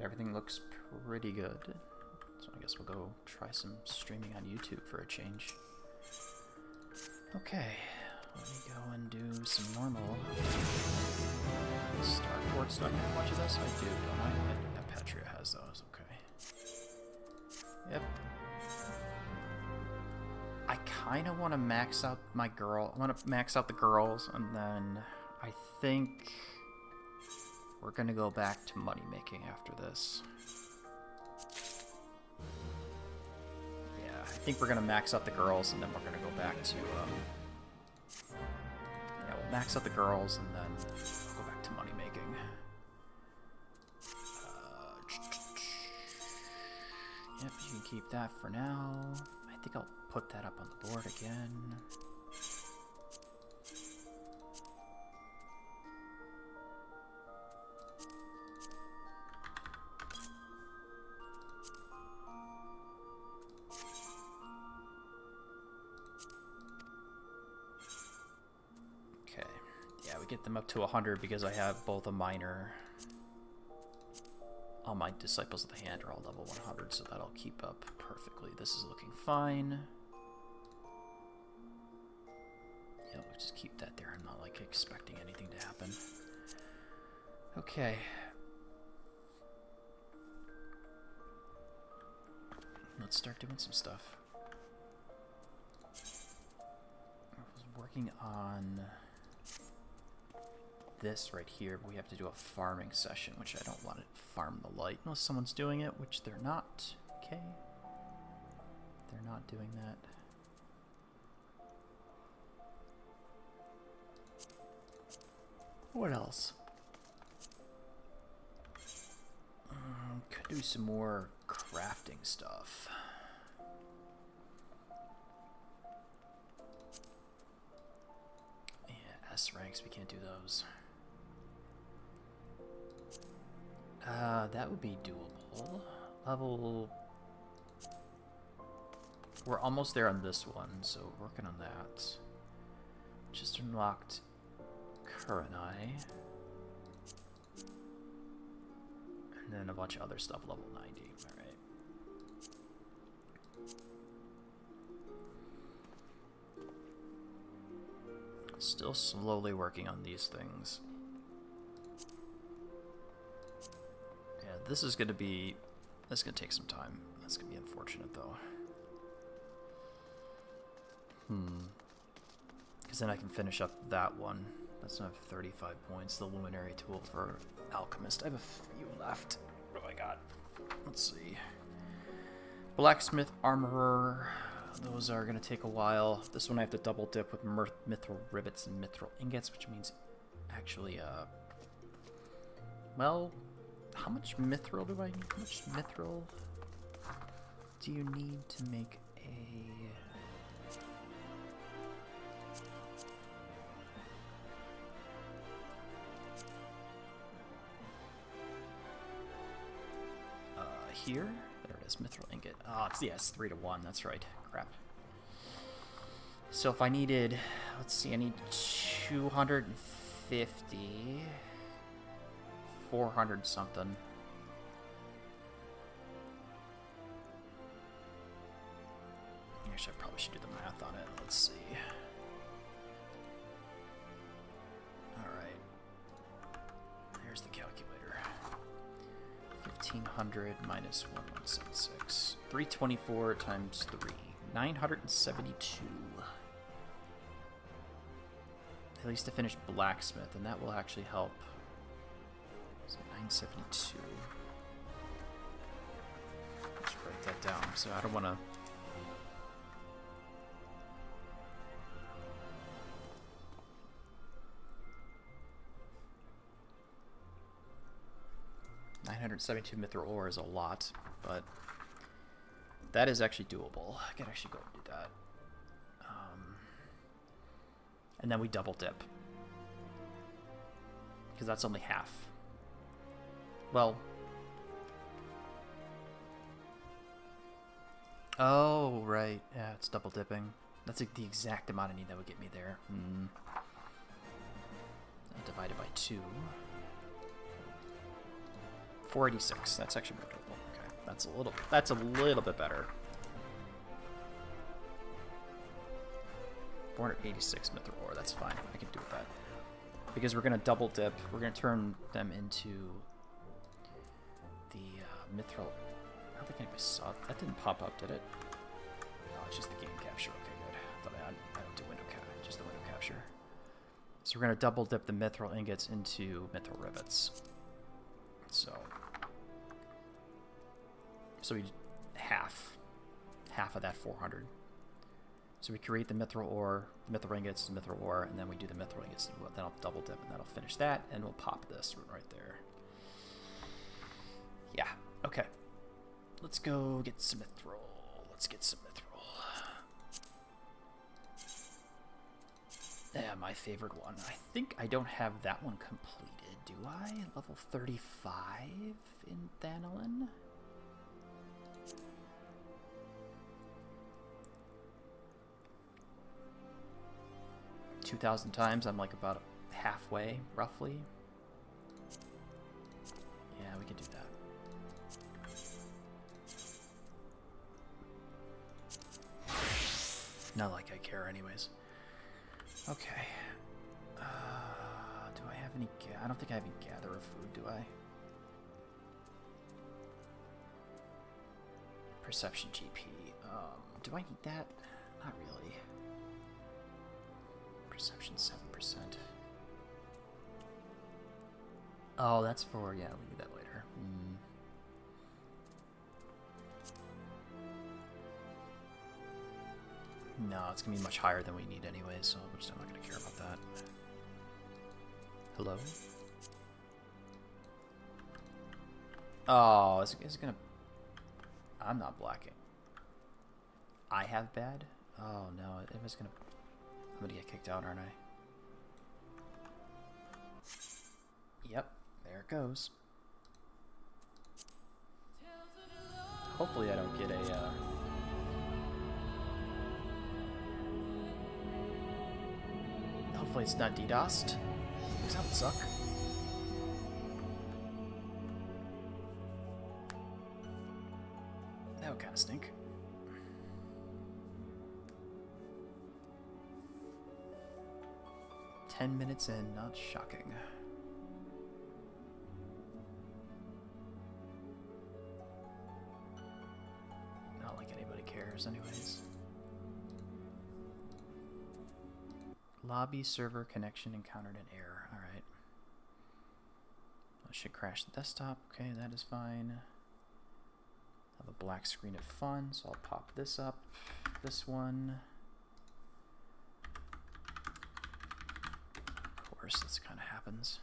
everything looks pretty good. So I guess we'll go try some streaming on YouTube for a change. Okay, let me go and do some normal Star Forts. Do I have much of this? I do, don't I? Yeah, Patria has those, okay. Yep. I kind of want to max out my girl. I want to max out the girls, and then I think we're going to go back to money making after this. Yeah, I think we're going to max out the girls, and then we're going to go back to, yeah, we'll max out the girls, and then go back to money making. Yep, you can keep that for now. I think I'll put that up on the board again. Okay, yeah, we get them up to 100 because I have both a minor. All my Disciples of the Hand are all level 100, so that'll keep up perfectly. This is looking fine. Yeah, we'll just keep that there. I'm not, like, expecting anything to happen. Okay. Let's start doing some stuff. I was working on this right here, but we have to do a farming session, which I don't want to farm the light unless someone's doing it, which they're not. Okay. They're not doing that. What else? Could do some more crafting stuff. Yeah, S ranks, we can't do those. That would be doable. Level... We're almost there on this one, so working on that. Just unlocked Kurenai. And then a bunch of other stuff, level 90. Alright. Still slowly working on these things. Yeah, this is gonna be... That's gonna take some time. That's gonna be unfortunate, though. Because then I can finish up that one. That's not 35 points. The Luminary Tool for Alchemist. I have a few left. What do I got? Let's see. Blacksmith, Armorer. Those are going to take a while. This one I have to double dip with Mithril Rivets and Mithril Ingots, which means actually, well, how much Mithril do I need? How much Mithril do you need to make a... Here? There it is, Mithril Ingot. Oh, it's, yeah, it's 3 to 1, that's right. Crap. So if I needed, let's see, I need 250, 400 something. Actually, I probably should do the math on it. Let's see. Alright. Here's the calculator. 1500 minus 1176. 324 times 3. 972. At least to finish blacksmith, and that will actually help. So 972. Let's write that down. So I don't want to. $972 mithril ore is a lot, but that is actually doable. I can actually go and do that. And then we double dip. Because that's only half. Well. Oh, right. Yeah, it's double dipping. That's like the exact amount I need that would get me there. Divided by 2. 486. That's actually more doable. Okay, that's a little bit better. 486 mithril ore. That's fine. I can do with that. Because we're gonna double dip. We're gonna turn them into the mithril. I don't think anybody saw it. That didn't pop up, did it? No, it's just the game capture. Okay, good. I thought I don't do window capture, just the window capture. So we're gonna double dip the mithril ingots into mithril rivets. So we half of that 400. So we create the mithril ore, the mithril ingots, the mithril ore, and then we do the mithril ingots. Then I'll double dip, and that'll finish that, and we'll pop this right there. Yeah. Okay. Let's go get some mithril. Let's get some mithril. Yeah, my favorite one. I think I don't have that one completed, do I? Level 35 in Thanolin? 2,000 times, I'm like about halfway, roughly. Yeah, we can do that. Not like I care anyways. Okay. Do I have any... I don't think I have any gather of food, do I? Perception GP. Do I need that? Not really. Perception 7%. Oh, that's for... yeah, we need that later. No, it's gonna be much higher than we need anyway, so I'm not gonna care about that. Hello? Oh, is it gonna... I'm not blacking. I have bad? Oh no, it was gonna... I'm gonna get kicked out, aren't I? Yep, there it goes. Hopefully I don't get a... Hopefully it's not DDoSed, because that would suck. That would kind of stink. "10 minutes in, not shocking." Not like anybody cares anyways. Lobby server connection encountered an error. Alright. I should crash the desktop. Okay, that is fine. Have a black screen of fun, so I'll pop this up. This one. Of course, this kind of happens.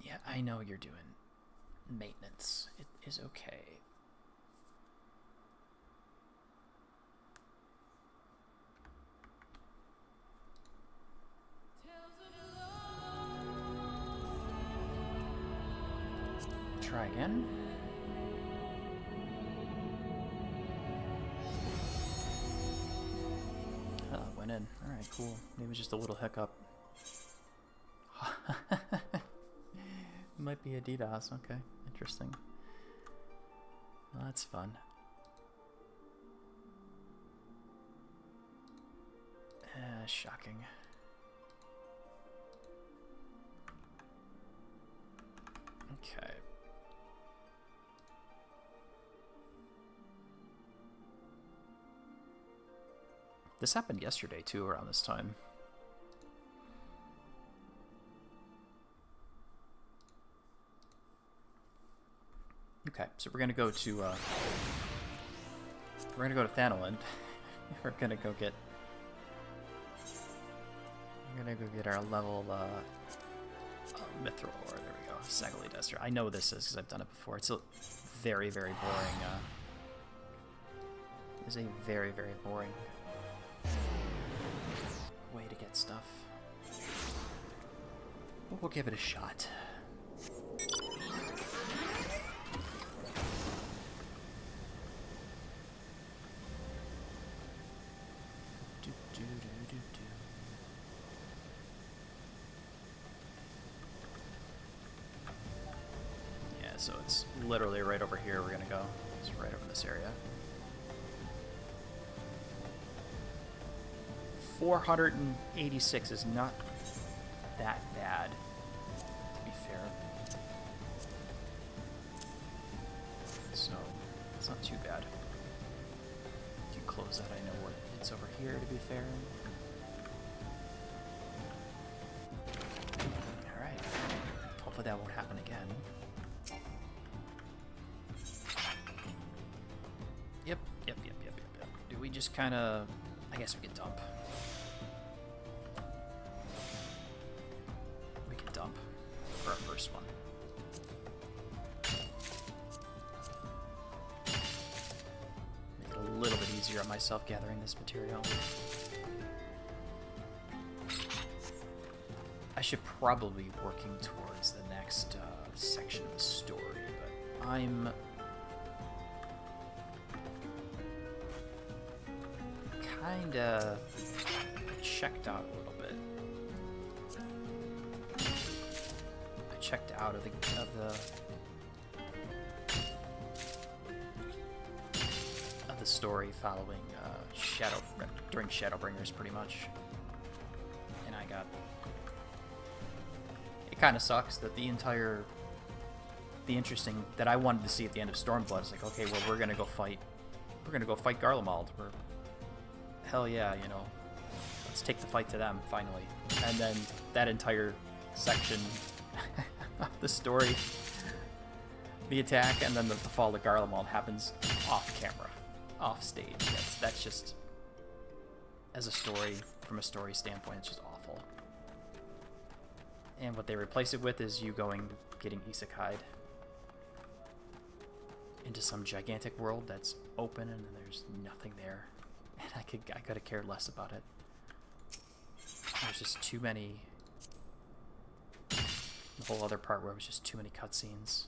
Yeah, I know you're doing maintenance. It is okay. Try again. Oh, went in. Alright, cool. Maybe just a little hiccup. Might be a DDoS. Okay, interesting. Well, that's fun. Shocking. Okay. This happened yesterday, too, around this time. Okay, so we're gonna go to Thanolin. We're gonna go get our level mithril ore. There we go. Sagali Duster. I know this is because I've done it before. It's a very, very boring. It's a very, very boring way to get stuff. But we'll give it a shot. Yeah, so it's literally right over here we're gonna go. It's right over this area. 486 is not that bad, to be fair. So, it's not too bad. You can close that, I know what it's over here, to be fair. Alright. Hopefully that won't happen again. Yep. Do we just kind of... I guess we can dump. We can dump for our first one. Make it a little bit easier on myself gathering this material. I should probably be working towards the next section of the story, but I'm kinda checked out a little bit. I checked out of the story following during Shadowbringers, pretty much, and I got. It kind of sucks that the interesting that I wanted to see at the end of Stormblood is like, okay, well, we're gonna go fight Garlemald. Hell yeah, you know, let's take the fight to them, finally. And then that entire section of the story, the attack, and then the fall of Garlemald happens off camera, off stage. That's just, as a story, from a story standpoint, it's just awful. And what they replace it with is you getting isekai'd into some gigantic world that's open and there's nothing there. And I could have cared less about it. There's just too many. The whole other part where it was just too many cutscenes.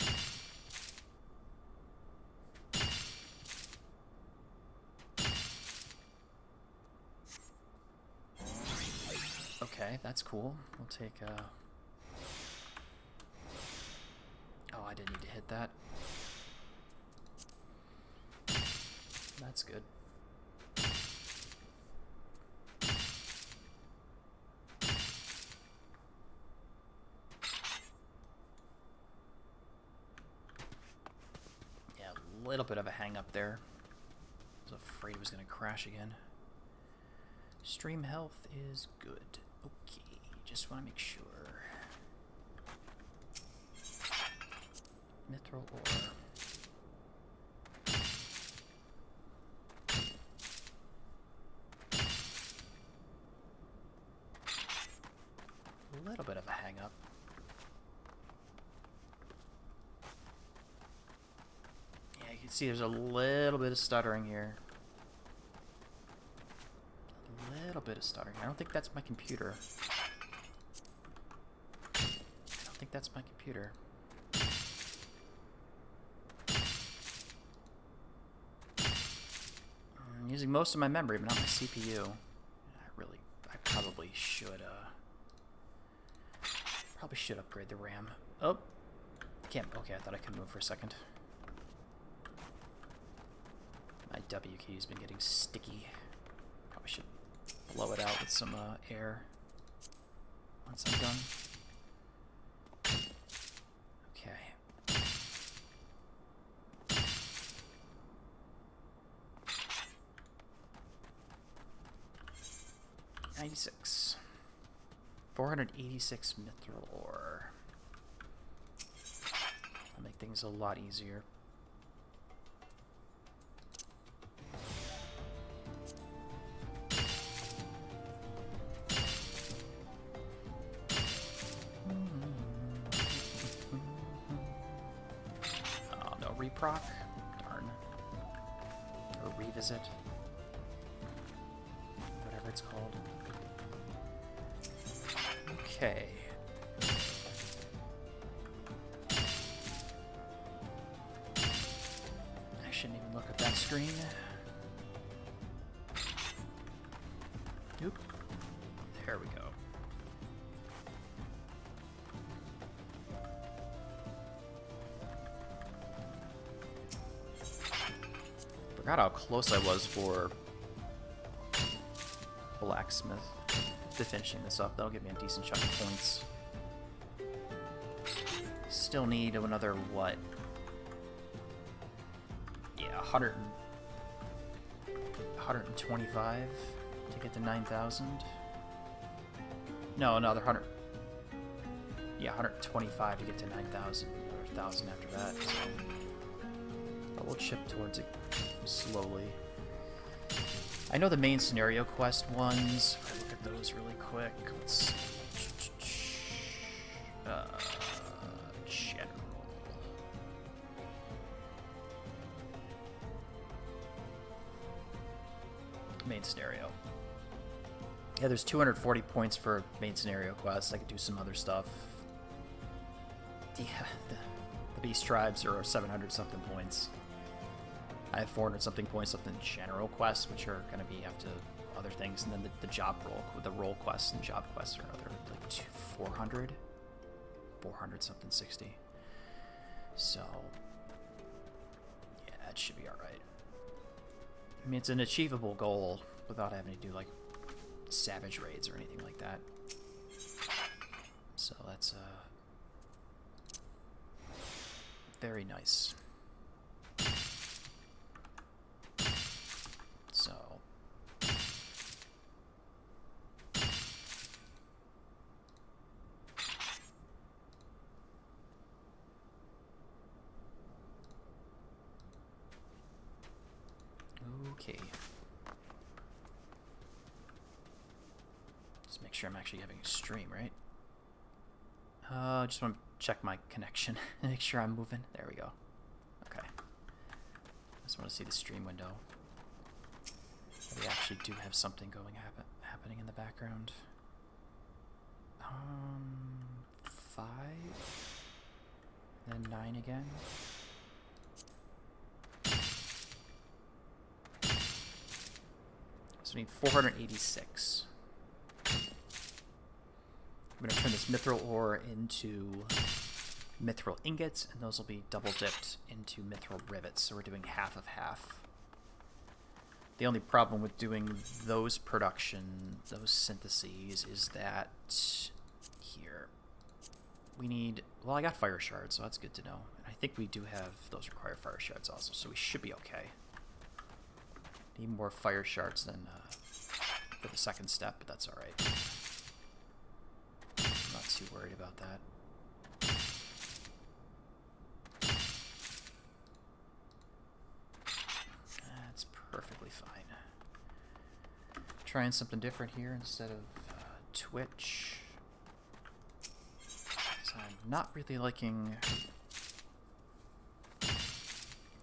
Okay, that's cool. We'll take Oh, I didn't need to hit that. That's good. Yeah, a little bit of a hang up there. I was afraid it was going to crash again. Stream health is good. Okay, just want to make sure. Mithril ore. A little bit of a hang up. Yeah, you can see there's a little bit of stuttering here. A little bit of stuttering. I don't think that's my computer. I'm using most of my memory, but not my CPU. I probably should upgrade the RAM. Oh, can't. Okay, I thought I could move for a second. My W key's been getting sticky. Probably should blow it out with some air once I'm done. Okay. $96. 486 mithril ore. That'll make things a lot easier. Oh, no reproc? Darn. Or revisit. Whatever it's called. Okay. I shouldn't even look at that screen. Nope. There we go. forgot how close I was for blacksmith to finishing this up. That'll give me a decent chunk of points. Still need another, what? Yeah, 125 to get to 9,000. No, another 100. Yeah, 125 to get to 9,000 or 1,000 after that. So. But we'll chip towards it slowly. I know the main scenario quest ones. If I look at those really quick, let's see. General. Main scenario. Yeah, there's 240 points for main scenario quests. I could do some other stuff. Yeah, the beast tribes are 700 something points. I have 400 something points up in general quests, which are going to be after other things, and then the job role, the role quests and job quests are another like 400 something 60. So yeah, that should be all right. I mean, it's an achievable goal without having to do like savage raids or anything like that. So that's very nice. So okay. Just make sure I'm actually having a stream, right? Just want to check my connection and make sure I'm moving. There we go. Okay. Just want to see the stream window. We actually do have something happening in the background. 5, then 9 again. So we need 486. I'm going to turn this mithril ore into mithril ingots, and those will be double dipped into mithril rivets. So we're doing half of half. The only problem with doing those those syntheses, is that here we need, well, I got fire shards, so that's good to know. And I think we do have, those require fire shards also, so we should be okay. Need more fire shards than for the second step, but that's alright. I'm not too worried about that. That's perfectly fine. Trying something different here instead of Twitch. So I'm not really liking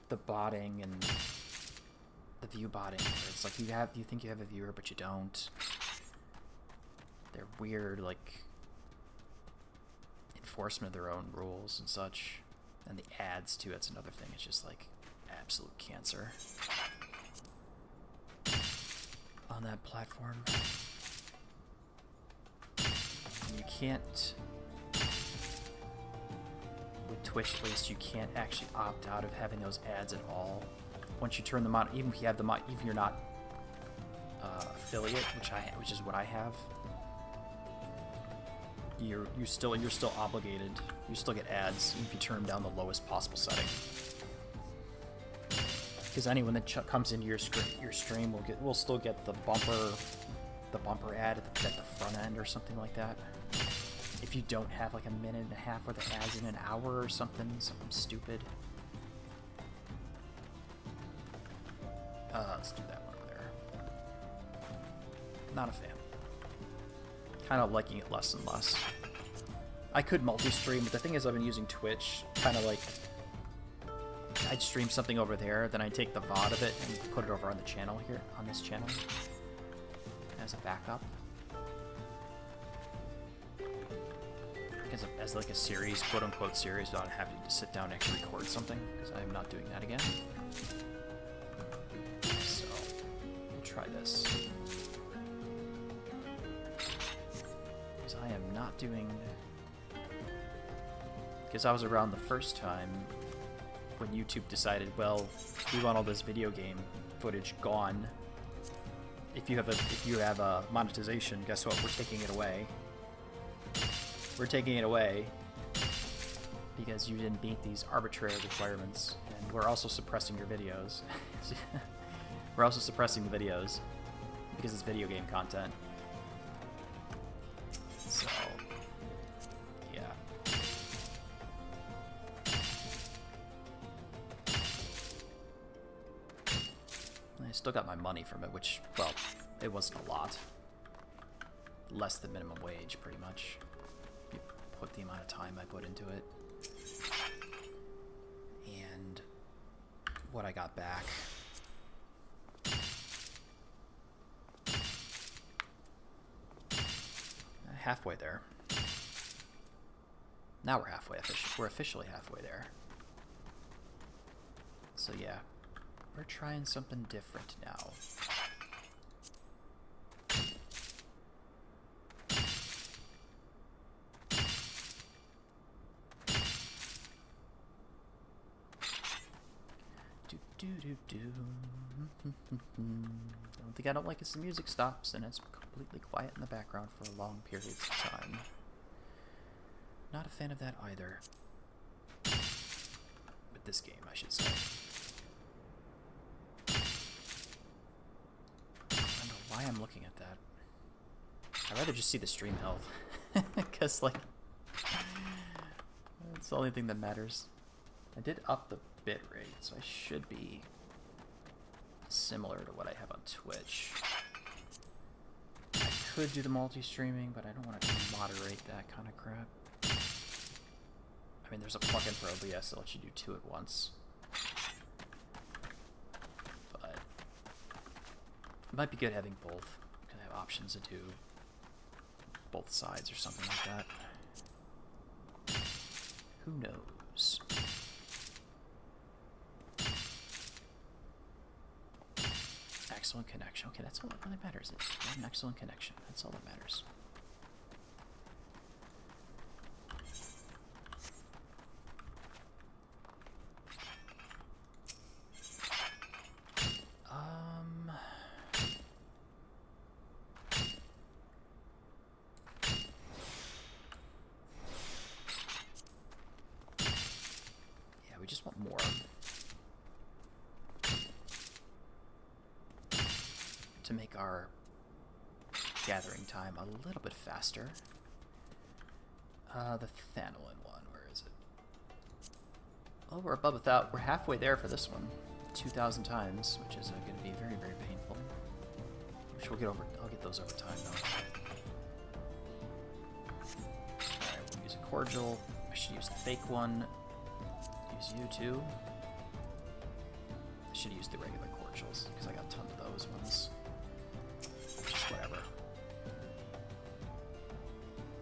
the botting and the view botting. It's like you think you have a viewer, but you don't. They're weird, like enforcement of their own rules and such. And the ads too, that's another thing. It's just like absolute cancer on that platform. You can't, with Twitch at least, you can't actually opt out of having those ads at all. Once you turn them on, even if you have them on, even if you're not affiliate, which is what I have, you're still obligated. You still get ads even if you turn them down the lowest possible setting. Because anyone that comes into your stream will still get the bumper ad at the front end or something like that. If you don't have like a minute and a half worth of ads in an hour or something stupid. Let's do that one over there. Not a fan. Kind of liking it less and less. I could multi-stream, but the thing is I've been using Twitch kind of like I'd stream something over there, then I'd take the VOD of it and put it over on the channel here, on this channel, as a backup. As like a series, quote-unquote series, without having to sit down and actually record something, because I am not doing that again. So, we'll try this. Because I am not doing... Because I was around the first time, when YouTube decided, well, we want all this video game footage gone. If you have a monetization, guess what? We're taking it away. We're taking it away because you didn't meet these arbitrary requirements, and we're also suppressing your videos. We're also suppressing the videos because it's video game content. So, yeah. I still got my money from it, which, well, it wasn't a lot. Less than minimum wage, pretty much. You put the amount of time I put into it. And what I got back. Halfway there. Now we're halfway. We're officially halfway there. So yeah, we're trying something different now. The only thing I don't like is the music stops and it's completely quiet in the background for long periods of time. Not a fan of that either. With this game, I should say. I don't know why I'm looking at that. I'd rather just see the stream health. Because, like, it's the only thing that matters. I did up the bit rate, so I should be similar to what I have on Twitch. I could do the multi-streaming, but I don't want to moderate that kind of crap. I mean, there's a plugin for OBS that lets you do 2 at once. But it might be good having both. Because I have options to do both sides or something like that. Who knows? Excellent connection. Okay, that's all that really matters. An excellent connection. That's all that matters. Yeah, we just want more. To make our gathering time a little bit faster. The Thanolin one, where is it? Oh, we're above 1,000. We're halfway there for this one. 2,000 times, which is going to be very, very painful. Which we'll get over. I'll get those over time, though. Alright, we'll use a cordial. I should use the fake one. Use you too. I should use the regular cordials, because I got a ton of those ones. Just whatever.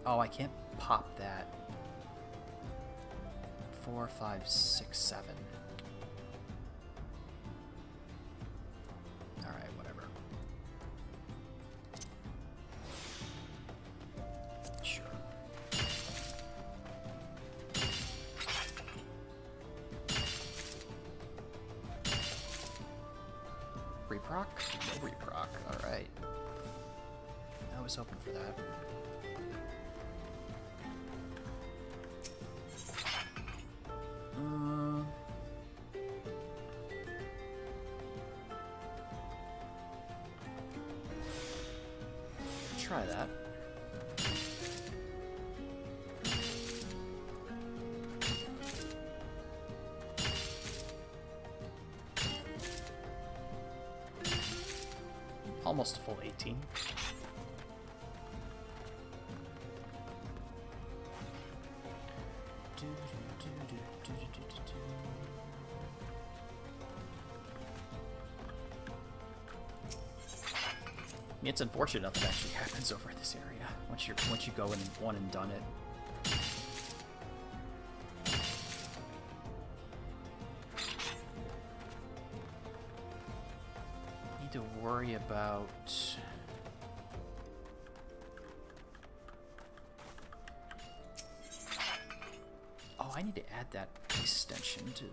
Oh, I can't pop that. 4, 5, 6, 7. Alright, whatever. Sure. Reproc? No reproc. Alright. I was hoping for that. Try that. Almost a full 18. It's unfortunate nothing actually happens over in this area once you go and one and done it. Need to worry about I need to add that extension to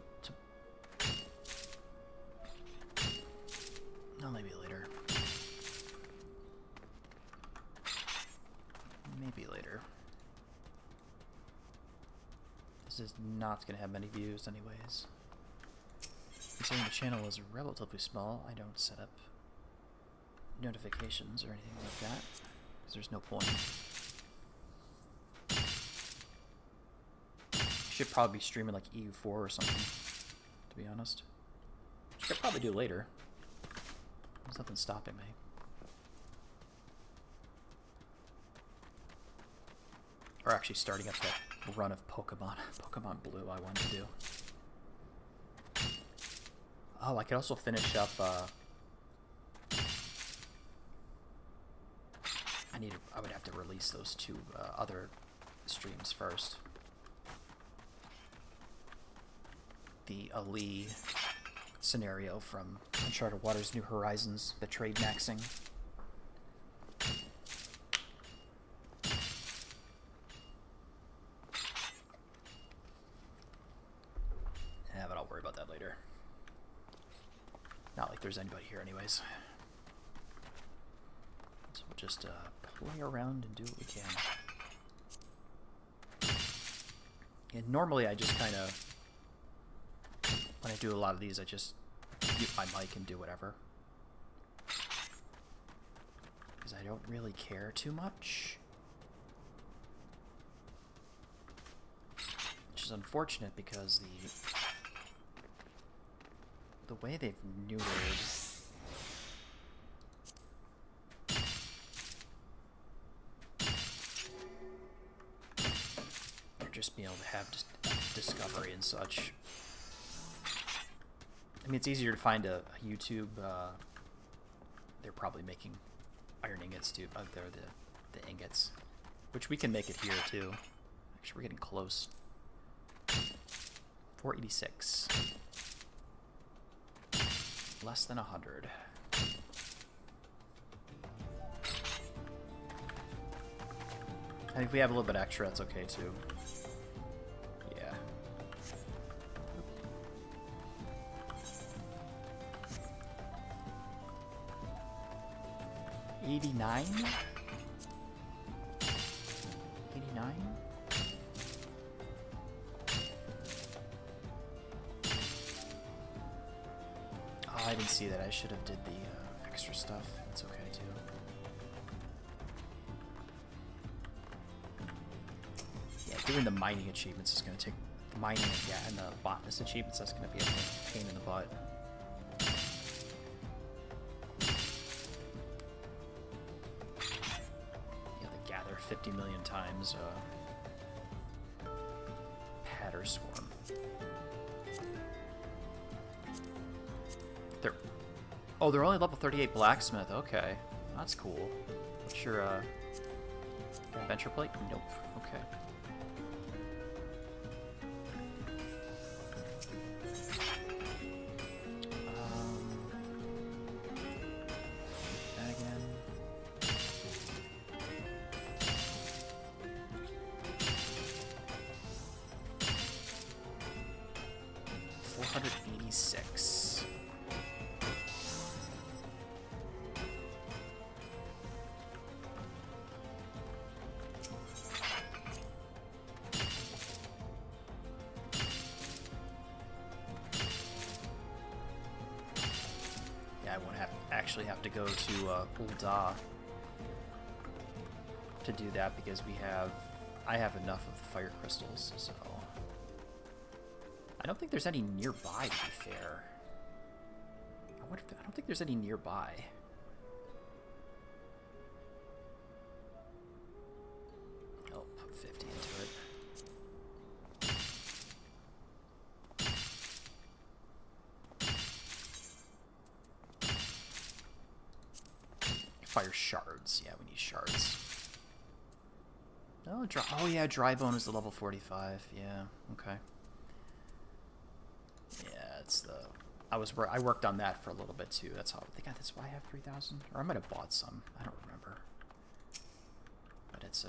This is not going to have many views anyways. Considering the channel is relatively small, I don't set up notifications or anything like that, because there's no point. Should probably be streaming like EU4 or something, to be honest. Which I could probably do later. There's nothing stopping me. Or actually starting up that run of Pokemon Blue I wanted to do. Oh, I could also finish up, I would have to release those two other streams first. The Ali scenario from Uncharted Waters New Horizons, the trade maxing. Yeah, but I'll worry about that later. Not like there's anybody here anyways. So we'll just play around and do what we can. And normally I just kind of, when I do a lot of these, I just mute my mic and do whatever. Because I don't really care too much. Which is unfortunate because the way they've neutered just being able to have discovery and such. I mean, it's easier to find a YouTube. They're probably making iron ingots too. They're the ingots, which we can make it here too. Actually, we're getting close. 486. Less than 100. And if we have a little bit extra, that's okay too. Yeah. 89? 89? Oh, I didn't see that. I should have did the extra stuff. That's okay too. Yeah, doing the mining achievements is going to take the mining, yeah, and the botanist achievements. That's going to be a pain in the butt. Yeah, the gather 50 million times. Patter swarm. They're only level 38 blacksmith. Okay, that's cool. What's your adventure plate? Nope. Okay. That again. $486. Actually have to go to Ul'dah to do that because I have enough of the fire crystals, so I don't think there's any nearby, to be fair. I don't think there's any nearby. I'll put 50 into it. Fire shards. Yeah, we need shards. Oh, oh yeah, dry bone is the level 45. Yeah, okay. Yeah, it's the. I worked on that for a little bit too. That's how I think that's why I have 3,000. Or I might have bought some. I don't remember. But it's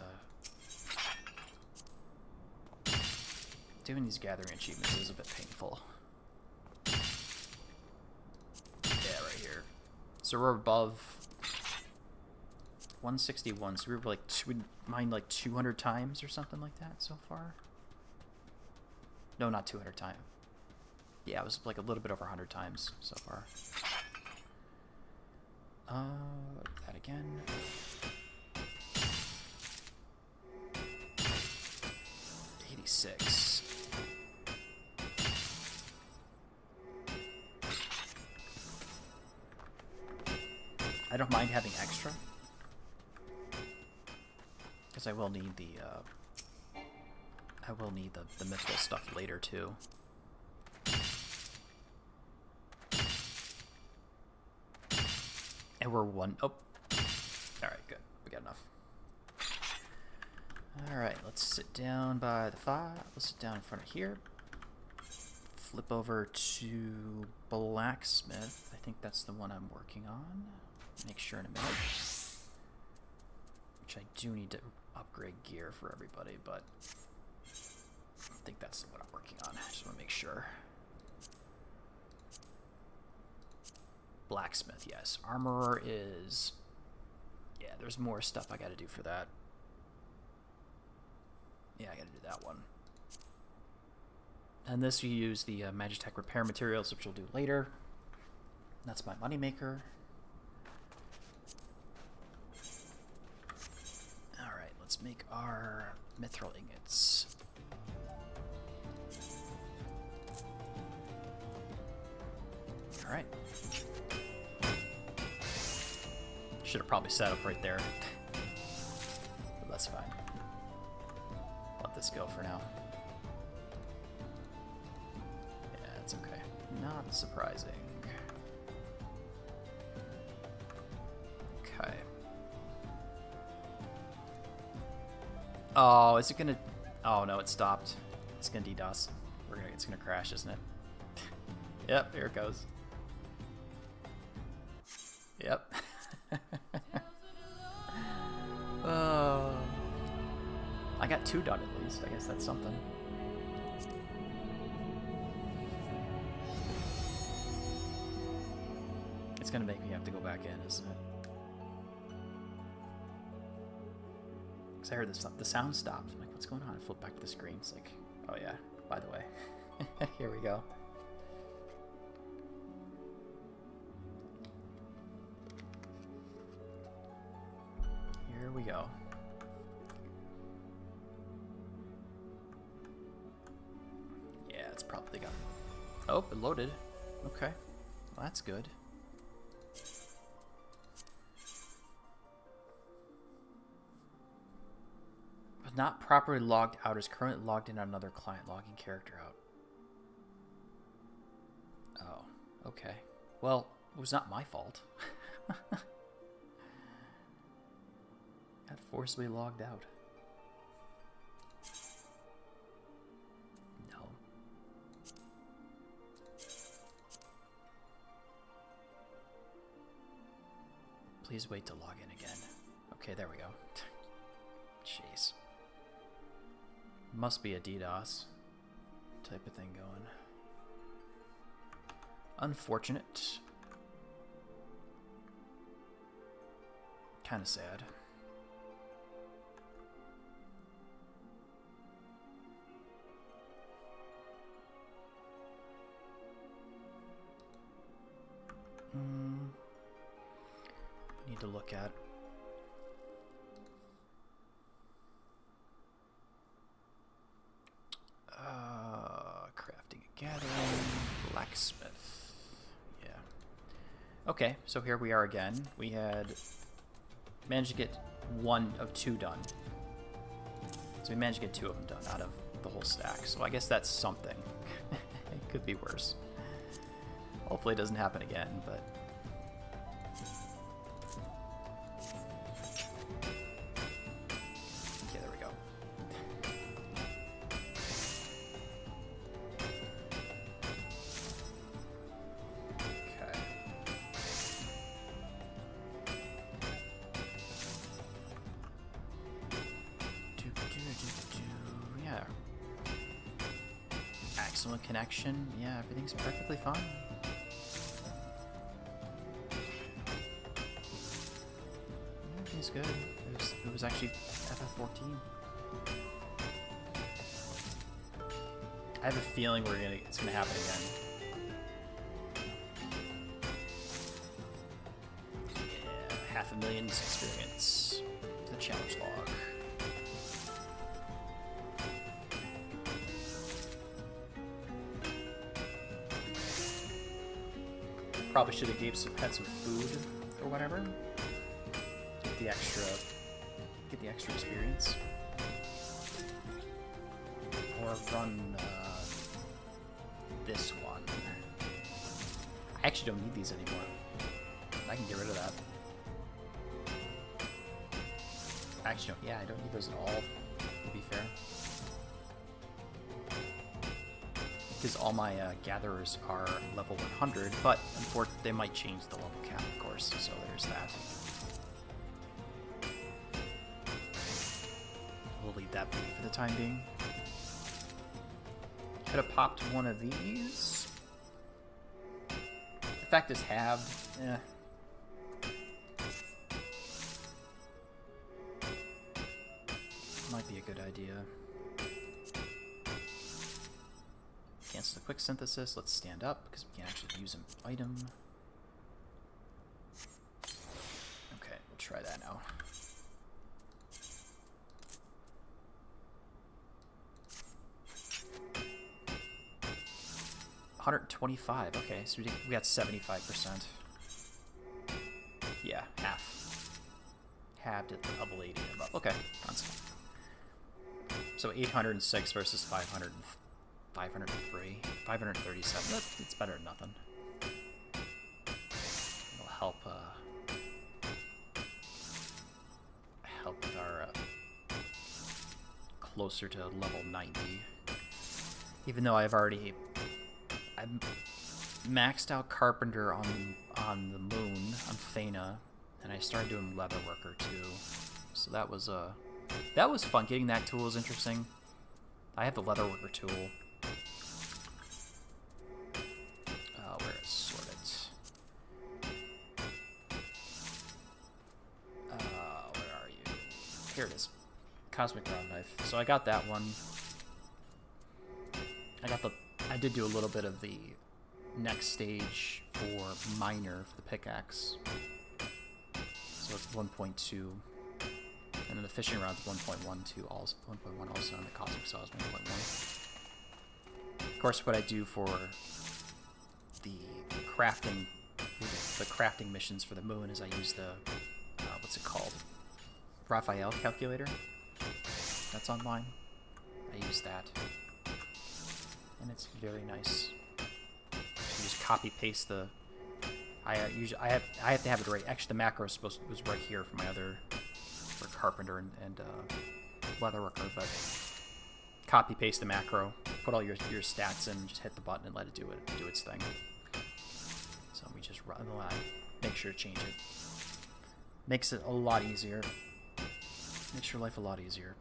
doing these gathering achievements is a bit painful. Yeah, right here. So we're above 161, so we were like we mined like 200 times or something like that so far. No, not 200 times. Yeah, it was like a little bit over 100 times so far. That again. $86. I don't mind having extra, because I will need the the mythical stuff later too. And we're one. Oh, all right, good. We got enough. All right, let's sit down by the fire. Let's sit down in front of here. Flip over to blacksmith. I think that's the one I'm working on. Make sure in a minute. Which I do need to upgrade gear for everybody, but I think that's what I'm working on. I just want to make sure. Blacksmith, yes. Armorer is... Yeah, there's more stuff I gotta do for that. Yeah, I gotta do that one. And this you use the Magitech repair materials, which we'll do later. That's my moneymaker. Alright, let's make our mithril ingots. Alright. Should have probably set up right there. But that's fine. Let this go for now. Yeah, it's okay. Not surprising. Okay. Oh, is it gonna... Oh, no, it stopped. It's gonna DDoS. It's gonna crash, isn't it? Yep, here it goes. Yep. Oh. I got 2 done at least. I guess that's something. It's gonna make me have to go back in, isn't it? Because I heard the sound stopped. I'm like, what's going on? I flip back to the screen. It's like, oh yeah, by the way. Here we go. Here we go. Yeah, it's probably got... Oh, it loaded. Okay. Well, that's good. But not properly logged out is currently logged in on another client, logging character out. Oh, okay. Well, it was not my fault. Got forcibly logged out. No. Please wait to log in again. Okay, there we go. Jeez. Must be a DDoS type of thing going. Unfortunate. Kind of sad. Need to look at crafting and gathering, blacksmith. Yeah. Okay, so here we are again. We had managed to get 1 of 2 done. So we managed to get 2 of them done out of the whole stack. So I guess that's something. It could be worse. Hopefully it doesn't happen again, but... Okay, there we go. Okay. Yeah. Excellent connection. Yeah, everything's perfectly fine. Everything's good. It was actually FF14. I have a feeling it's gonna happen again. Yeah, 500,000 experience. The challenge log. Probably should have had some food or whatever. Get the extra experience. Or run this one. I actually don't need these anymore. I can get rid of that. Actually, no, yeah, I don't need those at all, to be fair. Because all my gatherers are level 100, but unfortunately they might change the level cap, of course, so there's that. We'll leave that be for the time being. Could have popped one of these. Effect is halved. Eh. Might be a good idea. Cancel the quick synthesis. Let's stand up because we can't actually use an item. Okay, we'll try that now. $125. Okay, so we got 75%. Yeah, half. Halved at level 80 and above. Okay, that's so 806 versus 503. 537. It's better than nothing. It'll help with our closer to level 90. Even though I've maxed out Carpenter on the Moon, on Fena, and I started doing Leatherworker too. So that was fun. Getting that tool is interesting. I have the Leatherworker tool. Where is sorted? Where are you? Here it is. Cosmic Round Knife. So I got that one. I did do a little bit of the next stage for Miner for the pickaxe. So it's 1.2. And then the fishing rod's 1.12 also, 1.1 also, and the cosmic saw is 1.1. Of course, what I do for the crafting missions for the Moon is I use the what's it called? Raphael calculator. That's online. I use that, and it's very nice. You just copy paste the. I have to have it right. Actually, the macro was right here for my other. For Carpenter and Leatherworker, but copy paste the macro, put all your stats in, just hit the button and let it do its thing. So we just run the line, make sure to change it. Makes it a lot easier. Makes your life a lot easier.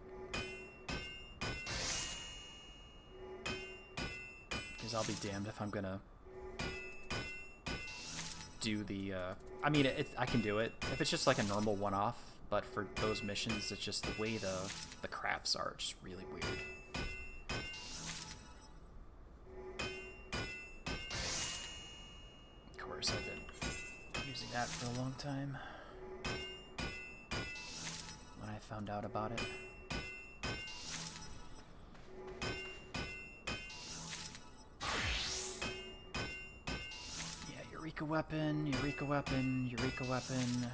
Because I'll be damned if I'm gonna do the. I mean, I can do it if it's just like a normal one-off. But for those missions, it's just the way the crafts are just really weird. Of course, I've been using that for a long time. When I found out about it. Yeah, Eureka Weapon, Eureka Weapon, Eureka Weapon.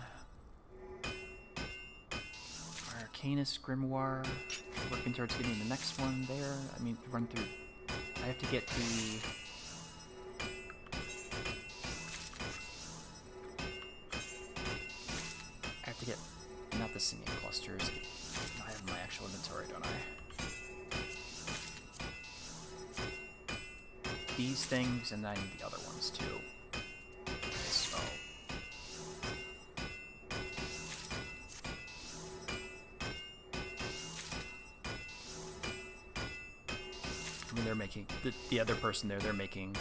Arcanus Grimoire, working towards getting the next one there. I mean, run through. I have to get the. I have to get not the singing clusters. I have my actual inventory, don't I? These things, and I need the other ones too. So. I mean, they're making the other person there. They're doing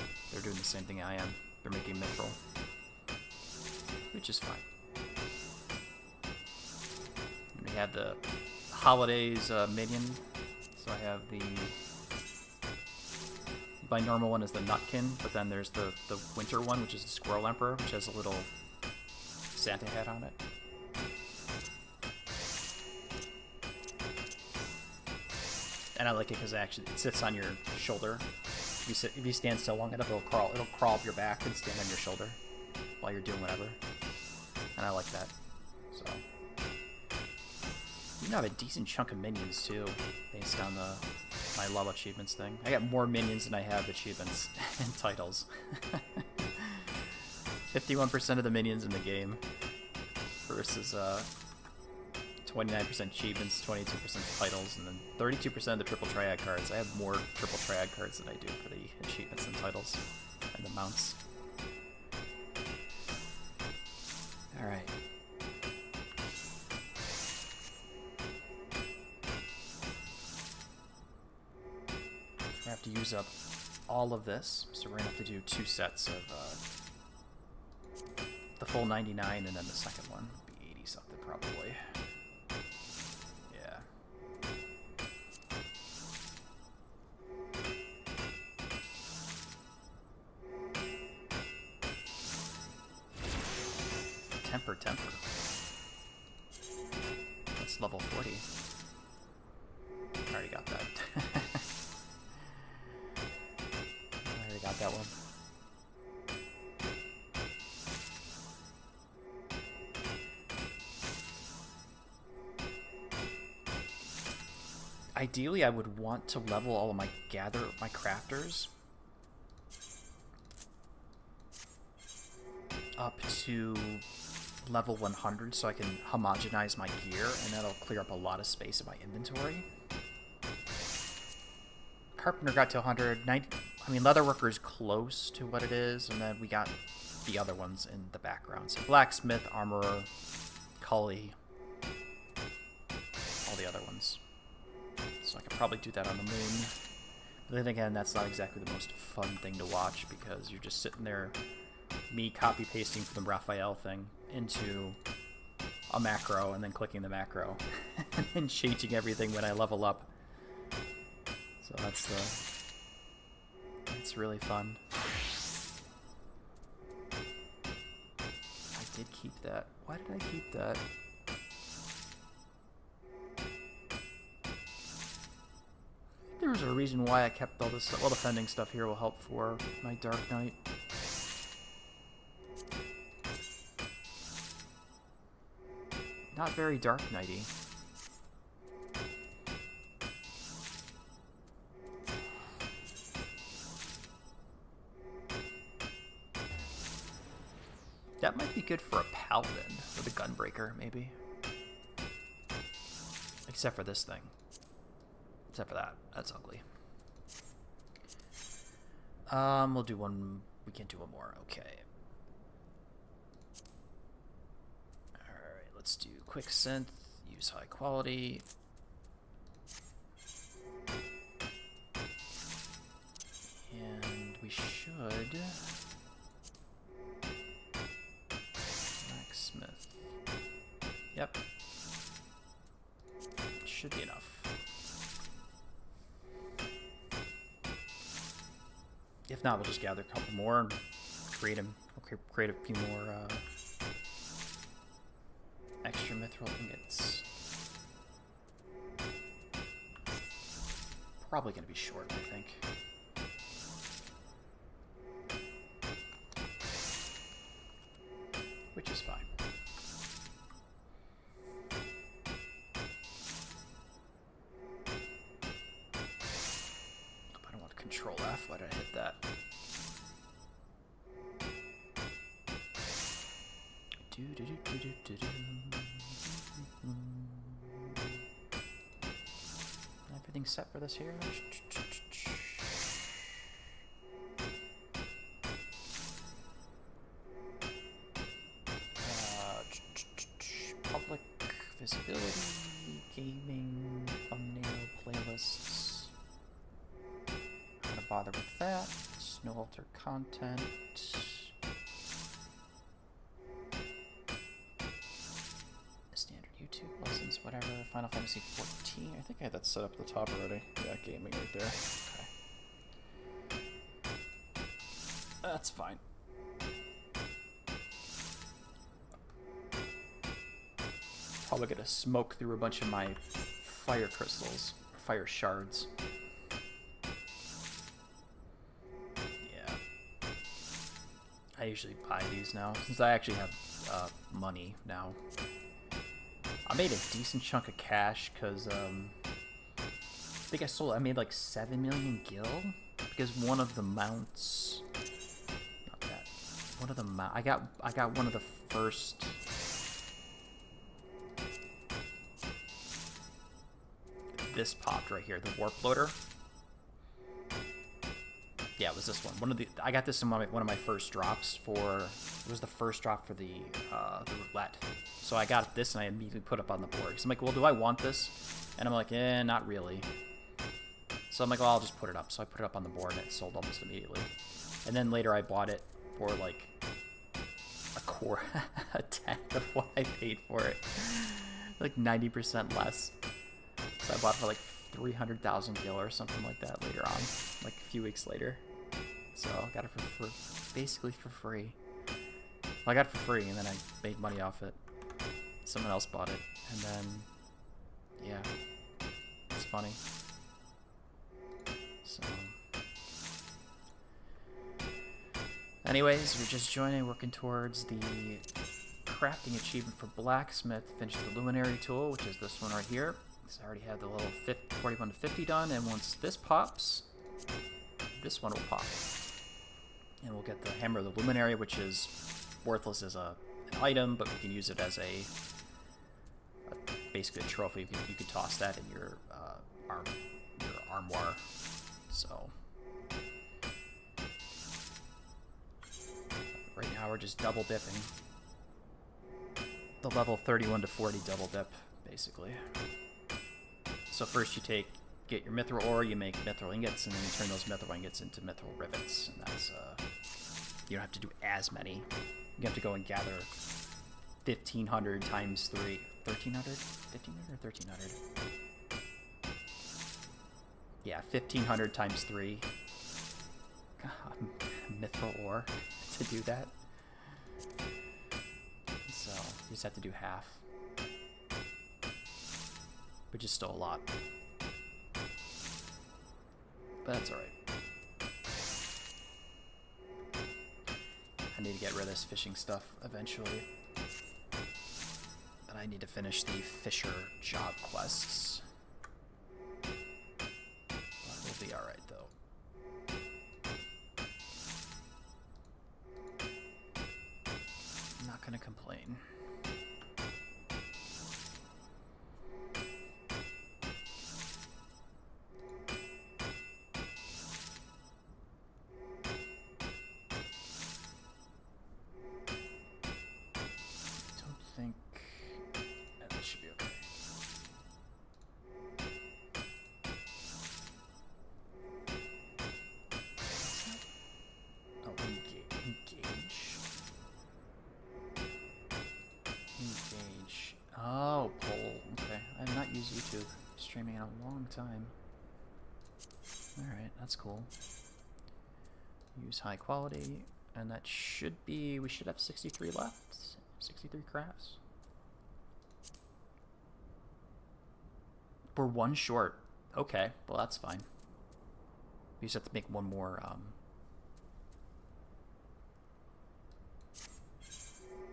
the same thing I am. They're making mithril, which is fine. And we have the holidays minion, so I have the My normal one is the Nutkin, but then there's the winter one, which is the Squirrel Emperor, which has a little Santa hat on it. And I like it because it sits on your shoulder. If you stand still long enough, it'll crawl up your back and stand on your shoulder while you're doing whatever. And I like that. So you have a decent chunk of minions too, based on my level achievements thing. I got more minions than I have achievements and titles. 51% of the minions in the game versus 29% achievements, 22% titles, and then 32% of the triple triad cards. I have more triple triad cards than I do for the achievements and titles and the mounts. Alright. We have to use up all of this, so we're going to have to do 2 sets of the full 99 and then the second one will be 80 something probably. Yeah. Temper. That's level 40. I already got that. I already got that one. Ideally, I would want to level all of my crafters up to level 100 so I can homogenize my gear, and that'll clear up a lot of space in my inventory. Carpenter got to 190. I mean, Leatherworker is close to what it is, and then we got the other ones in the background. So Blacksmith, Armorer, Cully, all the other ones. So I could probably do that on the moon. But then again, that's not exactly the most fun thing to watch because you're just sitting there, me copy-pasting from the Raphael thing into a macro and then clicking the macro and changing everything when I level up. So it's really fun. I did keep that. Why did I keep that? There's a reason why I kept all this. All defending stuff here will help for my Dark Knight. Not very Dark Knighty. That might be good for a Paladin with a Gunbreaker, maybe. Except for this thing. Except for that. That's ugly. We'll do one. We can do one more. Okay. Alright, let's do quick synth. Use high quality. And we should... Blacksmith. Yep. Should be enough. If not, we'll just gather a couple more and create a few more extra mithril ingots. Probably going to be short, I think. Which is fine. I don't want Control F. Why did I hit that? Everything's set for this here. Public visibility, gaming, thumbnail, playlists. Not gonna bother with that. No alter content. Standard YouTube lessons, whatever. Final Fantasy 14. I think I had that set up at the top already. Yeah, gaming right there. Okay. That's fine. Probably gonna smoke through a bunch of my fire crystals, fire shards. Yeah. I usually buy these now, since I actually have money now. I made a decent chunk of cash, because I think I made like 7 million gil, because one of the mounts, not that, one of the I got one of the first, this popped right here, the warp loader. Yeah, it was this one. I got this in one of my first drops for, it was the first drop for the roulette. So I got this and I immediately put it up on the board. So I'm like, well, do I want this? And I'm like, not really. So I'm like, well, I'll just put it up. So I put it up on the board and it sold almost immediately. And then later I bought it for like a tenth of what I paid for it. Like 90% less. So I bought it for like 300,000 gil or something like that later on. Like a few weeks later. So I got it for basically for free. Well, I got it for free and then I made money off it. Someone else bought it. And then, yeah. It's funny. So, anyways, we're just working towards the crafting achievement for blacksmith. Finish the luminary tool, which is this one right here. So I already have the little 41 to 50 done, and once this pops, this one will pop. And we'll get the hammer of the luminary, which is worthless as an item, but we can use it as basically a trophy. You could toss that in your armoire. So right now we're just double dipping. The level 31 to 40 double dip, basically. So first you get your mithril ore, you make mithril ingots, and then you turn those mithril ingots into mithril rivets. And that's you don't have to do as many. You have to go and gather 1,500 times 3. 1,300? 1,500 or 1,300? Yeah, 1,500 times 3. God, mithril ore to do that. So you just have to do half. Which is still a lot. But that's alright. I need to get rid of this fishing stuff eventually. But I need to finish the fisher job quests. But we'll be alright though. I'm not gonna complain. Streaming in a long time. Alright, that's cool. Use high quality, and that should be, we should have 63 left. 63 crafts. We're one short. Okay, well that's fine. We just have to make one more,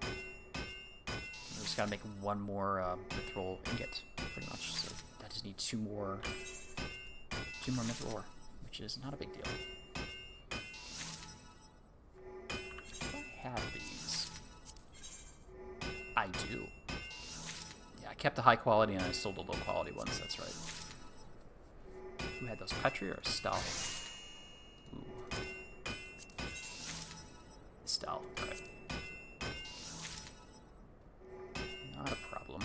we just gotta make one more, mithril ingot, pretty much, so I just need two more mithril ore, which is not a big deal. Do I have these? I do. Yeah, I kept the high quality and I sold the low quality ones, that's right. Who had those, Petri or Estelle? Ooh. Estelle, okay. Not a problem.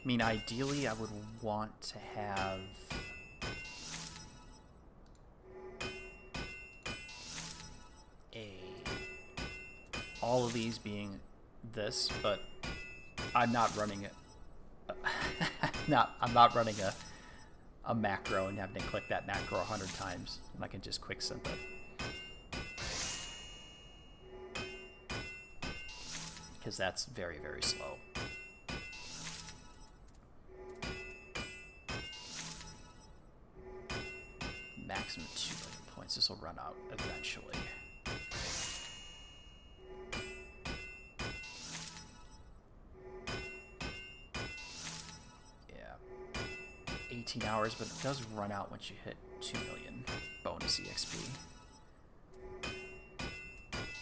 I mean, ideally, I would want to have all of these being this, but I'm not running it. I'm not running a macro and having to click that macro 100 times, and I can just quick synth it. Because that's very, very slow. Maximum 2 million points. This will run out eventually. Yeah. 18 hours, but it does run out once you hit 2 million bonus EXP.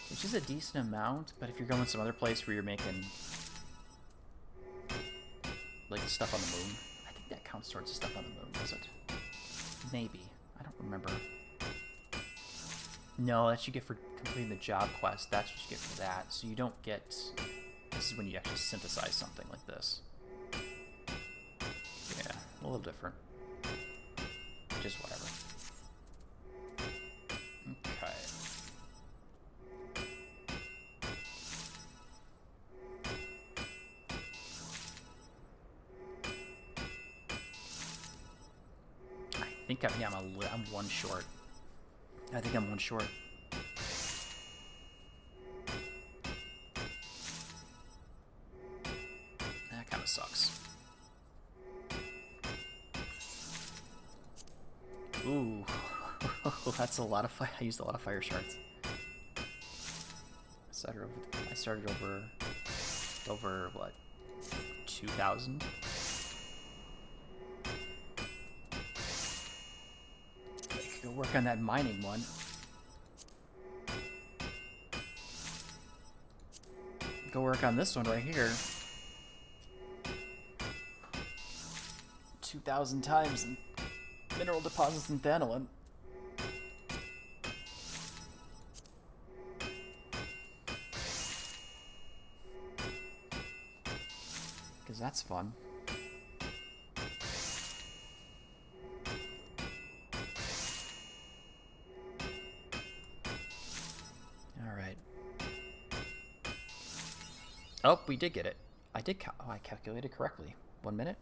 Which is a decent amount, but if you're going some other place where you're making like stuff on the moon, I think that counts towards the stuff on the moon, does it? Maybe. I don't remember. No, that's you get for completing the job quest. That's what you get for that. So you don't get... This is when you actually synthesize something like this. Yeah, a little different. Just whatever. Okay. I think I'm one short. I think I'm one short. That kind of sucks. Ooh, that's a lot of fire. I used a lot of fire shards. I started over what, 2,000. Go work on that mining one. Go work on this one right here. 2,000 times in mineral deposits in Thanolin. Because that's fun. Oh, we did get it. I calculated correctly. 1 minute.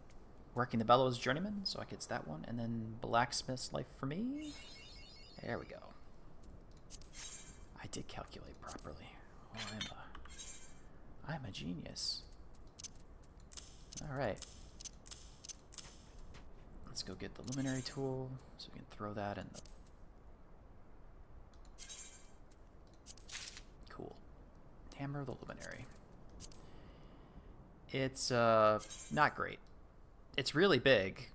Working the bellows journeyman, so I get that one. And then blacksmith's life for me. There we go. I did calculate properly. Oh, I'm a genius. All right. Let's go get the luminary tool, so we can throw that in the... Cool. Hammer of the luminary. It's not great. It's really big.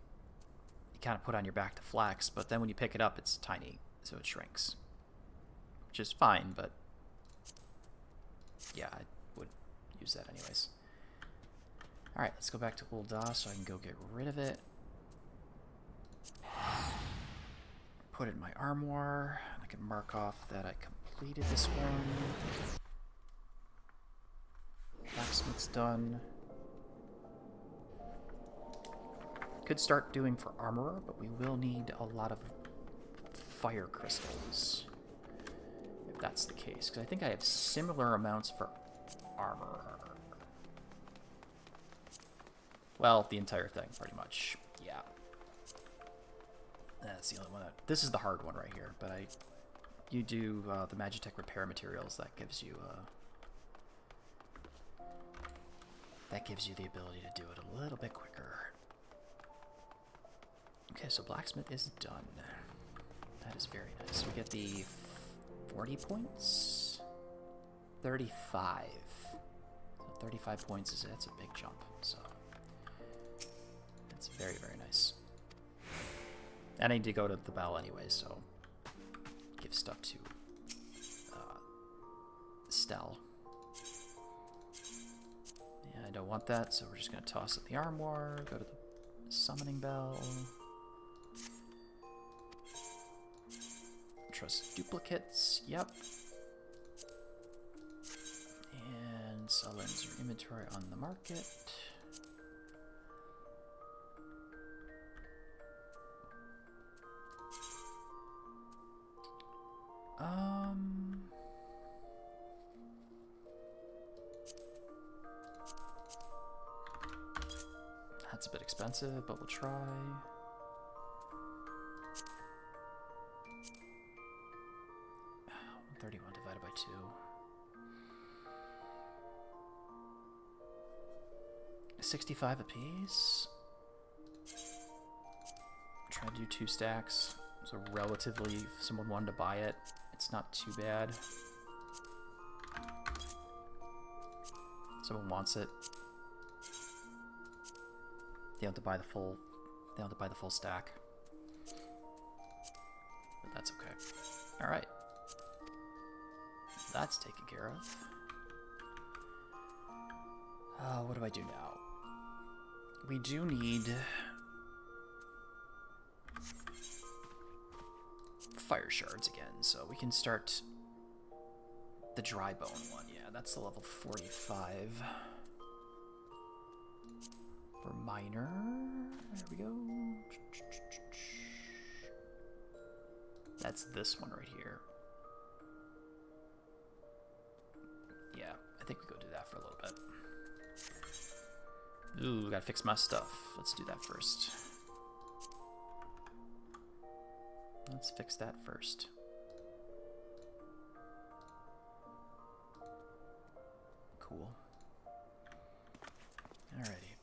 You kind of put on your back to flex, but then when you pick it up, it's tiny, so it shrinks. Which is fine, but yeah, I would use that anyways. Alright, let's go back to Ul'dah so I can go get rid of it. Put it in my armoire. I can mark off that I completed this one. Blacksmith's done. Could start doing for armorer, but we will need a lot of fire crystals. If that's the case, because I think I have similar amounts for armorer. Well, the entire thing, pretty much. Yeah. That's the only one. This is the hard one right here, but you do the Magitech repair materials. That gives you the ability to do it a little bit quicker. Okay, so blacksmith is done. That is very nice. We get the 40 points? 35. So 35 points that's a big jump, so that's very, very nice. And I need to go to the bell anyway, so give stuff to Stell. Yeah, I don't want that, so we're just going to toss it in the armoire, go to the summoning bell. Trust duplicates, yep. And summons your inventory on the market. That's a bit expensive, but we'll try. 31 divided by 2. 65 apiece. Try to do 2 stacks. So relatively, if someone wanted to buy it, it's not too bad. Someone wants it. They don't have to buy the full. They don't have to buy the full stack. But that's okay. All right. That's taken care of. What do I do now? We do need fire shards again, so we can start the dry bone one. Yeah, that's the level 45. For miner, there we go. That's this one right here. Yeah, I think we go do that for a little bit. Ooh, gotta fix my stuff. Let's do that first. Let's fix that first. Cool. Alrighty.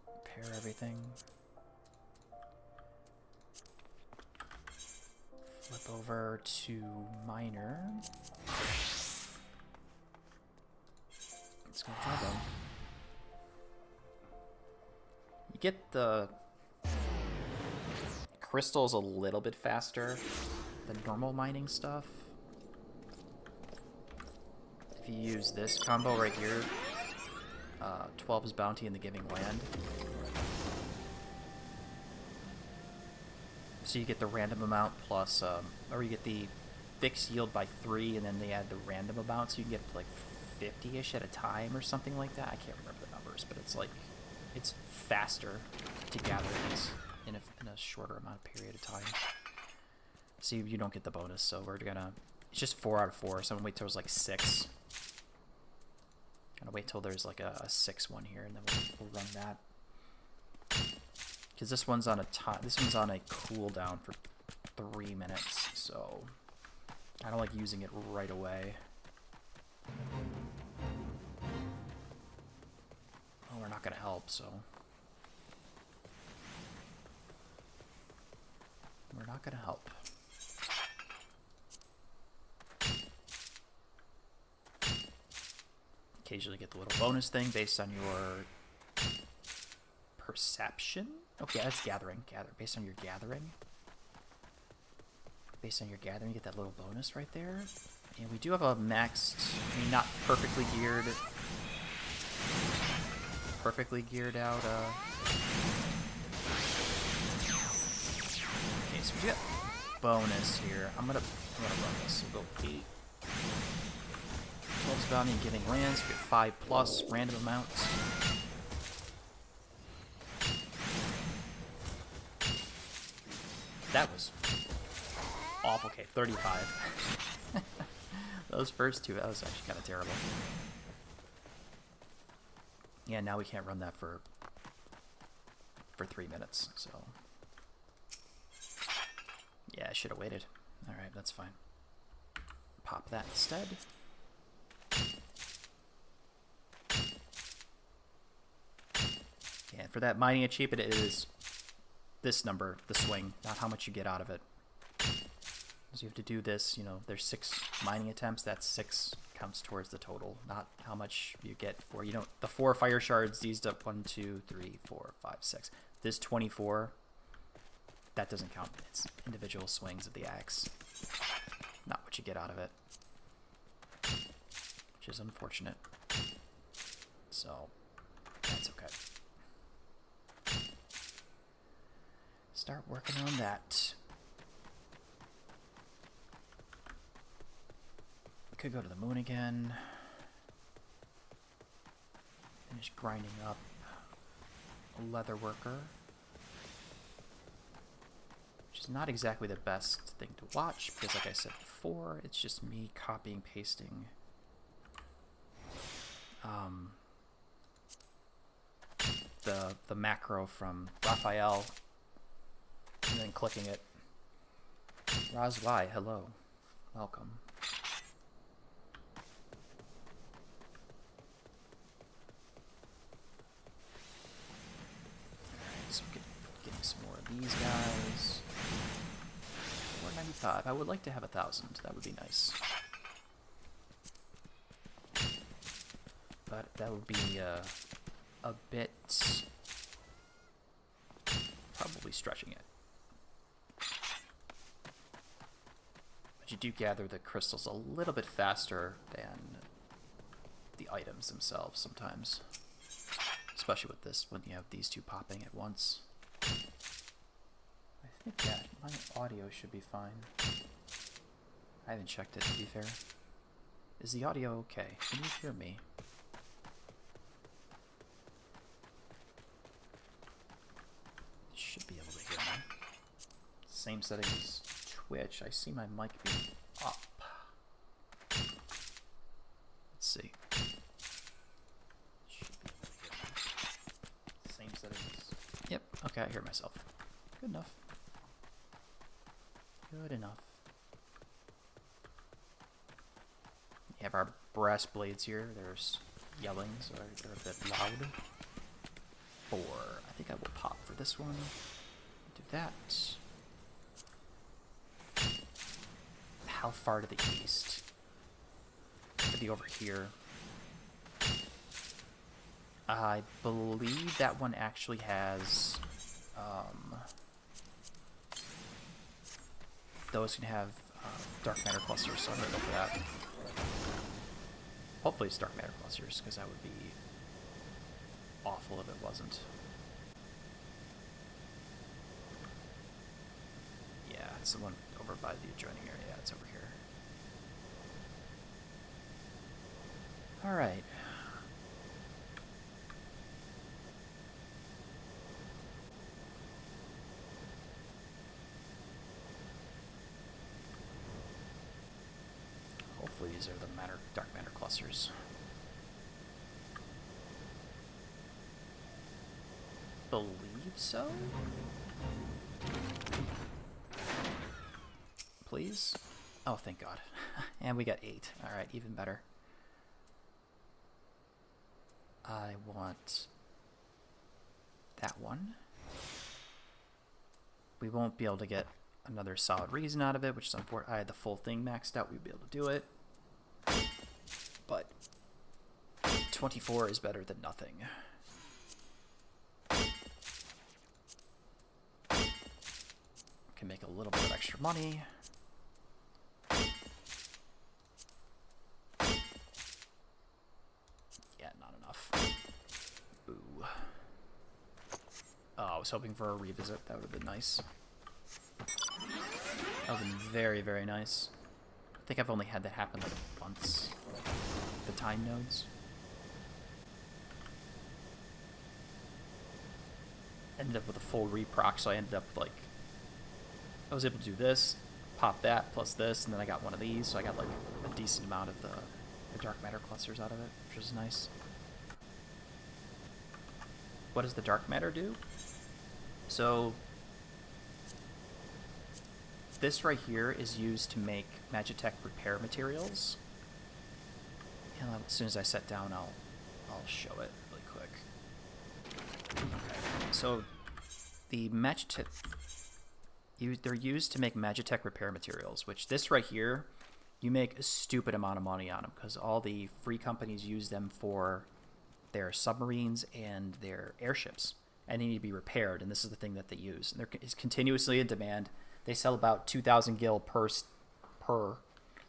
Repair everything. Flip over to miner. Let's go try them. You get the crystals a little bit faster than normal mining stuff. If you use this combo right here, 12's bounty in the giving land. So you get the random amount plus, or you get the fixed yield by 3, and then they add the random amount, so you can get like 50-ish at a time or something like that. I can't remember the numbers, but it's like, it's faster to gather these in a shorter amount of period of time. So you don't get the bonus, so we're gonna, it's just 4 out of 4, so I'm gonna wait till there's like 6. Gonna wait till there's like a 6 one here, and then we'll run that. Because this one's on a cooldown for 3 minutes, so I don't like using it right away. Oh, we're not gonna help, so we're not gonna help. Occasionally get the little bonus thing based on your perception. Okay, that's gathering. Based on your gathering. Based on your gathering, you get that little bonus right there. And we do have a maxed, I mean, not perfectly geared out. Okay, so we get bonus here. I'm gonna run this. We'll go 8. 12's bounty and giving lands. We get 5 plus random amounts. That was awful. Okay, 35. Those first 2, that was actually kind of terrible. Yeah, now we can't run that for 3 minutes, so yeah, I should have waited. Alright, that's fine. Pop that instead. Yeah, for that mining achievement, it is this number, the swing, not how much you get out of it. So you have to do this, you know, there's 6 mining attempts, that's 6 counts towards the total, not how much you get for, you know, the 4 fire shards, these up 1, 2, 3, 4, 5, 6. This 24, that doesn't count. It's individual swings of the axe, not what you get out of it, which is unfortunate. So, that's okay. Start working on that. Could go to the moon again. Finish grinding up a leather worker. Which is not exactly the best thing to watch, because like I said before, it's just me copying, pasting the macro from Raphael and then clicking it. Raz Y, hello. welcome. Alright, so getting some more of these guys. 495. I would like to have 1,000. That would be nice. But that would be a bit... probably stretching it. But you do gather the crystals a little bit faster than the items themselves sometimes. Especially with this, when you have these two popping at once. I think, yeah, my audio should be fine. I haven't checked it, to be fair. Is the audio okay? Can you hear me? Should be able to hear me. Same settings as Twitch. I see my mic being up. Let's see. Should be able to hear me. Same settings. Yep. Okay, I hear myself. Good enough. Good enough. We have our brass blades here. There's yelling, so they're a bit loud. 4. I think I will pop for this one. Do that. How far to the east? Could be over here. I believe that one actually has... those can have dark matter clusters, so I'm going to go for that. Hopefully it's dark matter clusters, because that would be awful if it wasn't. Yeah, it's the one over by the adjoining area. Yeah, it's over here. Alright. Hopefully these are the dark matter clusters. Believe so? Please? Oh, thank God. And we got 8. Alright, even better. I want that one. We won't be able to get another solid reason out of it, which is unfortunate. I had the full thing maxed out. We'd be able to do it. But 24 is better than nothing. Can make a little bit of extra money. Yeah, not enough. Ooh. Oh, I was hoping for a revisit. That would have been nice. That would have been very, very nice. I think I've only had that happen like once. The time nodes. Ended up with a full reproc, so I ended up like... I was able to do this, pop that, plus this, and then I got one of these, so I got like a decent amount of the dark matter clusters out of it, which is nice. What does the dark matter do? So this right here is used to make Magitech repair materials. And as soon as I set down, I'll show it really quick. Okay, so the Magitech... they're used to make Magitech repair materials, which this right here, you make a stupid amount of money on them because all the free companies use them for their submarines and their airships, and they need to be repaired, and this is the thing that they use. And they're continuously in demand. They sell about 2,000 gil per,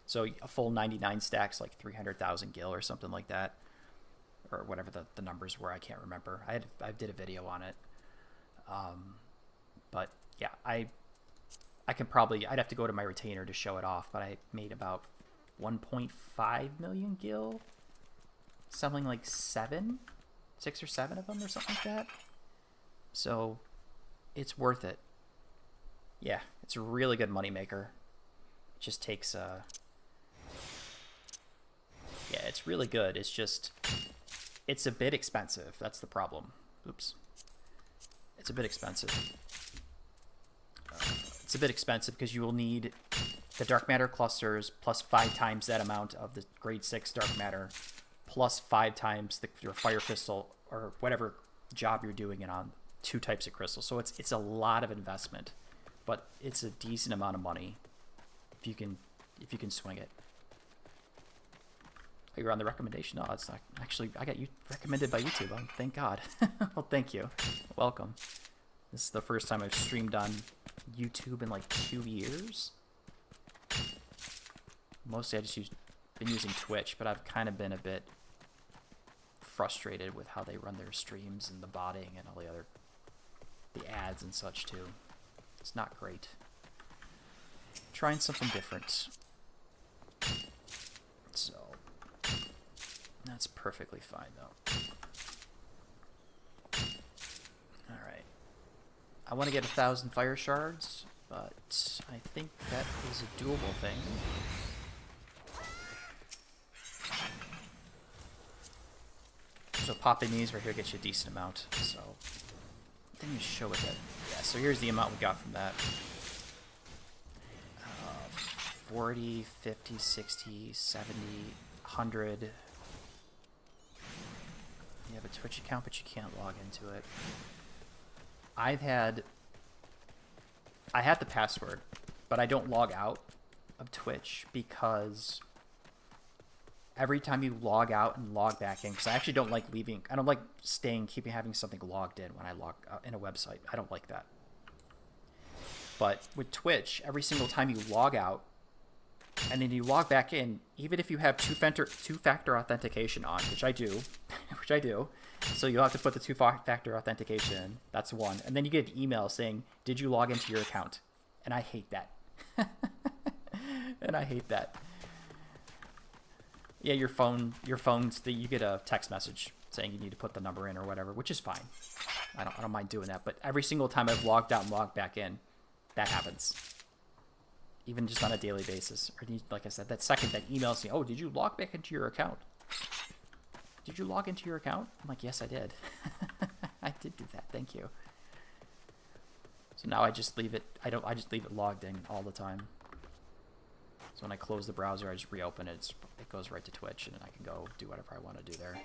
so a full 99 stacks like 300,000 gil or something like that, or whatever the numbers were. I can't remember. I did a video on it, but yeah, I can probably, I'd have to go to my retainer to show it off, but I made about 1.5 million gil, selling like 6 or 7 of them or something like that. So it's worth it. Yeah, it's a really good moneymaker. It just takes yeah, it's really good. It's just, it's a bit expensive. That's the problem. Oops. It's a bit expensive. It's a bit expensive because you will need the dark matter clusters plus 5 times that amount of the grade 6 dark matter plus 5 times your fire crystal or whatever job you're doing it on, 2 types of crystals. So it's a lot of investment, but it's a decent amount of money if you can swing it. Oh, you're on the recommendation. Oh, it's not actually. I got you recommended by YouTube. Oh, thank God. Well, thank you. Welcome. This is the first time I've streamed on YouTube in like 2 years. Mostly I just been using Twitch, but I've kind of been a bit frustrated with how they run their streams and the botting and all the ads and such too. It's not great. Trying something different. So that's perfectly fine though. Alright. I want to get 1,000 fire shards, but I think that is a doable thing. So popping these right here gets you a decent amount. So I think you show it that. Yeah, so here's the amount we got from that. 40, 50, 60, 70, 100. You have a Twitch account, but you can't log into it. I had the password, but I don't log out of Twitch because every time you log out and log back in, because I actually don't like leaving. I don't like having something logged in when I log out in a website. I don't like that. But with Twitch, every single time you log out and then you log back in, even if you have two-factor authentication on, which I do, so you'll have to put the two-factor authentication in. That's one. And then you get an email saying, did you log into your account? And I hate that. And I hate that. Yeah, your phone's you get a text message saying you need to put the number in or whatever, which is fine. I don't mind doing that. But every single time I've logged out and logged back in, that happens. Even just on a daily basis. Or like I said, that second that email saying, oh, did you log back into your account? Did you log into your account? I'm like, yes, I did. I did do that. Thank you. So now I just leave it. I just leave it logged in all the time. So when I close the browser, I just reopen it. It goes right to Twitch, and then I can go do whatever I want to do there.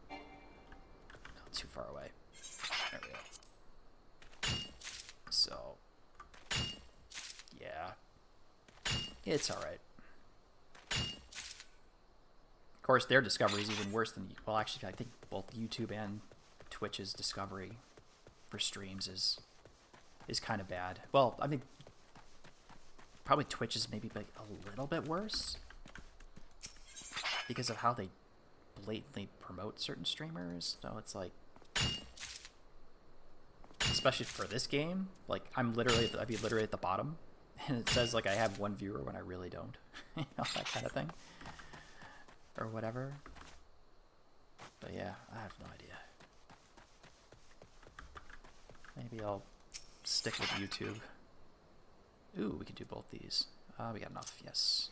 Not too far away. There we go. So, yeah, it's all right. Of course, their discovery is even worse than, well, actually, I think both YouTube and Twitch's discovery for streams is kind of bad. Well, I mean, probably Twitch is maybe like a little bit worse because of how they blatantly promote certain streamers. So it's like, especially for this game, like I'd be literally at the bottom, and it says like I have 1 viewer when I really don't, you know, that kind of thing, or whatever. But yeah, I have no idea. Maybe I'll stick with YouTube. Ooh, we can do both these. We got enough, yes.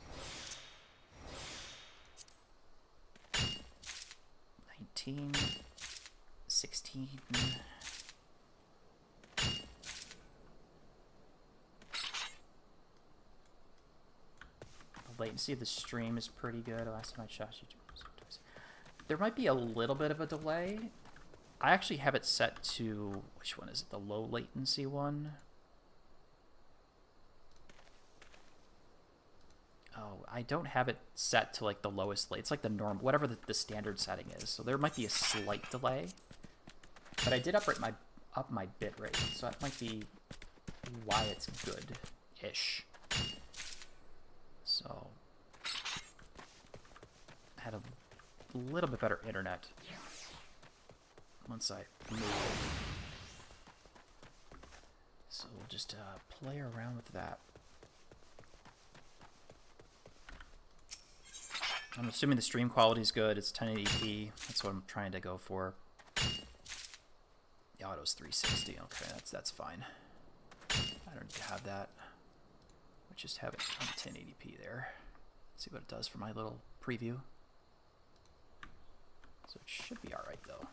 19, 16. The latency of the stream is pretty good. Last time I shot you, there might be a little bit of a delay. I actually have it set to, which one is it? The low latency one. Oh, I don't have it set to like the lowest it's like the norm, whatever the standard setting is. So there might be a slight delay, but I did up my bit rate, so that might be why it's good-ish. So I had a little bit better internet once I moved. So we'll just play around with that. I'm assuming the stream quality is good. It's 1080p. That's what I'm trying to go for. The auto's 360. Okay, that's fine. I don't need to have that. Let's just have it on 1080p there. See what it does for my little preview. So it should be all right though.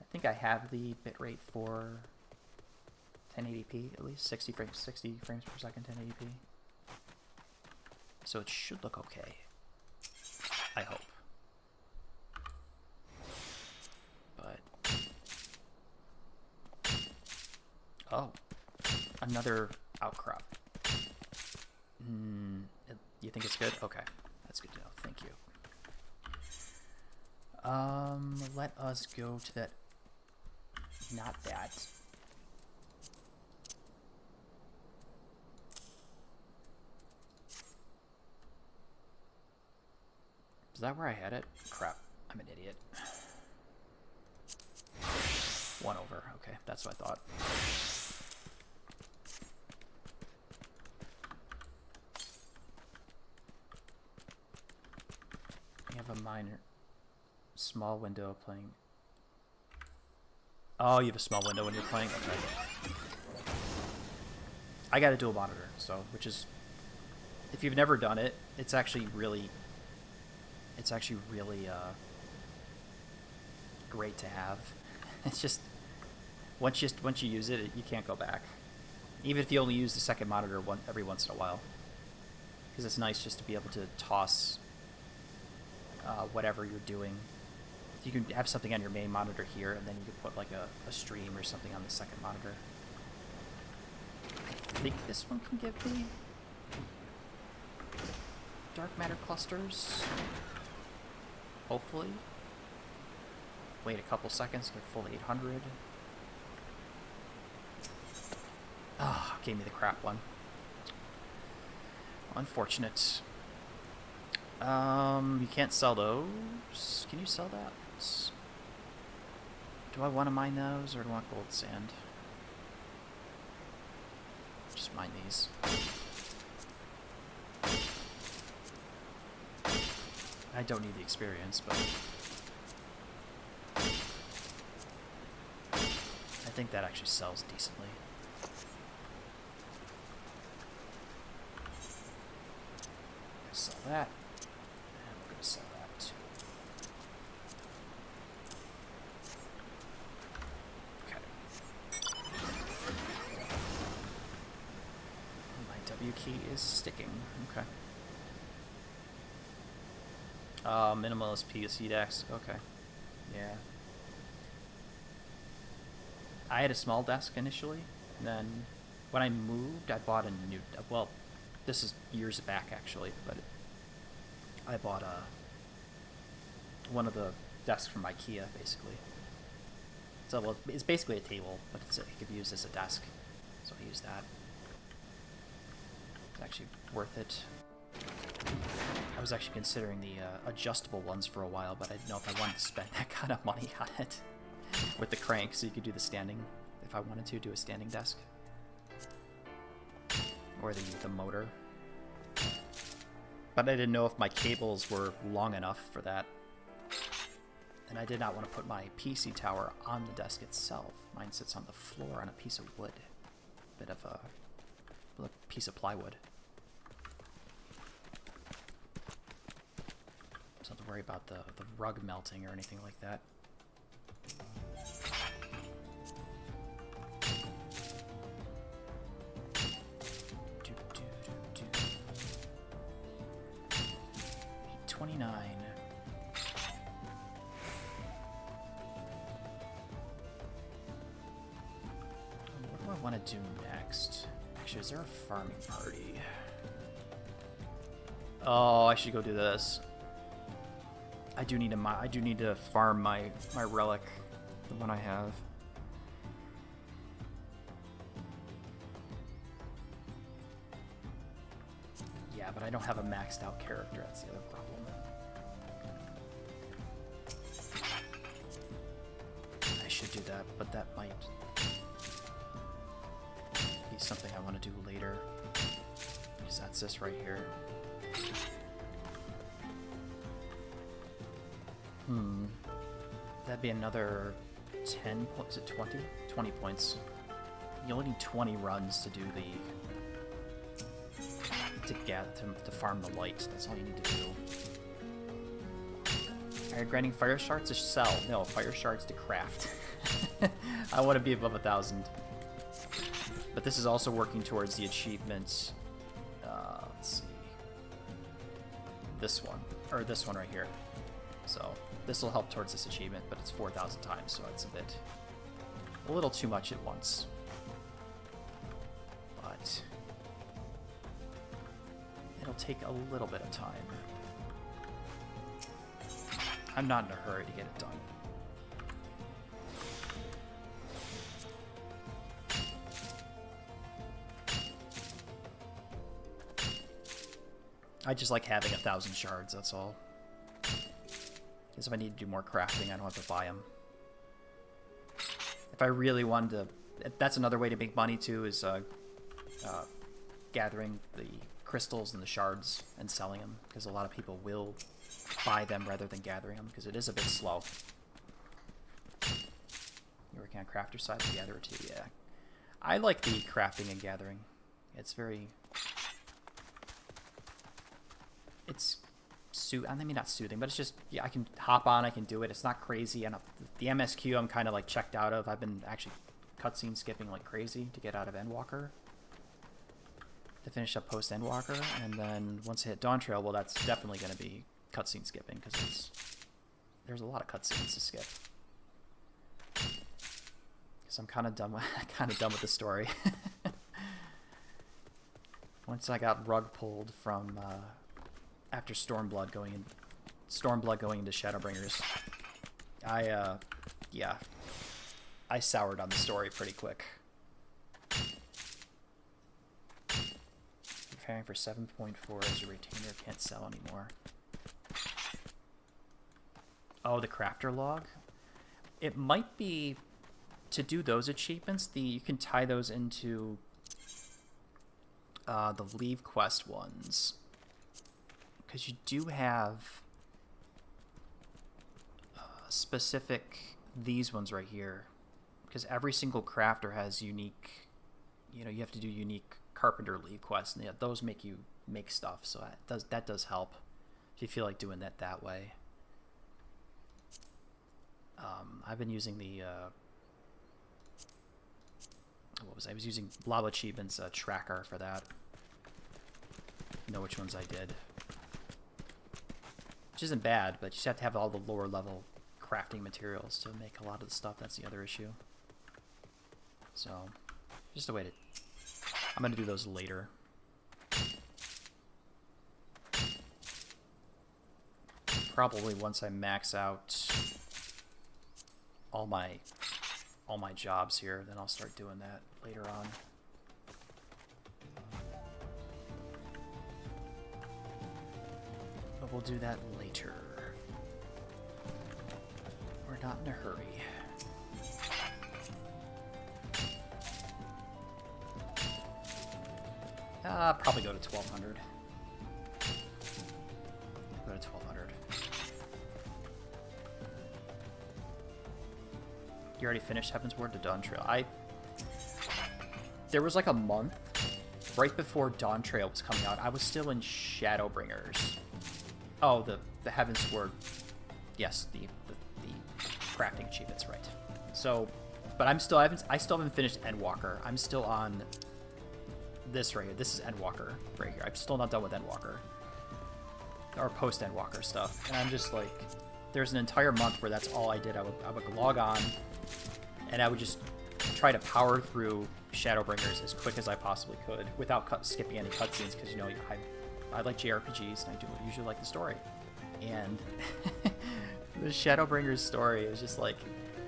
I think I have the bitrate for 1080p at least, 60 frames per second, 1080p. So it should look okay. I hope. But oh, another outcrop. You think it's good? Okay, that's good to know. Thank you. Let us go to that. Not that. Is that where I had it? Crap, I'm an idiot. 1 over. Okay, that's what I thought. You have a minor, small window playing. Oh, you have a small window when you're playing? Okay. I got a dual monitor, so, which is, if you've never done it, it's actually really great to have. It's just, once you use it, you can't go back. Even if you only use the second monitor every once in a while. Because it's nice just to be able to toss whatever you're doing. You can have something on your main monitor here, and then you can put like a stream or something on the second monitor. I think this one can give me dark matter clusters. Hopefully. Wait a couple seconds, get full 800. Ah, gave me the crap one. Unfortunate. You can't sell those. Can you sell that? Do I want to mine those, or do I want gold sand? Just mine these. I don't need the experience, but I think that actually sells decently. Sell that. And we're going to sell that too. Okay. My W key is sticking. Okay. Minimalist PC desk. Okay. Yeah. I had a small desk initially, and then when I moved, I bought a new. Well, this is years back actually, but I bought one of the desks from IKEA, basically. So well, it's basically a table, but it could be used as a desk, so I use that. It's actually worth it. I was actually considering the adjustable ones for a while, but I didn't know if I wanted to spend that kind of money on it. With the crank, so you could do the standing, if I wanted to, do a standing desk. Or the motor. But I didn't know if my cables were long enough for that. And I did not want to put my PC tower on the desk itself. Mine sits on the floor on a piece of wood. Bit of a piece of plywood. So I don't have to worry about the rug melting or anything like that. Do next? Actually, is there a farming party? Oh, I should go do this. I do need to farm my relic, the one I have. Yeah, but I don't have a maxed out character. That's the other problem. I should do that, but that might something I want to do later, because that's this right here. That'd be another 10 points. Is it 20? 20 points. You only need 20 runs to do to farm the light. That's all you need to do. Are you grinding fire shards to sell? No, fire shards to craft. I want to be above 1,000. But this is also working towards the achievements. Let's see. This one. Or this one right here. So this will help towards this achievement, but it's 4,000 times, so it's a little too much at once. But it'll take a little bit of time. I'm not in a hurry to get it done. I just like having 1,000 shards, that's all. Because if I need to do more crafting, I don't have to buy them. If I really wanted to... That's another way to make money, too, is gathering the crystals and the shards and selling them. Because a lot of people will buy them rather than gathering them, because it is a bit slow. You're working on crafter side, the gatherer too, yeah. I like the crafting and gathering. It's very... It's I mean, not soothing, but it's just, yeah, I can hop on, I can do it. It's not crazy. And the MSQ I'm kind of like checked out of. I've been actually cutscene skipping like crazy to get out of Endwalker, to finish up post Endwalker, and then once I hit Dawn Trail, well, that's definitely going to be cutscene skipping, because there's a lot of cutscenes to skip. Because I'm kind of done with the story. Once I got rug pulled from after Stormblood going into Shadowbringers, yeah, I soured on the story pretty quick. Preparing for 7.4 as your retainer can't sell anymore. Oh, the crafter log? It might be to do those achievements. You can tie those into the leave quest ones, because you do have specific these ones right here, because every single crafter has unique, you know, you have to do unique carpenter leave quests, and yeah, those make you make stuff, so that does help if you feel like doing that way. I've been using the I was using lalachievements tracker for that. Know which ones I did, which isn't bad, but you just have to have all the lower level crafting materials to make a lot of the stuff. That's the other issue. So just a way to... I'm going to do those later. Probably once I max out all my jobs here, then I'll start doing that later on. But we'll do that later. We're not in a hurry. Probably go to 1200. Go to 1200. You already finished Heaven's Word to Dawn Trail. There was like a month right before Dawn Trail was coming out. I was still in Shadowbringers. Oh, the Heaven's Word. Yes, the crafting achievements, right. So, but I still haven't finished Endwalker. I'm still on this right here. This is Endwalker right here. I'm still not done with Endwalker. Or post Endwalker stuff. And I'm just like, there's an entire month where that's all I did. I would log on, and I would just try to power through Shadowbringers as quick as I possibly could without skipping any cutscenes, because, you know, I like JRPGs, and I usually like the story. And the Shadowbringers story is just like,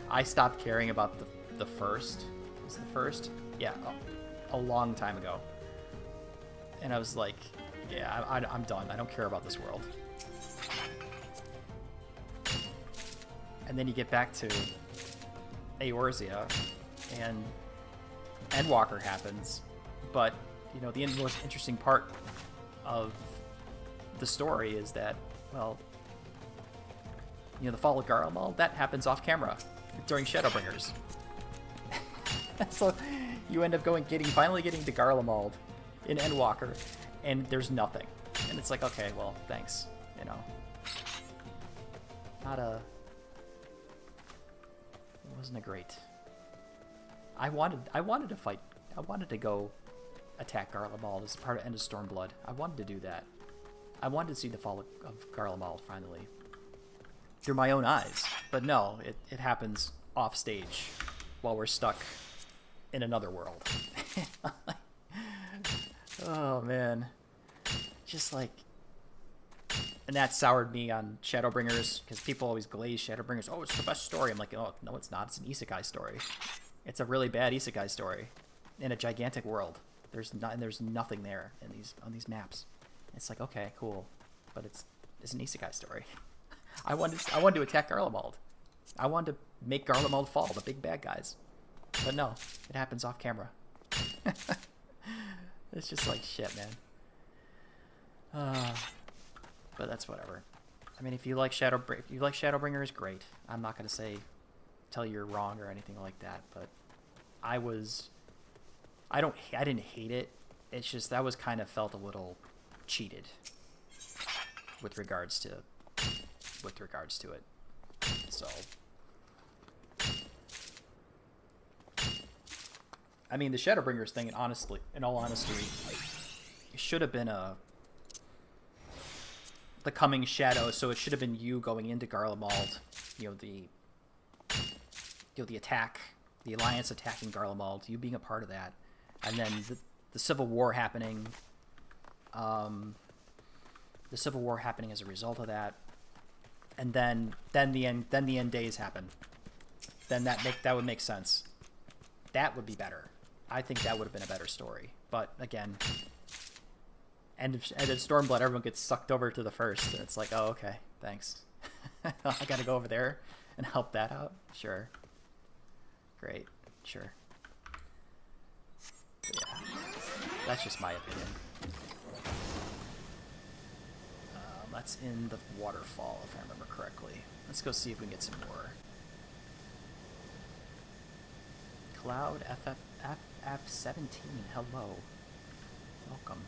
I stopped caring about the first. Was it the first? Yeah, a long time ago. And I was like, yeah, I'm done. I don't care about this world. And then you get back to Eorzea, and Endwalker happens. But, you know, the most interesting part of the story is that, well, you know, the fall of Garlemald, that happens off camera during Shadowbringers. So you end up finally getting to Garlemald in Endwalker, and there's nothing. And it's like, okay, well, thanks, you know. It wasn't a great... I wanted to fight to go attack Garlemald as part of End of Stormblood. I wanted to do that. I wanted to see the fall of Garlemald finally. Through my own eyes. But no, it happens off stage while we're stuck in another world. Oh, man. Just like... And that soured me on Shadowbringers, because people always glaze Shadowbringers. Oh, it's the best story. I'm like, oh, no, it's not. It's an isekai story. It's a really bad isekai story in a gigantic world. There's nothing there on these maps. It's like, okay, cool, but it's an isekai story. I wanted to attack Garlemald. I wanted to make Garlemald fall, the big bad guys. But no, it happens off camera. It's just like shit, man. But that's whatever. I mean, if you like Shadowbringers, great. I'm not gonna tell you you're wrong or anything like that. But I didn't hate it. It's just that was kind of felt a little cheated with regards to it. So, I mean, the Shadowbringers thing, in all honesty, it should have been the coming shadow. So it should have been you going into Garlemald, the attack, the Alliance attacking Garlemald, you being a part of that, and then the Civil War happening. The Civil War happening as a result of that, and then the end days happen. Then that would make sense. That would be better. I think that would have been a better story. But again, end of Stormblood, everyone gets sucked over to the first, and it's like, oh, okay, thanks. I gotta go over there and help that out. Sure. Great. Sure. But yeah, that's just my opinion. That's in the waterfall, if I remember correctly. Let's go see if we can get some more. Cloud FFXIV, hello. Welcome.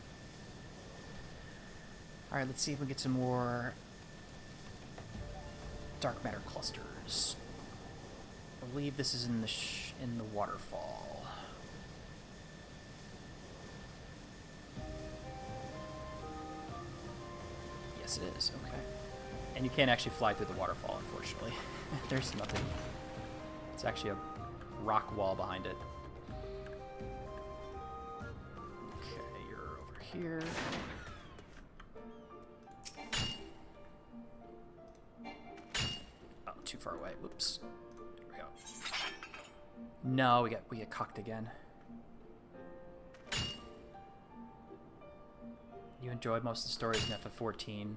Alright, let's see if we can get some more dark matter clusters. I believe this is in the waterfall. Yes, it is. Okay. And you can't actually fly through the waterfall, unfortunately. There's nothing. It's actually a rock wall behind it. Okay, you're over here. Oh, too far away. Whoops. There we go. No, we get cucked again. You enjoyed most of the stories in FF14,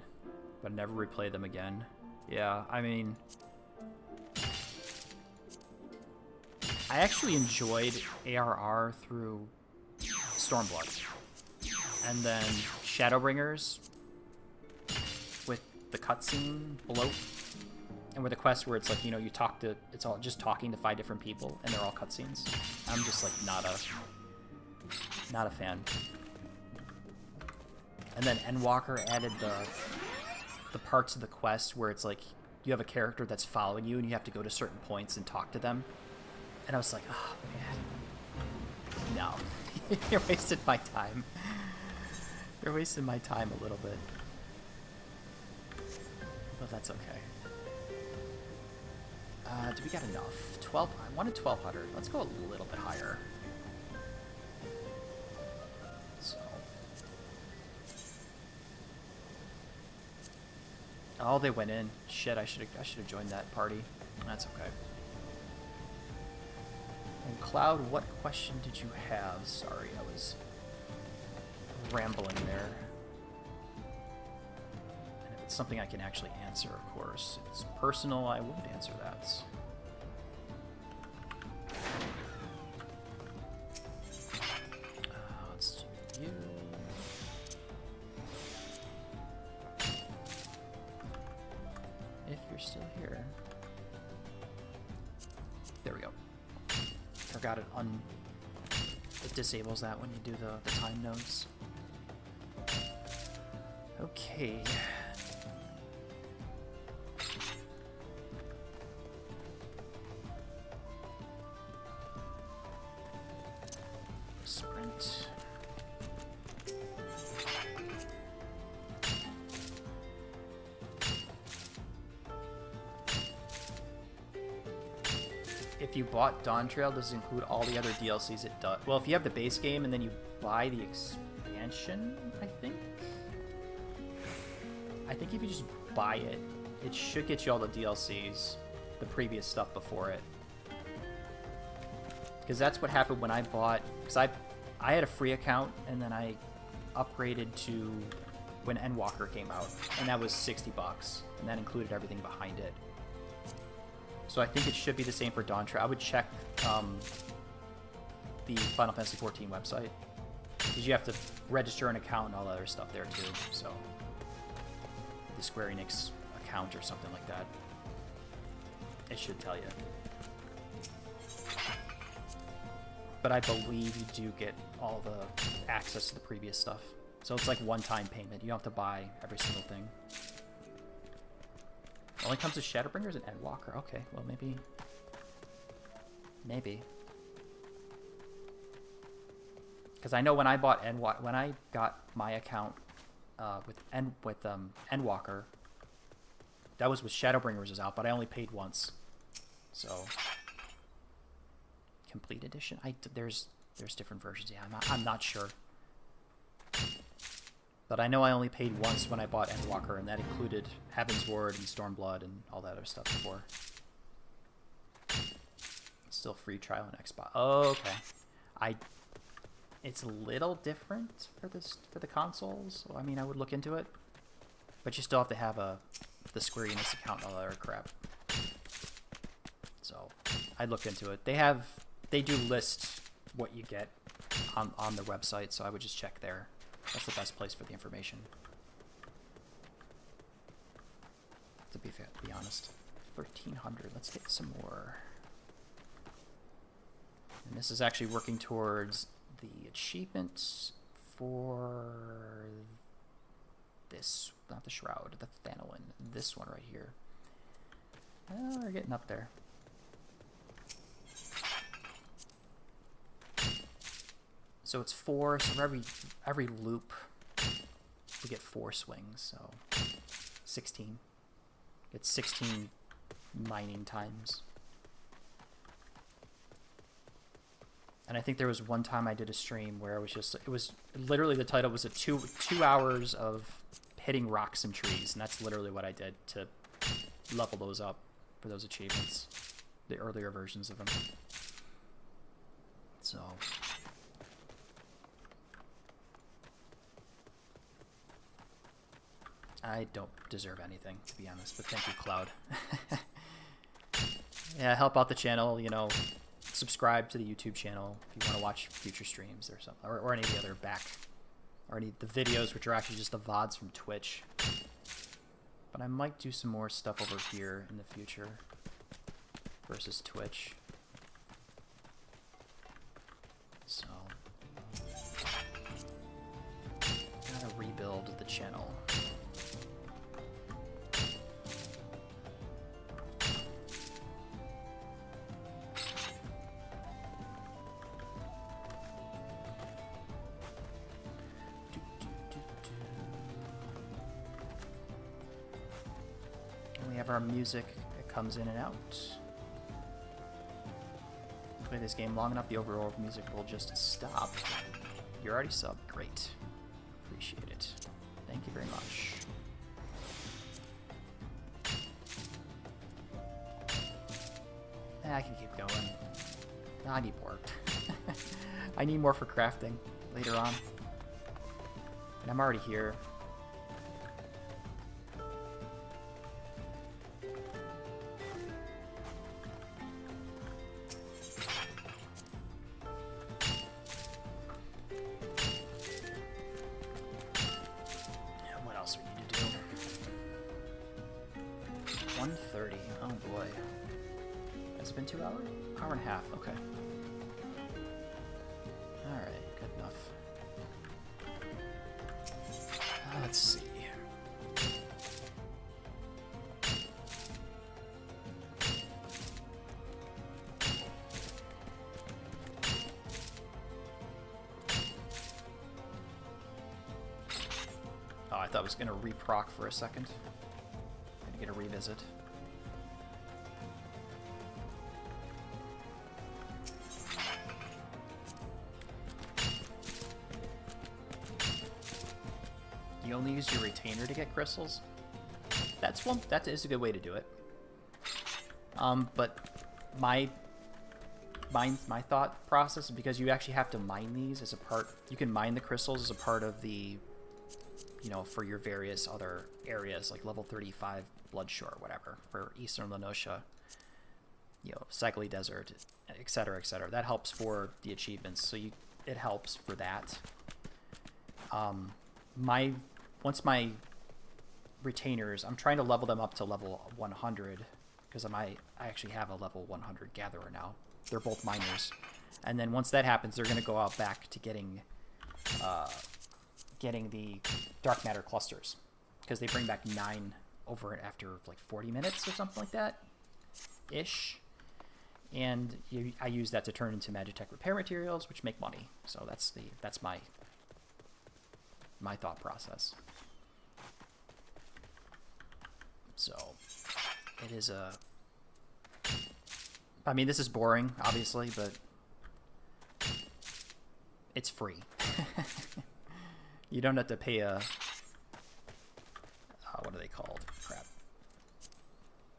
but never replay them again. Yeah, I mean, I actually enjoyed ARR through Stormblood, and then Shadowbringers with the cutscene bloat, and with the quest where it's like, you talk to, it's all just talking to 5 different people, and they're all cutscenes. I'm just like not a fan. And then Endwalker added the parts of the quest where it's like you have a character that's following you and you have to go to certain points and talk to them. And I was like, oh, man. No. You're wasting my time. You're wasting my time a little bit. But that's okay. Do we got enough? 12? I wanted 1,200. Let's go a little bit higher. Oh, they went in. Shit, I should have joined that party. That's okay. And Cloud, what question did you have? Sorry, I was rambling there. And if it's something I can actually answer, of course. If it's personal, I won't answer that. Let's do you. If you're still here. There we go. Forgot it disables that when you do the time nodes. Okay. if you bought Dawn Trail, does it include all the other DLCs? It does. Well, if you have the base game and then you buy the expansion, I think if you just buy it, it should get you all the DLCs, the previous stuff before it. Because that's what happened when I bought, because I had a free account and then I upgraded to when Endwalker came out, and that was $60, and that included everything behind it. So I think it should be the same for Dawn Trail. I would check the Final Fantasy XIV website, because you have to register an account and all that other stuff there too. So the Square Enix account or something like that, it should tell you. But I believe you do get all the access to the previous stuff. So it's like one-time payment. You don't have to buy every single thing. It only comes with Shadowbringers and Endwalker. Okay, well maybe. Because I know when I bought when I got my account with Endwalker, that was with Shadowbringers was out, but I only paid once. So complete edition. There's different versions. Yeah, I'm not sure. But I know I only paid once when I bought Endwalker, and that included Heaven's Ward and Stormblood and all that other stuff before. Still free trial on Xbox. Oh, okay. It's a little different for the consoles. So, I mean, I would look into it, but you still have to have the Square Enix account and all that other crap. So I'd look into it. They do list what you get on their website, so I would just check there. That's the best place for the information. To be honest. 1,300. Let's get some more. And this is actually working towards the achievements for this, not the Shroud, the Thanolin. This one right here. Well, we're getting up there. So it's 4, so for every loop, we get 4 swings, so 16. It's 16 mining times. And I think there was one time I did a stream where it was literally, the title was 2 hours of hitting rocks and trees, and that's literally what I did to level those up for those achievements, the earlier versions of them. So I don't deserve anything, to be honest, but thank you, Cloud. Yeah, help out the channel, you know, subscribe to the YouTube channel if you want to watch future streams or something, or any of the other or any of the videos, which are actually just the VODs from Twitch. But I might do some more stuff over here in the future versus Twitch. So, gotta rebuild the channel. Our music, it comes in and out. Play this game long enough, the overall music will just stop. You're already subbed. Great. Appreciate it. Thank you very much. I can keep going. I need more. I need more for crafting later on. And I'm already here. I thought I was going to reproc for a second. Gonna get a revisit. only use your retainer to get crystals. That is a good way to do it. But my thought process is because you actually have to mine these as a part. You can mine the crystals as a part of the, you know, for your various other areas like level 35 Bloodshore or whatever for Eastern Lenosha, you know, Cycly Desert, etc., etc. That helps for the achievements, so it helps for that. Once my retainers, I'm trying to level them up to level 100 because I actually have a level 100 gatherer now. They're both miners, and then once that happens, they're going to go out back to getting the dark matter clusters because they bring back 9 over after like 40 minutes or something like that ish. And I use that to turn into Magitech repair materials, which make money. So that's my thought process. So it is I mean, this is boring, obviously, but it's free. You don't have to pay a what are they called? Crap.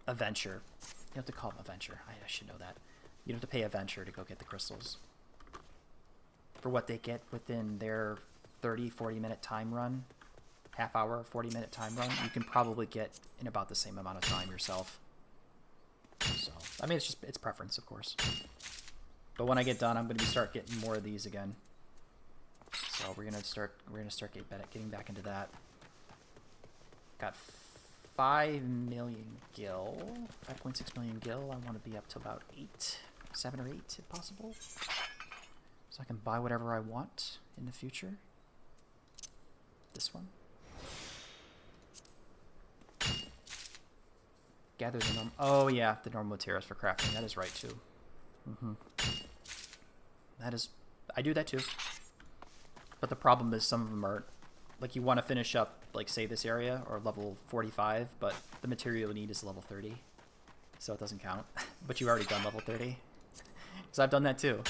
A venture. You have to call them a venture. I should know that. You don't have to pay a venture to go get the crystals. For what they get within their 30-40 minute time run, half hour, 40-minute time run, you can probably get in about the same amount of time yourself. So, I mean, it's preference, of course. But when I get done, I'm going to start getting more of these again. So we're gonna start getting back into that. Got 5 million gil, 5.6 million gil. I want to be up to about 7 or 8 if possible, so I can buy whatever I want in the future. This one. Gather the normal. Oh yeah, the normal materials for crafting. That is right too. That is. I do that too. But the problem is some of them are, like, you want to finish up, like, say this area, or level 45, but the material you need is level 30. So it doesn't count. But you've already done level 30. So I've done that too.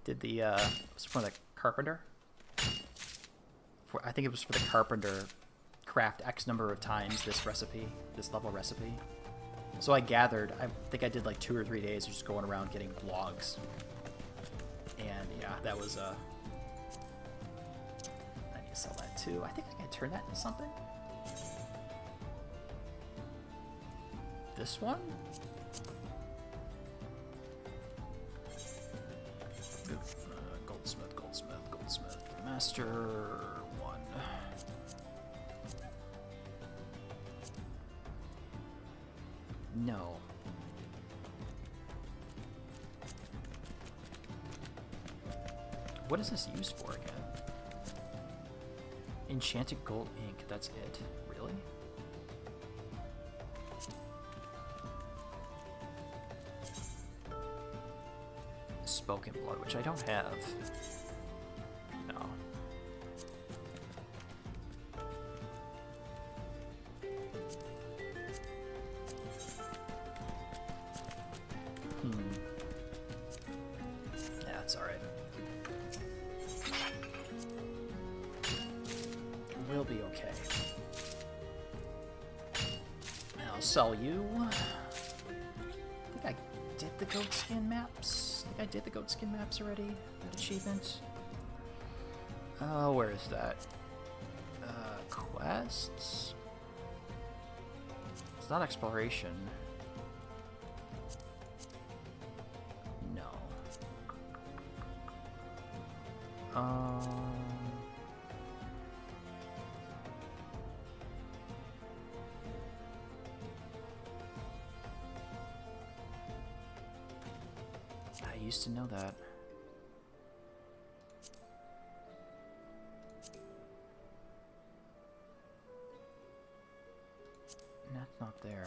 Did the, it was for the carpenter? I think it was for the carpenter, craft X number of times this recipe, this level recipe. So I gathered, I think I did like 2 or 3 days just going around getting logs. And yeah, that was, sell that too. I think I can turn that into something. This one? Goldsmith. Master 1. No. What is this used for again? Enchanted gold ink, that's it? Really? Spoken blood, which I don't have. No. Yeah, it's alright. We'll be okay. I'll sell you. I think I did the goat skin maps. I think I did the goat skin maps already. That achievement. Oh, where is that? Quests? It's not exploration. No. I used to know that. That's not there.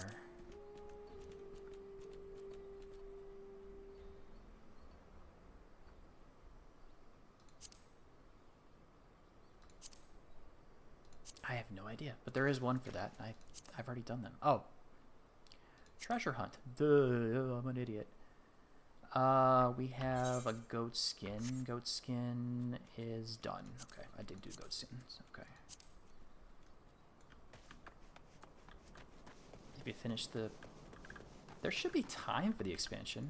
I have no idea, but there is one for that. I've already done them. Oh, treasure hunt. Duh, I'm an idiot. We have a goat skin. Goat skin is done. Okay, I did do goat skins. Okay. If you finish the... There should be time for the expansion.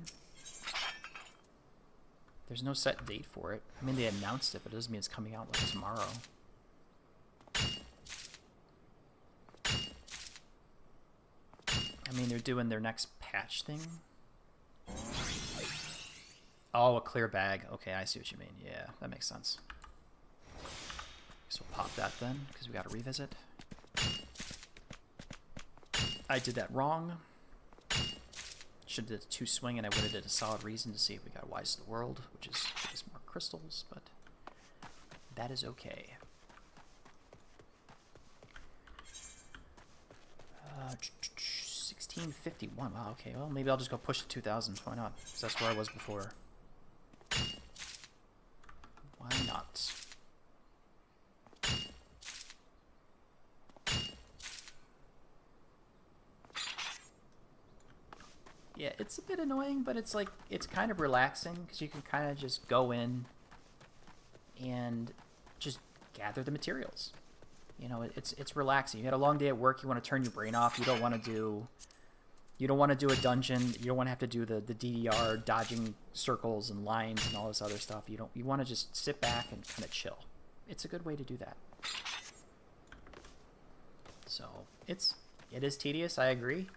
There's no set date for it. I mean, they announced it, but it doesn't mean it's coming out like tomorrow. I mean, they're doing their next patch thing. Oh, a clear bag. Okay, I see what you mean. Yeah, that makes sense. So we'll pop that then, because we got to revisit. I did that wrong. Should have did a 2 swing, and I would have did a solid reason to see if we got Wise of the World, which is more crystals, but that is okay. 1651. Wow, okay. Well, maybe I'll just go push to 2000. Why not? Because that's where I was before. Why not? Yeah, it's a bit annoying, but it's like, it's kind of relaxing because you can kind of just go in and just gather the materials. You know, it's relaxing. You had a long day at work, you want to turn your brain off. You don't want to do a dungeon. You don't want to have to do the DDR, dodging circles and lines and all this other stuff. You want to just sit back and kind of chill. It's a good way to do that. So it is tedious, I agree.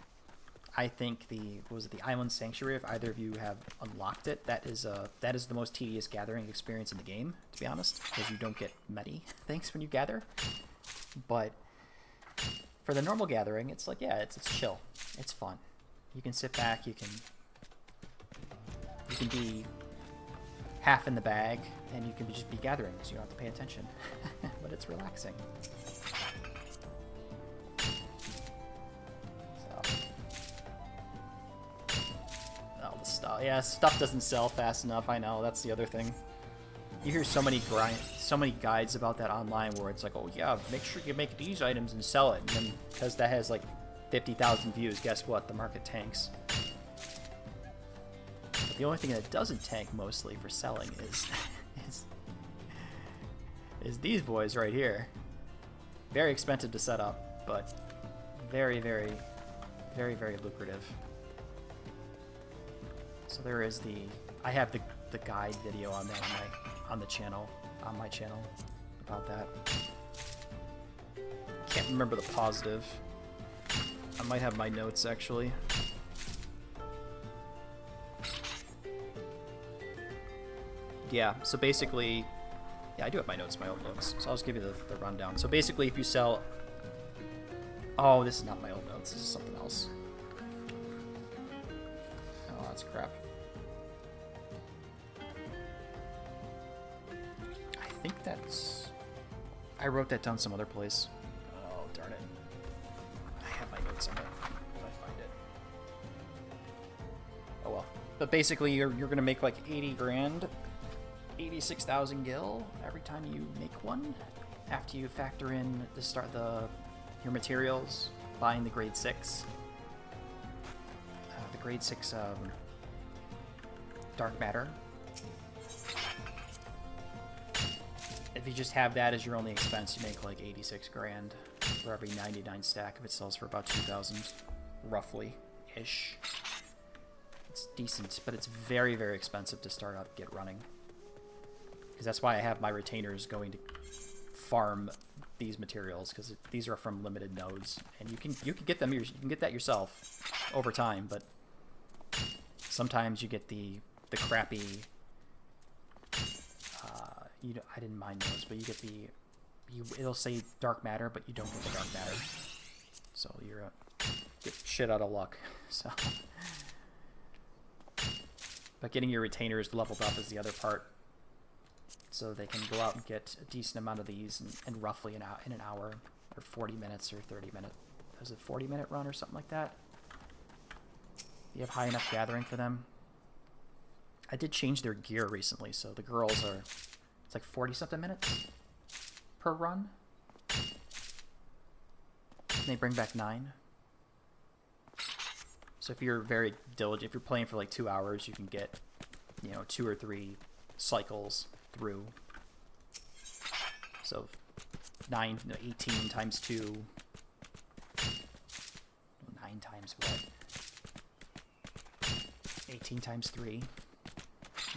I think the Island Sanctuary, if either of you have unlocked it, that is the most tedious gathering experience in the game, to be honest, because you don't get many things when you gather. But for the normal gathering, it's like, yeah, it's chill. It's fun. You can sit back, you can be half in the bag, and you can just be gathering, so you don't have to pay attention. But it's relaxing. Yeah, stuff doesn't sell fast enough. I know, that's the other thing. You hear so many guides about that online where it's like, oh yeah, make sure you make these items and sell it. And then because that has like 50,000 views, guess what? The market tanks. But the only thing that doesn't tank mostly for selling is these boys right here. Very expensive to set up, but very, very, very, very lucrative. So there is I have the guide video on that on my channel about that. Can't remember the positive. I might have my notes actually. Yeah, so basically, yeah, I do have my notes, my old notes. So I'll just give you the rundown. So basically, if you sell, oh, this is not my old notes. This is something else. Oh, that's crap. I think that's... I wrote that down some other place. Oh, darn it. I have my notes on it. If I find it. Oh well. But basically, you're gonna make like 80 grand, 86,000 gil every time you make one. After you factor in your materials, buying the grade 6. The grade 6 dark matter. If you just have that as your only expense, you make like 86 grand for every 99 stack if it sells for about 2,000, roughly-ish. It's decent, but it's very, very expensive to start out get running. Because that's why I have my retainers going to farm these materials, because these are from limited nodes, and you can get them. You can get that yourself over time, but sometimes you get the crappy. I didn't mind those, but you get it'll say dark matter, but you don't get the dark matter, so you're get shit out of luck. So, but getting your retainers leveled up is the other part. So they can go out and get a decent amount of these in roughly in an hour, or 40 minutes, or 30 minutes. There's a 40-minute run or something like that. You have high enough gathering for them. I did change their gear recently, so the girls are... It's like 40-something minutes per run. And they bring back 9. So if you're very diligent, if you're playing for like 2 hours, you can get, 2 or 3 cycles through. So 18 times 2, 9 9 times what? 18 times 3.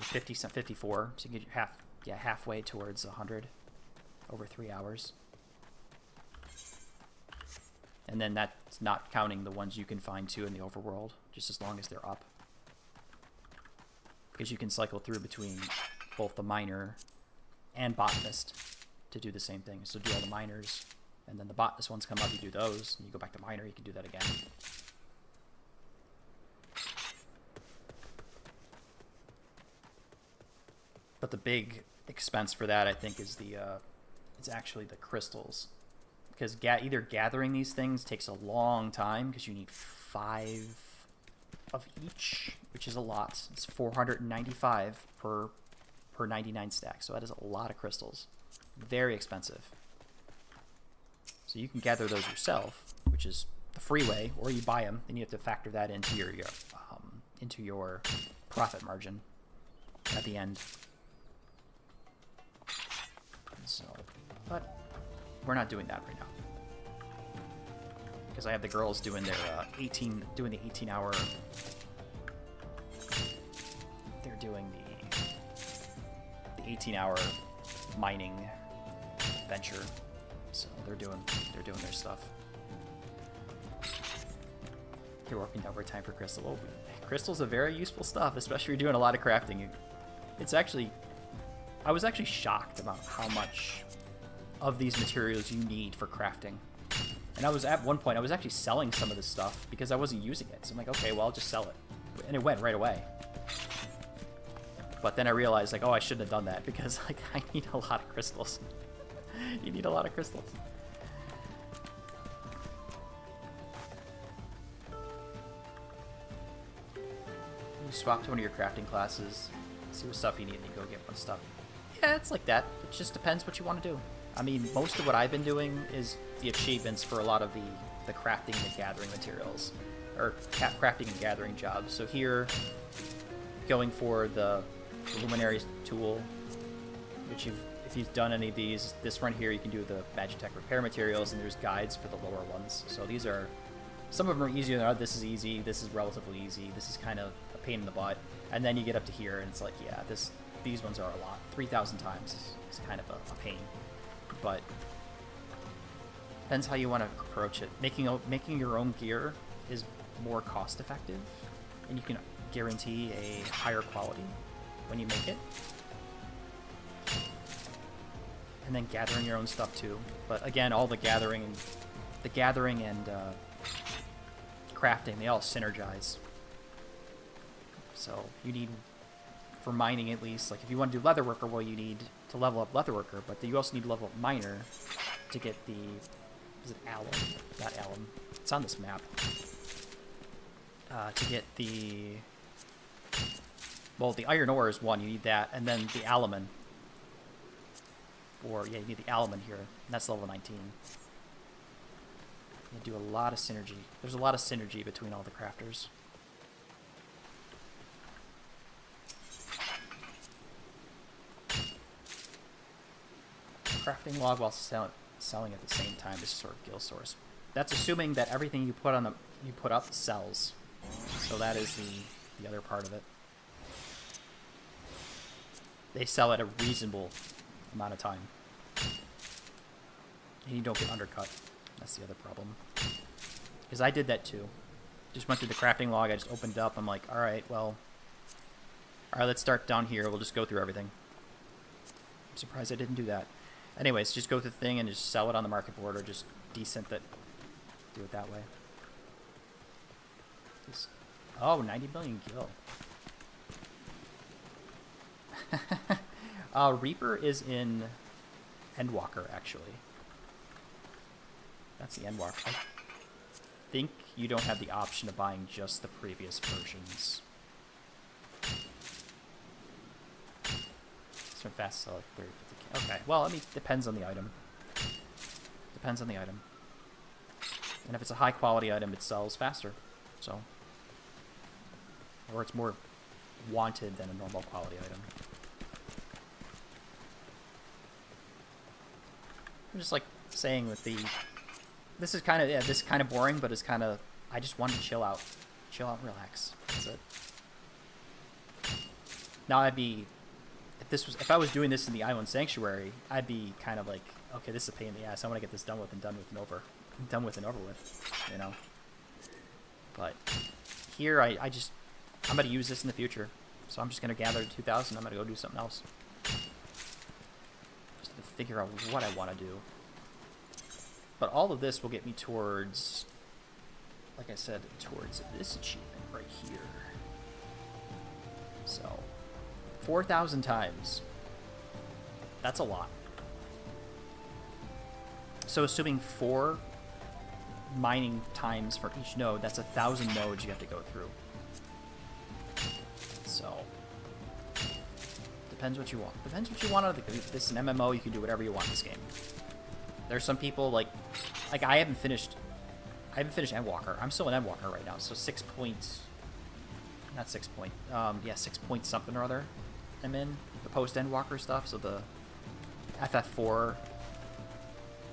54. So you can get halfway towards 100 over 3 hours. And then that's not counting the ones you can find too in the overworld, just as long as they're up. Because you can cycle through between both the miner and botanist to do the same thing. So do all the miners, and then the botanist ones come up, you do those, and you go back to miner, you can do that again. But the big expense for that, I think, is it's actually the crystals. Because either gathering these things takes a long time, because you need 5 of each, which is a lot. It's 495 per 99 stack, so that is a lot of crystals. Very expensive. So you can gather those yourself, which is the free way, or you buy them, and you have to factor that into your profit margin at the end. So, but we're not doing that right now, because I have the girls doing their the 18-hour. They're doing the 18-hour mining venture, so they're doing their stuff. You're working overtime for crystal. Oh, crystals are very useful stuff, especially if you're doing a lot of crafting. I was actually shocked about how much of these materials you need for crafting. And at one point I was actually selling some of this stuff because I wasn't using it. So I'm like, okay, well, I'll just sell it. And it went right away. But then I realized, like, oh, I shouldn't have done that, because like I need a lot of crystals. You need a lot of crystals. You swap to one of your crafting classes, see what stuff you need, and you go get one stuff. Yeah, it's like that. It just depends what you want to do. I mean, most of what I've been doing is the achievements for a lot of the crafting and gathering materials, or crafting and gathering jobs. So here, going for the Luminaries tool, which if you've done any of these, this one here you can do the Magitech repair materials, and there's guides for the lower ones. So these are, some of them are easier than others. This is easy, this is relatively easy, this is kind of a pain in the butt. And then you get up to here and it's like, yeah, these ones are a lot. 3,000 times is kind of a pain. But depends how you want to approach it. Making your own gear is more cost effective, and you can guarantee a higher quality when you make it. And then gathering your own stuff too. But again, all the gathering and crafting, they all synergize. So you need, for mining at least, like if you want to do leatherworker, well, you need to level up leatherworker, but you also need to level up miner to get the, is it alum? Not alum. It's on this map. To get the, well, the iron ore is one, you need that, and then the alumin. Or, yeah, you need the alumin here, and that's level 19. You do a lot of synergy. There's a lot of synergy between all the crafters. Crafting log while selling at the same time is sort of guild source. That's assuming that everything you put up sells. So that is the other part of it. They sell at a reasonable amount of time, and you don't get undercut. That's the other problem. Because I did that too. Just went through the crafting log. I just opened it up. I'm like, all right, let's start down here. We'll just go through everything. I'm surprised I didn't do that. Anyways, just go through the thing and just sell it on the market board, or just desynth it. Do it that way. Just, oh, 90 million gil. Reaper is in Endwalker, actually. That's the Endwalker. I think you don't have the option of buying just the previous versions. So fast sell at 30, 50k. Okay, well, I mean, depends on the item. Depends on the item. And if it's a high quality item, it sells faster. So, or it's more wanted than a normal quality item. I'm just like saying with the, this is kind of, yeah, this is kind of boring, but it's kind of I just wanted to chill out. Chill out and relax. That's it. Now I'd be... If I was doing this in the Island Sanctuary, I'd be kind of like, okay, this is a pain in the ass. I want to get this done with and over with, you know? But here, I'm going to use this in the future. So I'm just going to gather 2,000. I'm going to go do something else. Just to figure out what I want to do. But all of this will get me towards, like I said, towards this achievement right here. So, 4,000 times. That's a lot. So assuming 4 mining times for each node, that's 1,000 nodes you have to go through. So, depends what you want. Depends what you want out of the game. If this is an MMO, you can do whatever you want in this game. There's some people like I haven't finished Endwalker. I'm still in Endwalker right now, so 6 points. Not 6 point. Yeah, 6 point something or other. I'm in the post Endwalker stuff. So the FF4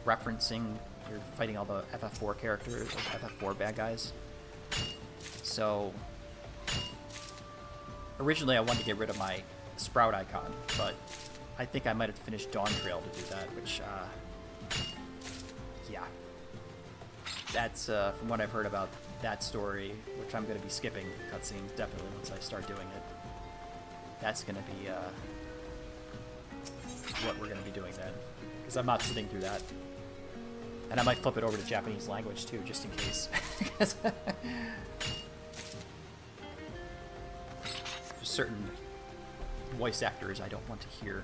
referencing, you're fighting all the FF4 characters, like FF4 bad guys. So originally I wanted to get rid of my Sprout icon, but I think I might have to finish Dawn Trail to do that, which, yeah. That's, from what I've heard about that story, which I'm going to be skipping cutscenes, definitely, once I start doing it. That's going to be, what we're going to be doing then. Because I'm not sitting through that. And I might flip it over to Japanese language, too, just in case. There's certain voice actors I don't want to hear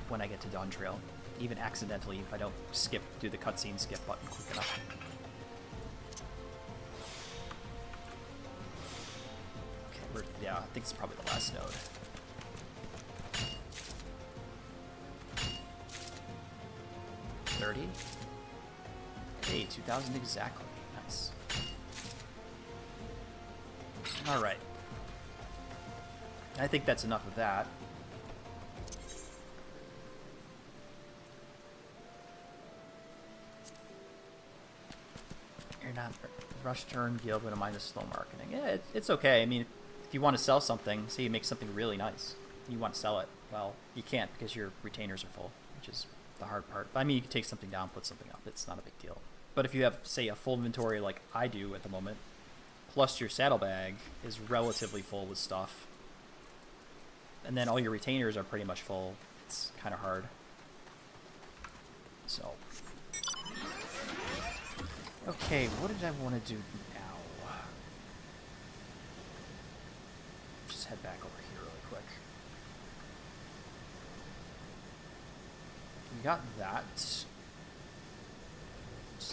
when I get to Dawn Trail, even accidentally, if I don't do the cutscene skip button quick enough. Okay, yeah, I think it's probably the last node. $30? Hey, 2,000 exactly. Nice. Alright. I think that's enough of that. You're not rush turn guild, but mind the slow marketing. Yeah, it's okay. I mean, if you want to sell something, say you make something really nice, you want to sell it. Well, you can't because your retainers are full, which is the hard part. But I mean, you can take something down, put something up. It's not a big deal. But if you have, say, a full inventory like I do at the moment, plus your saddlebag is relatively full with stuff, and then all your retainers are pretty much full, it's kind of hard. So, okay, what did I want to do now? Just head back over here really quick. We got that. Just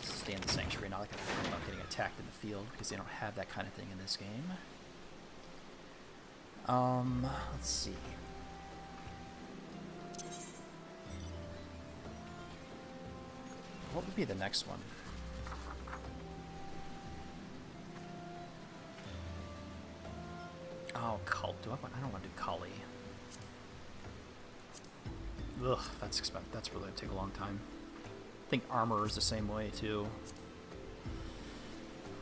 stay in the sanctuary, not like I'm worried about getting attacked in the field, because they don't have that kind of thing in this game. Let's see. What would be the next one? Oh, cult. I don't want to do Kali. Ugh, that's expensive. That's really gonna take a long time. I think armor is the same way too.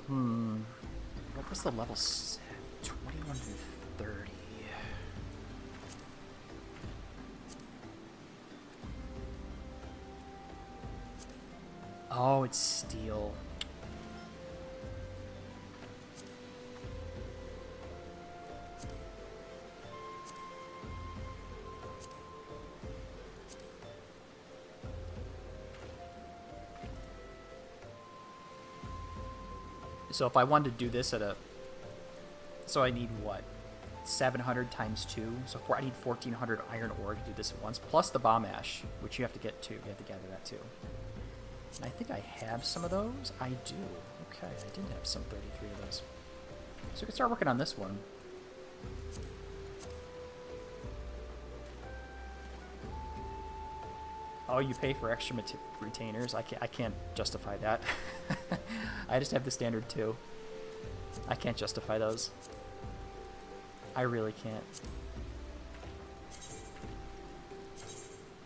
What was the level set? 21 to 30. Oh, it's steel. So if I wanted to do this at a... So I need what? 700 times 2? So I need 1,400 iron ore to do this at once, plus the bomb ash, which you have to get too. You have to gather that too. And I think I have some of those. I do. Okay, I did have some 33 of those. So we can start working on this one. Oh, you pay for extra retainers? I can't justify that. I just have the standard 2. I can't justify those. I really can't.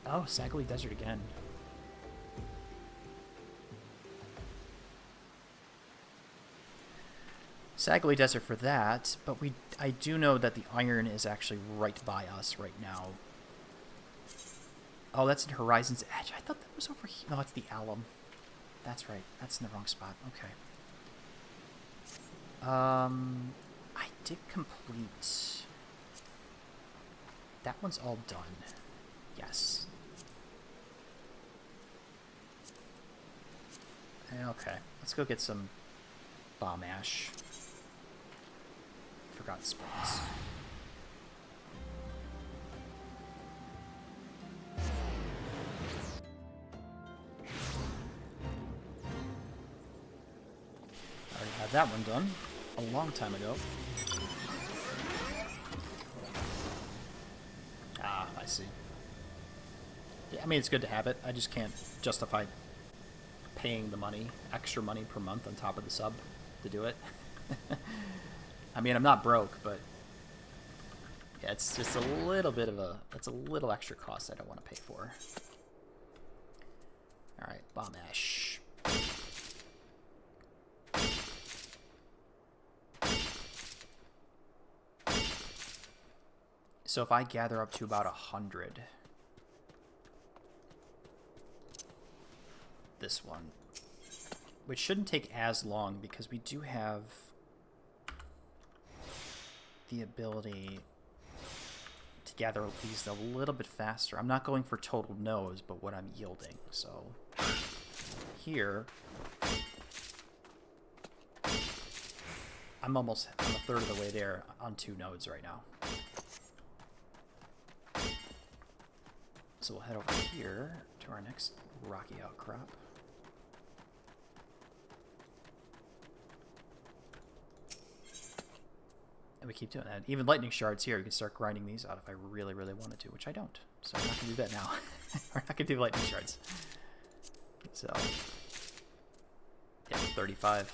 Oh, Sagali Desert again. Sagly Desert for that, but I do know that the iron is actually right by us right now. Oh, that's in Horizon's Edge. I thought that was over here. No, it's the alum. That's right. That's in the wrong spot. Okay. I did complete... That one's all done. Yes. Okay. Let's go get some bomb ash. Forgotten Springs. Already had that one done a long time ago. Ah, I see. Yeah, I mean, it's good to have it. I just can't justify paying the money, extra money per month on top of the sub to do it. I mean, I'm not broke, but yeah, it's just a little bit of it's a little extra cost I don't want to pay for. Alright, bomb ash. So if I gather up to about 100, this one, which shouldn't take as long because we do have the ability to gather these a little bit faster. I'm not going for total no's, but what I'm yielding. So here, I'm a third of the way there on 2 nodes right now. So we'll head over here to our next rocky outcrop. And we keep doing that. Even lightning shards here, you can start grinding these out if I really, really wanted to, which I don't. So I'm not going to do that now. We're not going to do lightning shards. So, yeah, 35.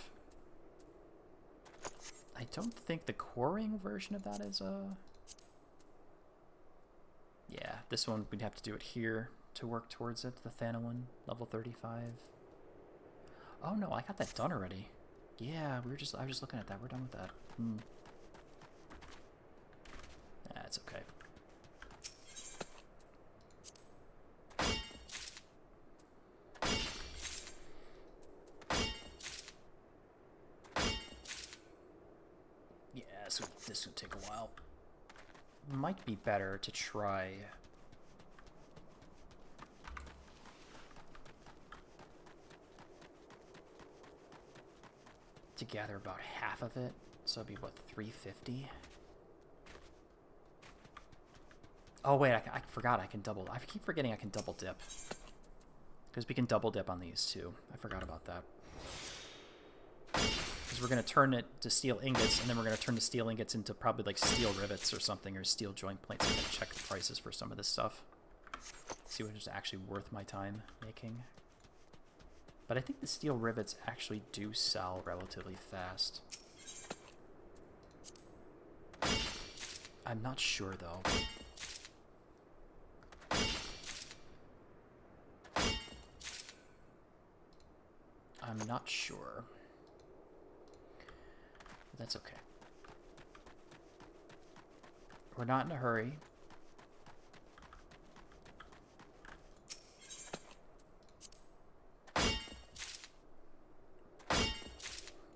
I don't think the coring version of that is yeah, this one we'd have to do it here to work towards it. The Thanawan, level 35. Oh no, I got that done already. Yeah, I was just looking at that. We're done with that. That's okay. Yeah, so this would take a while. Might be better to try to gather about half of it, so it'd be what, 350? Oh wait, I forgot I can double. I keep forgetting I can double dip, because we can double dip on these too. I forgot about that. Because we're going to turn it to steel ingots, and then we're going to turn the steel ingots into probably like steel rivets or something, or steel joint plates. I'm going to check the prices for some of this stuff. See what is actually worth my time making. But I think the steel rivets actually do sell relatively fast. I'm not sure though. I'm not sure. But that's okay. We're not in a hurry.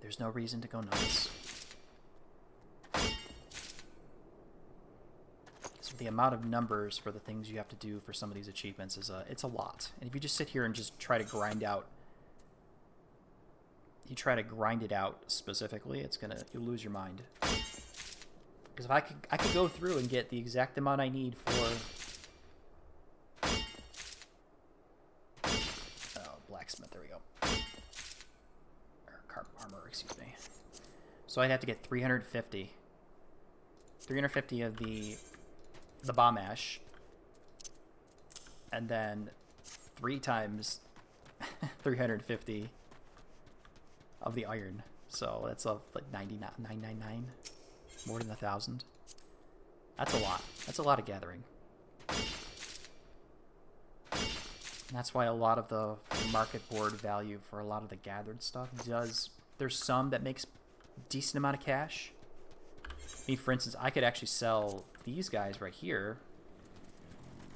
There's no reason to go nuts. So the amount of numbers for the things you have to do for some of these achievements is it's a lot. And if you just sit here and just try to grind out, it out specifically, you'll lose your mind. Because if I could go through and get the exact amount I need for blacksmith, there we go. Or armor, excuse me. So I'd have to get 350. 350 of the bomb ash, and then 3 times 350 of the iron. So that's like 999, more than 1,000. That's a lot. That's a lot of gathering. And that's why a lot of the market board value for a lot of the gathered stuff there's some that makes decent amount of cash. I mean, for instance, I could actually sell these guys right here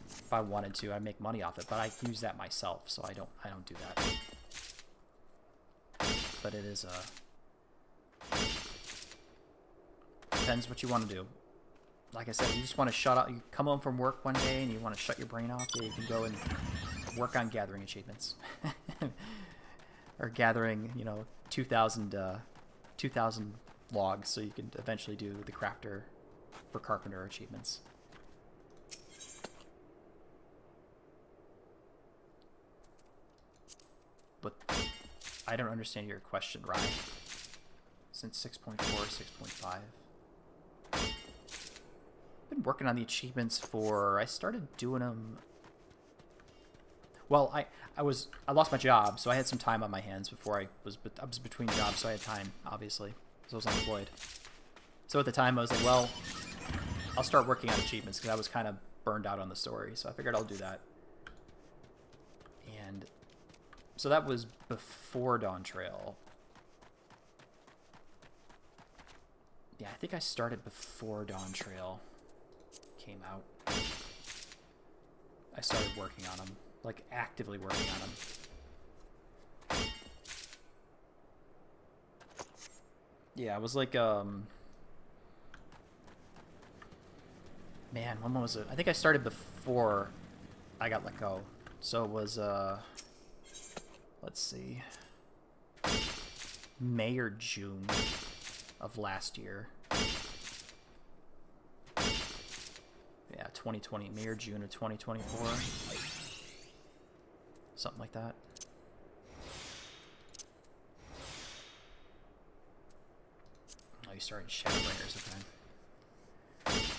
if I wanted to. I make money off it, but I use that myself, so I don't do that. But it is depends what you want to do. Like I said, you just want to shut up. You come home from work one day and you want to shut your brain off. Yeah, you can go and work on gathering achievements, or gathering, you know, 2,000 logs, so you can eventually do the crafter for carpenter achievements. But I don't understand your question, Ryan. Since 6.4, 6.5. Been working on the achievements for, I started doing them. Well, I lost my job, so I had some time on my hands before I was between jobs, so I had time, obviously, so I was unemployed. So at the time, I was like, well, I'll start working on achievements because I was kind of burned out on the story, so I figured I'll do that. And so that was before Dawn Trail. Yeah, I think I started before Dawn Trail came out. I started working on them, like actively working on them. Yeah, I was like, man, when was it? I think I started before I got let go. So it was, let's see, May or June of last year. Yeah, 2020, May or June of 2024. Something like that. Oh, you started Shadowbringers, okay.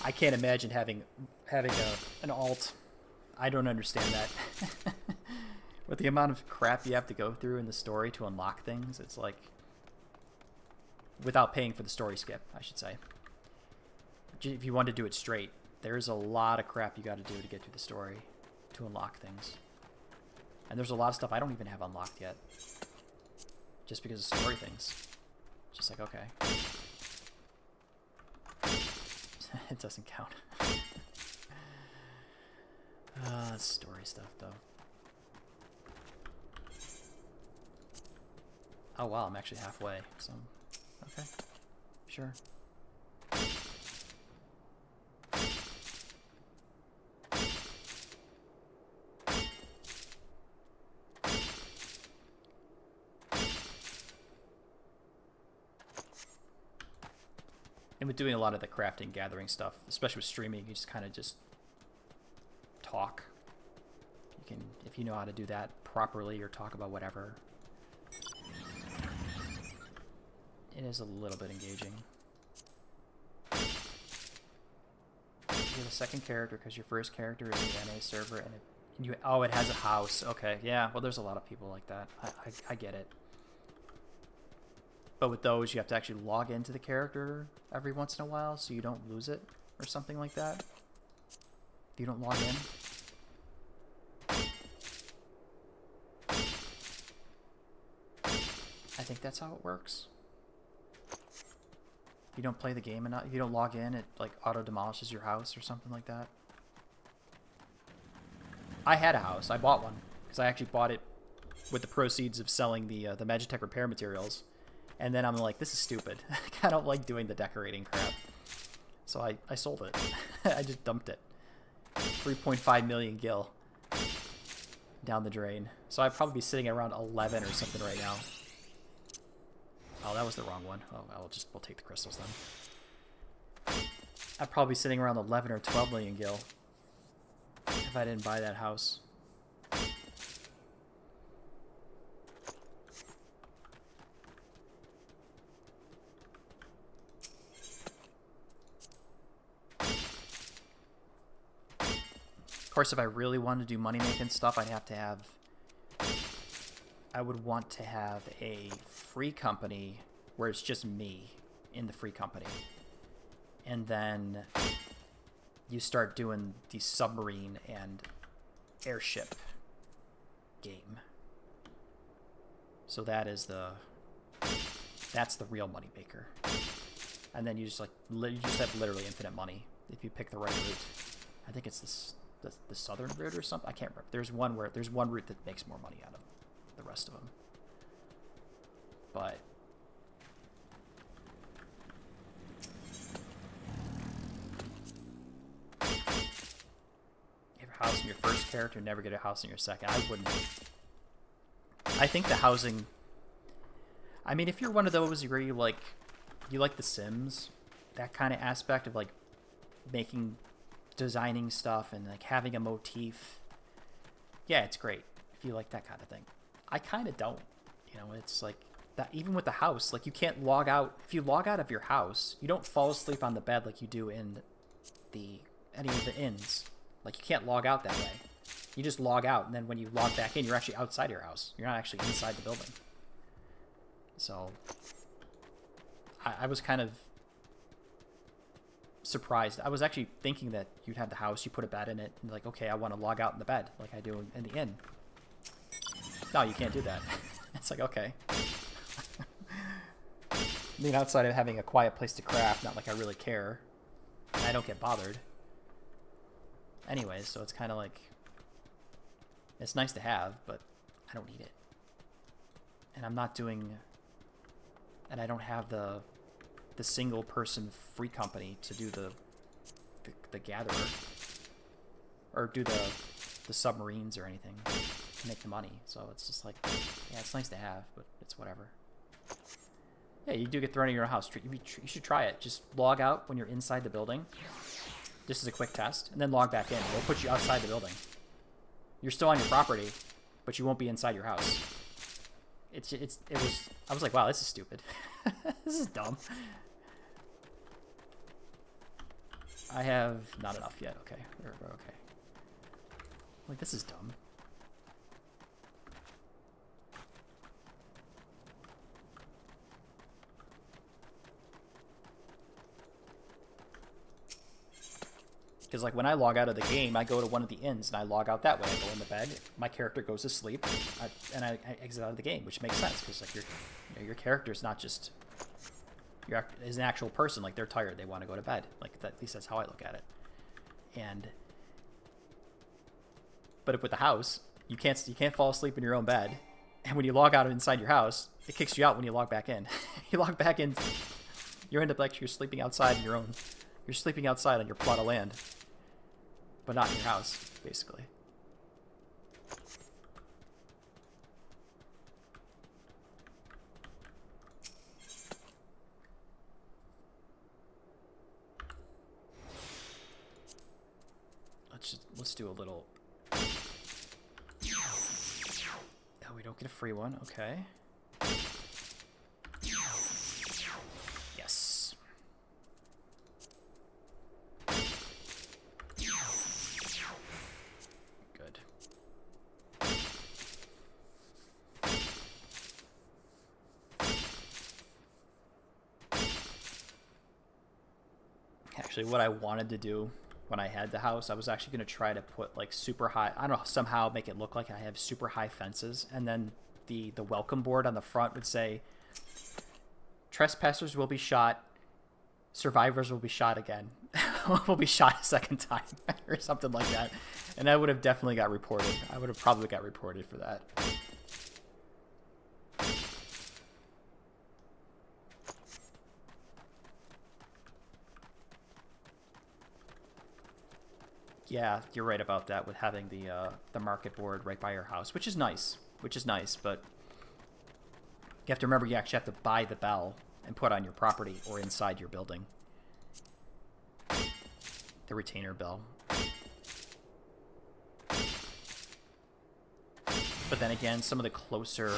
I can't imagine having an alt. I don't understand that. With the amount of crap you have to go through in the story to unlock things, it's like, without paying for the story skip, I should say. If you want to do it straight, there's a lot of crap you got to do to get through the story to unlock things. And there's a lot of stuff I don't even have unlocked yet. Just because of story things. Just like, okay. It doesn't count. Story stuff, though. Oh, wow, I'm actually halfway. So, okay. Sure. And with doing a lot of the crafting, gathering stuff, especially with streaming, you just kind of just talk. You can, if you know how to do that properly, or talk about whatever. It is a little bit engaging. You have a second character because your first character is in the NA server, and it has a house. Okay, yeah. Well, there's a lot of people like that. I get it. But with those, you have to actually log into the character every once in a while, so you don't lose it or something like that. If you don't log in. I think that's how it works. If you don't play the game enough, if you don't log in, it like auto demolishes your house or something like that. I had a house. I bought one because I actually bought it with the proceeds of selling the Magitech repair materials. And then I'm like, this is stupid. I don't like doing the decorating crap. So I sold it. I just dumped it. 3.5 million gil down the drain. So I'd probably be sitting at around 11 or something right now. Oh, that was the wrong one. Oh, we'll take the crystals then. I'd probably be sitting around 11 or 12 million gil if I didn't buy that house. Of course, if I really wanted to do money-making stuff, I would want to have a free company where it's just me in the free company. And then you start doing the submarine and airship game. So that is That's the real money maker. And then you just have literally infinite money if you pick the right route. I think it's the southern route or something. I can't remember. There's one route that makes more money out of the rest of them. But you have a house in your first character, never get a house in your second. I wouldn't. I think the housing. I mean, if you're one of those where you like The Sims, that kind of aspect of like designing stuff and like having a motif, yeah, it's great if you like that kind of thing. I kind of don't, you know. It's like that. Even with the house, like you can't log out. If you log out of your house, you don't fall asleep on the bed like you do in any of the inns. Like you can't log out that way. You just log out, and then when you log back in, you're actually outside your house. You're not actually inside the building. So I was kind of surprised. I was actually thinking that you'd have the house, you put a bed in it, and like, okay, I want to log out in the bed like I do in the inn. No, you can't do that. It's like, okay. I mean, outside of having a quiet place to craft, not like I really care. I don't get bothered. Anyways, so it's kind of like, it's nice to have, but I don't need it. And I'm not doing, and I don't have the single person free company to do the gatherer or do the submarines or anything to make the money. So it's just like, yeah, it's nice to have, but it's whatever. Yeah, you do get thrown in your house. You should try it. Just log out when you're inside the building. This is a quick test, and then log back in. We'll put you outside the building. You're still on your property, but you won't be inside your house. I was like, wow, this is stupid. This is dumb. I have not enough yet. Okay, we're okay. Like, this is dumb. Because like when I log out of the game, I go to one of the inns and I log out that way. I go in the bed, my character goes to sleep, and I exit out of the game, which makes sense because like your character's not just is an actual person. Like they're tired, they want to go to bed. Like that, at least that's how I look at it. But with the house, you can't fall asleep in your own bed, and when you log out of inside your house, it kicks you out when you log back in. You log back in, you end up like you're sleeping outside in your own. You're sleeping outside on your plot of land. But not in your house, basically. Let's do a little. Oh, we don't get a free one. Okay. Yes. Good. Actually, what I wanted to do when I had the house, I was actually going to try to put like super high, I don't know, somehow make it look like I have super high fences, and then the welcome board on the front would say, trespassers will be shot, survivors will be shot again, will be shot a second time, or something like that. And I would have definitely got reported. I would have probably got reported for that. Yeah, you're right about that with having the market board right by your house, which is nice. But you have to remember you actually have to buy the bell and put on your property or inside your building. The retainer bell. But then again, some of the closer...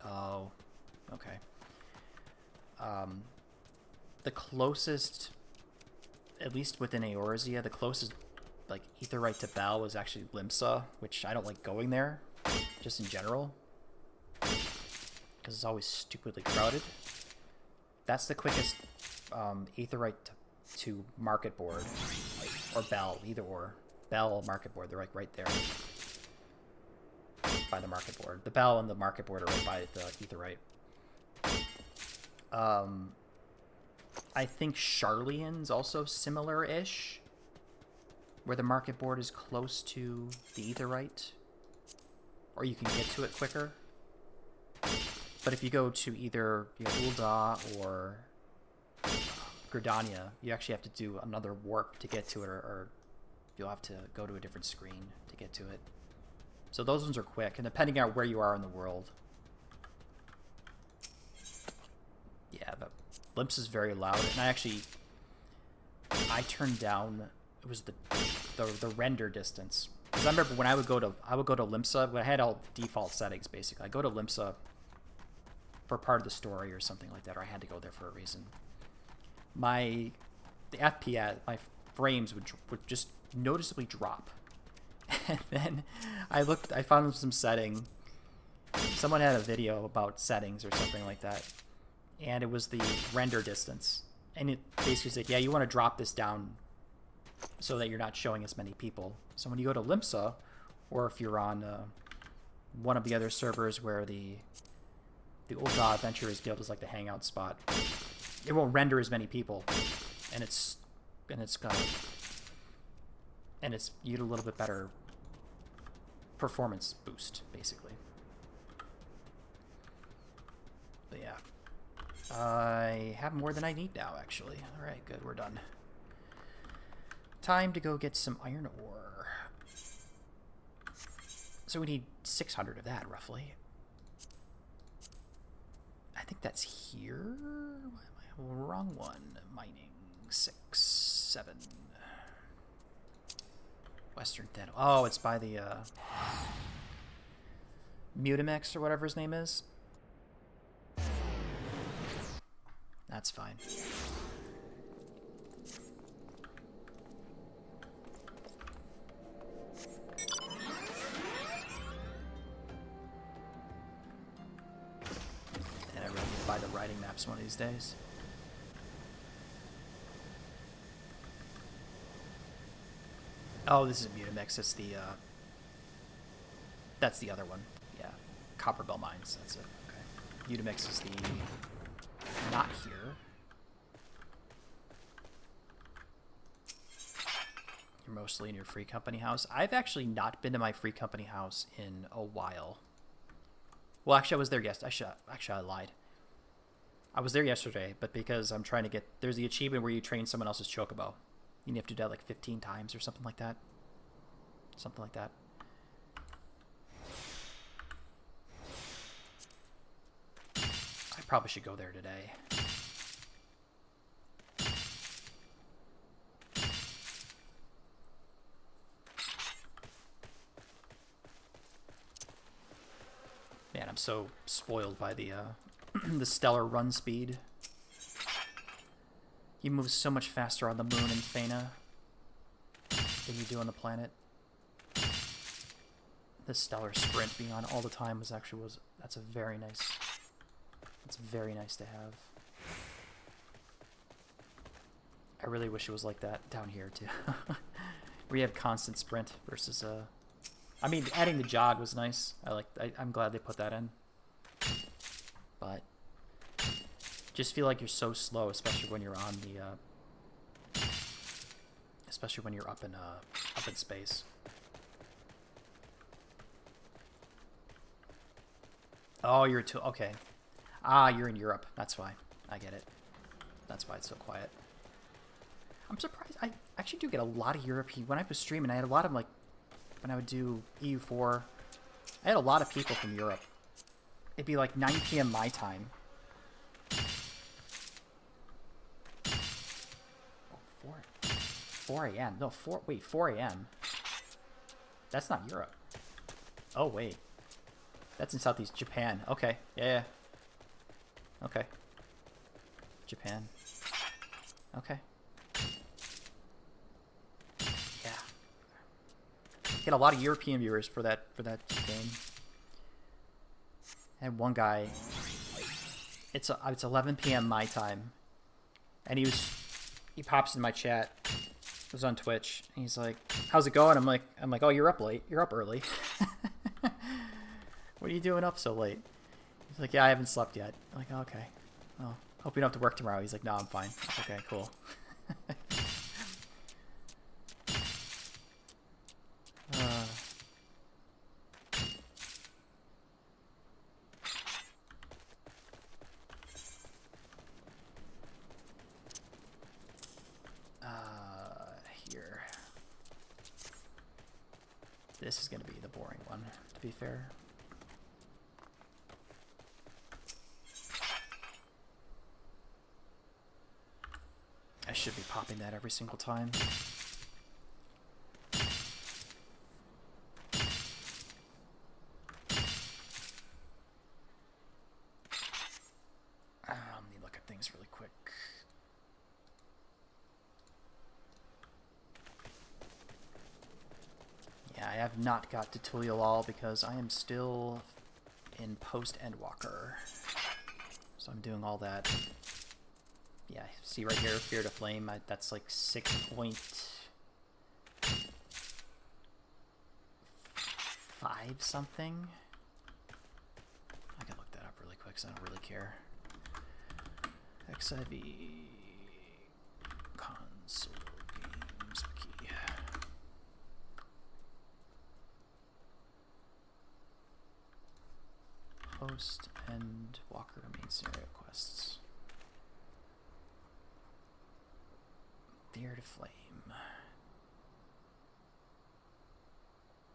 Oh, okay. The closest... At least within Eorzea, the closest like Aetheryte to Bell was actually Limsa, which I don't like going there, just in general, because it's always stupidly crowded. That's the quickest Aetheryte to Market Board, or Bell, either or. Bell, Market Board, they're like right there. by the market board. The bell and the market board are right by the Aetheryte. I think Charlene's also similar-ish, where the market board is close to the Aetheryte, or you can get to it quicker. But if you go to either Ul'dah or Gridania, you actually have to do another warp to get to it, or you'll have to go to a different screen to get to it. So those ones are quick, and depending on where you are in the world. Yeah, but Limps is very loud, and I turned down, it was the render distance. Because I remember when I would go to Limsa, when I had all default settings basically. I go to Limsa for part of the story or something like that, or I had to go there for a reason. The FPS, my frames would just noticeably drop. And then I found some setting. Someone had a video about settings or something like that, and it was the render distance. And it basically said, yeah, you want to drop this down so that you're not showing as many people. So when you go to Limsa, or if you're on one of the other servers where the Ul'dah Adventurers Guild is like the hangout spot, it won't render as many people, and you get a little bit better performance boost, basically. But yeah, I have more than I need now, actually. All right, good, we're done. Time to go get some iron ore. So we need 600 of that, roughly. I think that's here. Why am I wrong one? Mining 6, 7. Western Thin. Oh, it's by the Mutimex or whatever his name is. That's fine. And I really need to buy the riding maps one of these days. Oh, this is Mutimex. That's the other one. Yeah, Copperbell Mines. That's it. Okay. Mutimex is the not here. You're mostly in your free company house. I've actually not been to my free company house in a while. Well, actually, I was there yesterday. Actually, I lied. I was there yesterday, but because I'm trying to get... There's the achievement where you train someone else's chocobo. You have to do that like 15 times or something like that. Something like that. I probably should go there today. Man, I'm so spoiled by the the stellar run speed. You move so much faster on the moon in Fena than you do on the planet. The stellar sprint being on all the time that's very nice. It's very nice to have. I really wish it was like that down here too. Where you have constant sprint versus I mean, adding the jog was nice. I'm glad they put that in. But just feel like you're so slow, especially when you're on the especially when you're up in space. Oh, you're too okay. Ah, you're in Europe. That's why. I get it. That's why it's so quiet. I'm surprised. I actually do get a lot of European. When I was streaming, I had a lot of when I would do EU4, I had a lot of people from Europe. It'd be like 9 p.m. my time. 4 a.m. No, 4 a.m. That's not Europe. Oh, wait. That's in Southeast Japan. Okay. Yeah. Okay. Japan. Okay. Yeah. Get a lot of European viewers for that game. And one guy, it's 11 p.m. my time, and he pops in my chat. It was on Twitch, and he's like, "How's it going?" I'm like, "Oh, you're up late. You're up early." What are you doing up so late? He's like, yeah, I haven't slept yet. I'm like, oh, okay. Well, hope you don't have to work tomorrow. He's like, no, I'm fine. Okay, cool. Here. This is going to be the boring one, to be fair. I should be popping that every single time. Let me look at things really quick. Yeah, I have not got to Tulial because I am still in post-Endwalker. So I'm doing all that. Yeah, see right here, Fear to Flame, that's like 6.5 something. I can look that up really quick because I don't really care. FFXIV console games wiki. Post and Walker main scenario quests. Fear to Flame.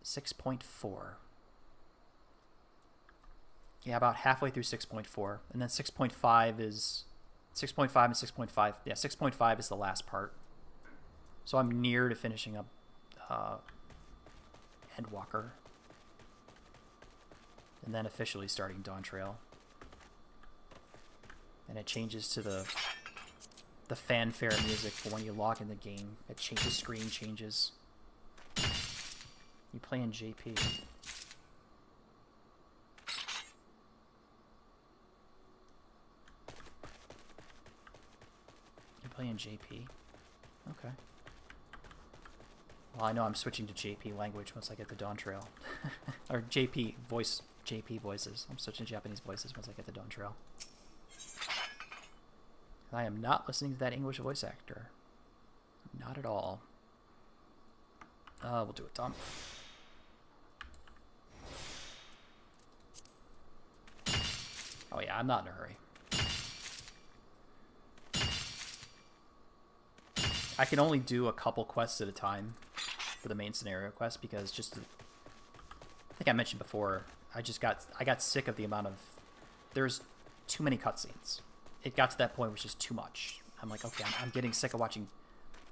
6.4. Yeah, about halfway through 6.4. And then 6.5 is 6.5 and 6.5. Yeah, 6.5 is the last part. So I'm near to finishing up Endwalker. And then officially starting Dawn Trail. And it changes to the fanfare music for when you log in the game. It changes, screen changes. You play in JP. You play in JP? Okay. Well, I know I'm switching to JP language once I get the Dawn Trail. Or JP voices. I'm switching to Japanese voices once I get the Dawn Trail. I am not listening to that English voice actor. Not at all. We'll do it, Tom. Oh yeah, I'm not in a hurry. I can only do a couple quests at a time for the main scenario quest because I think I mentioned before, I got sick of the amount of, there's too many cutscenes. It got to that point, which is too much. I'm like, okay, I'm getting sick of watching.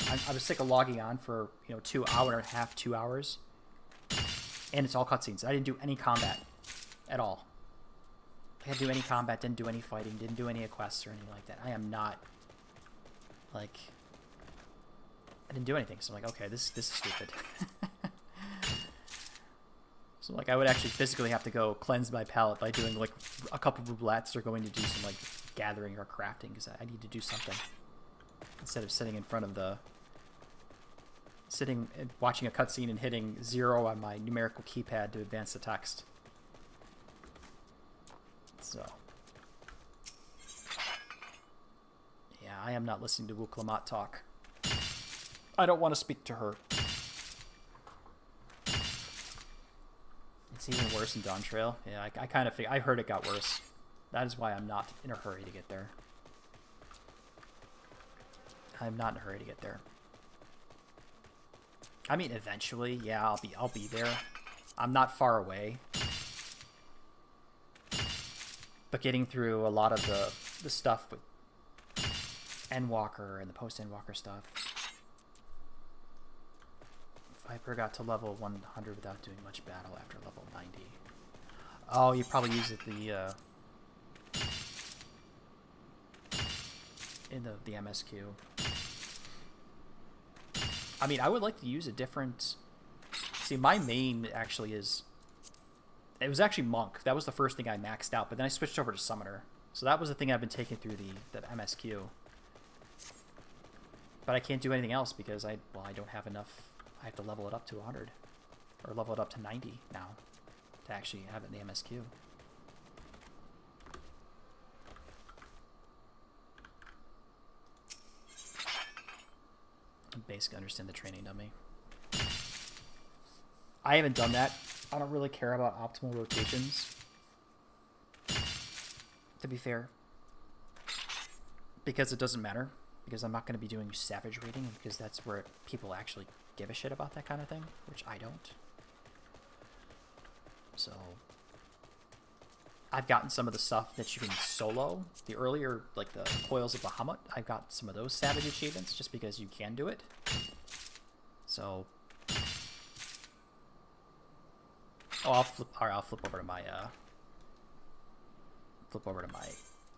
I was sick of logging on for 2 hours, and it's all cutscenes. I didn't do any combat at all. I didn't do any combat, didn't do any fighting, didn't do any quests or anything like that. I am not like, I didn't do anything. So I'm like, okay, this is stupid. So like, I would actually physically have to go cleanse my palate by doing like a couple of roulettes or going to do some like gathering or crafting because I need to do something instead of sitting in front of sitting and watching a cutscene and hitting 0 on my numerical keypad to advance the text. So yeah, I am not listening to Wuklamat talk. I don't want to speak to her. It's even worse in Dawn Trail. Yeah, I kind of think I heard it got worse. That is why I'm not in a hurry to get there. I'm not in a hurry to get there. I mean, eventually, yeah, I'll be there. I'm not far away. But getting through a lot of the stuff with Endwalker and the post-Endwalker stuff. Viper got to level 100 without doing much battle after level 90. Oh, you probably use it in the MSQ. I mean, I would like to use a different... See, my main actually is... It was actually Monk. That was the first thing I maxed out, but then I switched over to Summoner. So that was the thing I've been taking through the MSQ. But I can't do anything else because I don't have enough... I have to level it up to 100. Or level it up to 90 now to actually have it in the MSQ. Basically understand the training dummy. I haven't done that. I don't really care about optimal rotations, to be fair, because it doesn't matter, because I'm not going to be doing savage rating, because that's where people actually give a shit about that kind of thing, which I don't. So I've gotten some of the stuff that you can solo. The earlier, like the Coils of Bahamut, I've got some of those savage achievements just because you can do it. So, oh, I'll flip over to my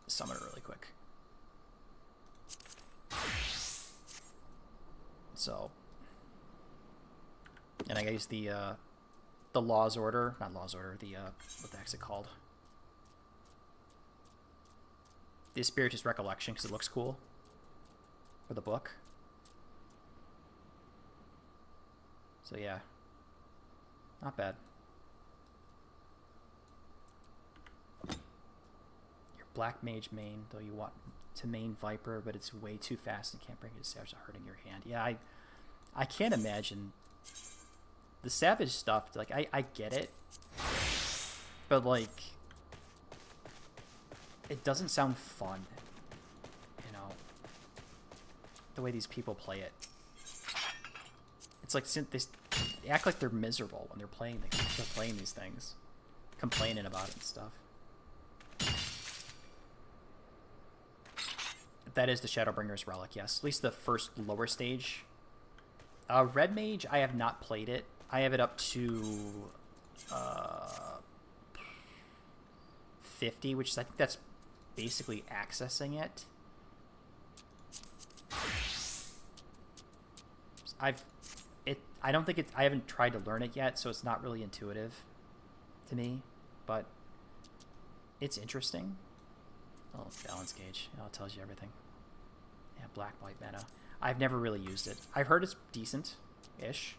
summoner really quick. So, and I guess the Law's Order, not Law's Order, the what the heck's it called? The Spiritus Recollection, because it looks cool for the book. So yeah, not bad. Your Black Mage main, though you want to main Viper, but it's way too fast and can't bring it to Savage, hurting your hand. Yeah, I can't imagine the Savage stuff. Like I get it, but like it doesn't sound fun, you know, the way these people play it. It's like they act like they're miserable when they're playing these things, complaining about it and stuff. That is the Shadowbringer's Relic, yes. At least the first lower stage. Red Mage, I have not played it. I have it up to 50, which is, I think that's basically accessing it. I don't think I haven't tried to learn it yet, so it's not really intuitive to me, but it's interesting. Oh, balance gauge. Oh, it tells you everything. Yeah, black white mana. I've never really used it. I've heard it's decent-ish,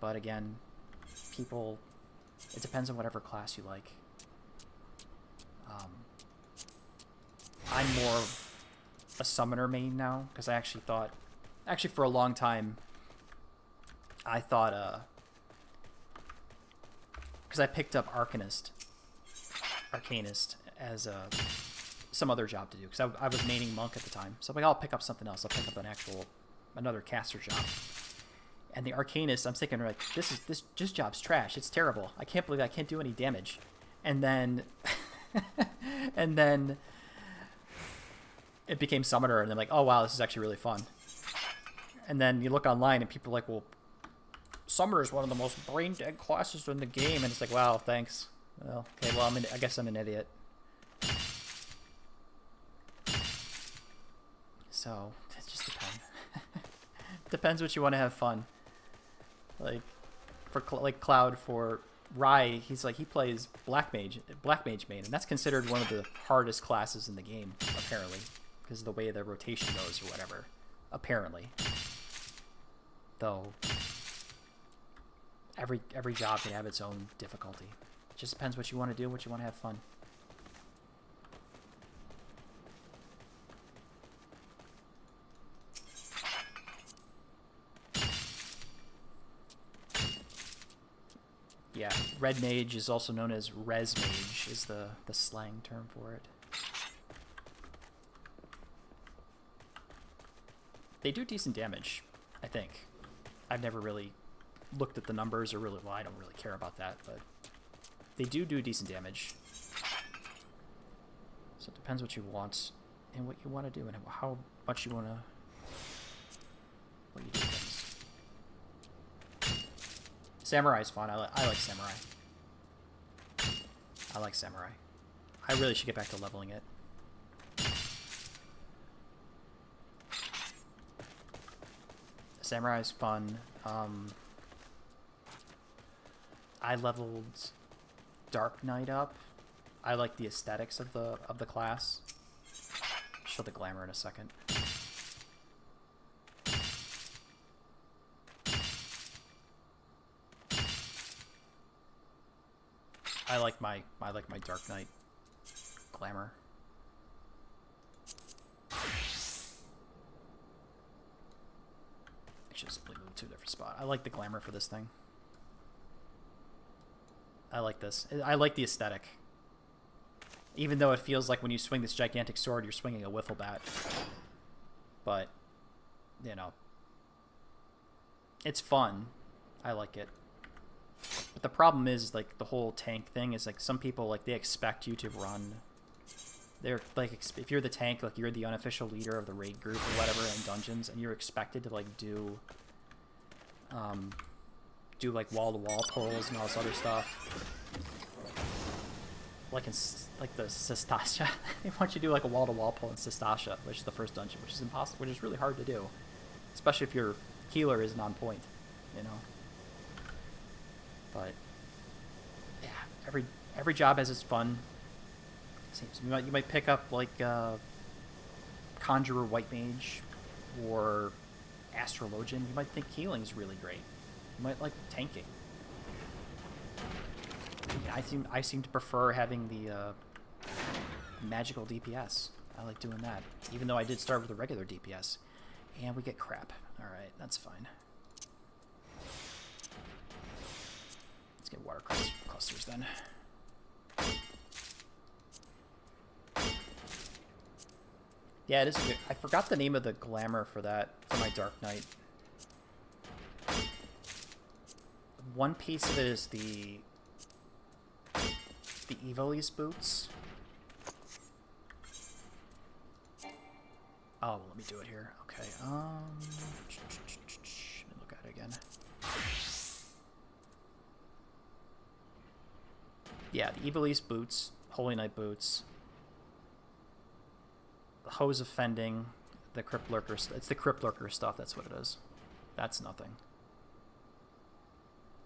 but again, people, it depends on whatever class you like. I'm more of a summoner main now, because I actually thought, for a long time, I thought, because I picked up Arcanist as some other job to do, because I was maining Monk at the time. So I'm like, I'll pick up something else. I'll pick up another caster job. And the Arcanist, I'm thinking, like, this job's trash. It's terrible. I can't believe I can't do any damage. And then, and then it became Summoner, and they're like, oh wow, this is actually really fun. And then you look online, and people are like, well, Summoner is one of the most brain-dead classes in the game. And it's like, wow, thanks. Well, okay, well, I guess I'm an idiot. So, it just depends. Depends what you want to have fun. Like, for Cloud, for Rai, he's like, he plays Black Mage main, and that's considered one of the hardest classes in the game, apparently, because of the way the rotation goes or whatever. Apparently. Though, every job can have its own difficulty. It just depends what you want to do, what you want to have fun. Yeah, Red Mage is also known as Res Mage, is the slang term for it. They do decent damage, I think. I've never really looked at the numbers, or really, well, I don't really care about that, but they do decent damage. So it depends what you want and what you want to do and how much you want to, what you do with things. Samurai's fun. I like Samurai. I like Samurai. I really should get back to leveling it. Samurai's fun. I leveled Dark Knight up. I like the aesthetics of the class. Show the glamour in a second. I like my Dark Knight glamour. I should just move to a different spot. I like the glamour for this thing. I like this. I like the aesthetic. Even though it feels like when you swing this gigantic sword, you're swinging a wiffle bat. But, you know, it's fun. I like it. But the problem is, like, the whole tank thing is, like, some people, like, they expect you to run. They're, like, if you're the tank, like, you're the unofficial leader of the raid group or whatever in dungeons, and you're expected to, like, do like, wall-to-wall pulls and all this other stuff. Like, in, like, the Sestasha. They want you to do, like, a wall-to-wall pull in Sestasha, which is the first dungeon, which is impossible, which is really hard to do. Especially if your healer isn't on point, you know? But yeah, every job has its fun. Seems you might pick up like Conjurer White Mage or Astrologian. You might think healing is really great. You might like tanking. I seem to prefer having the magical DPS. I like doing that, even though I did start with a regular DPS, and we get crap. All right, that's fine. Let's get water clusters then. Yeah, it is good. I forgot the name of the glamour for that, for my Dark Knight. One piece of it is the Evilise boots. Oh, well, let me do it here. Okay, let me look at it again. Yeah, the Evilise boots, Holy Knight boots, the Hose of Fending, the Crypt Lurker. It's the Crypt Lurker stuff. That's what it is. That's nothing.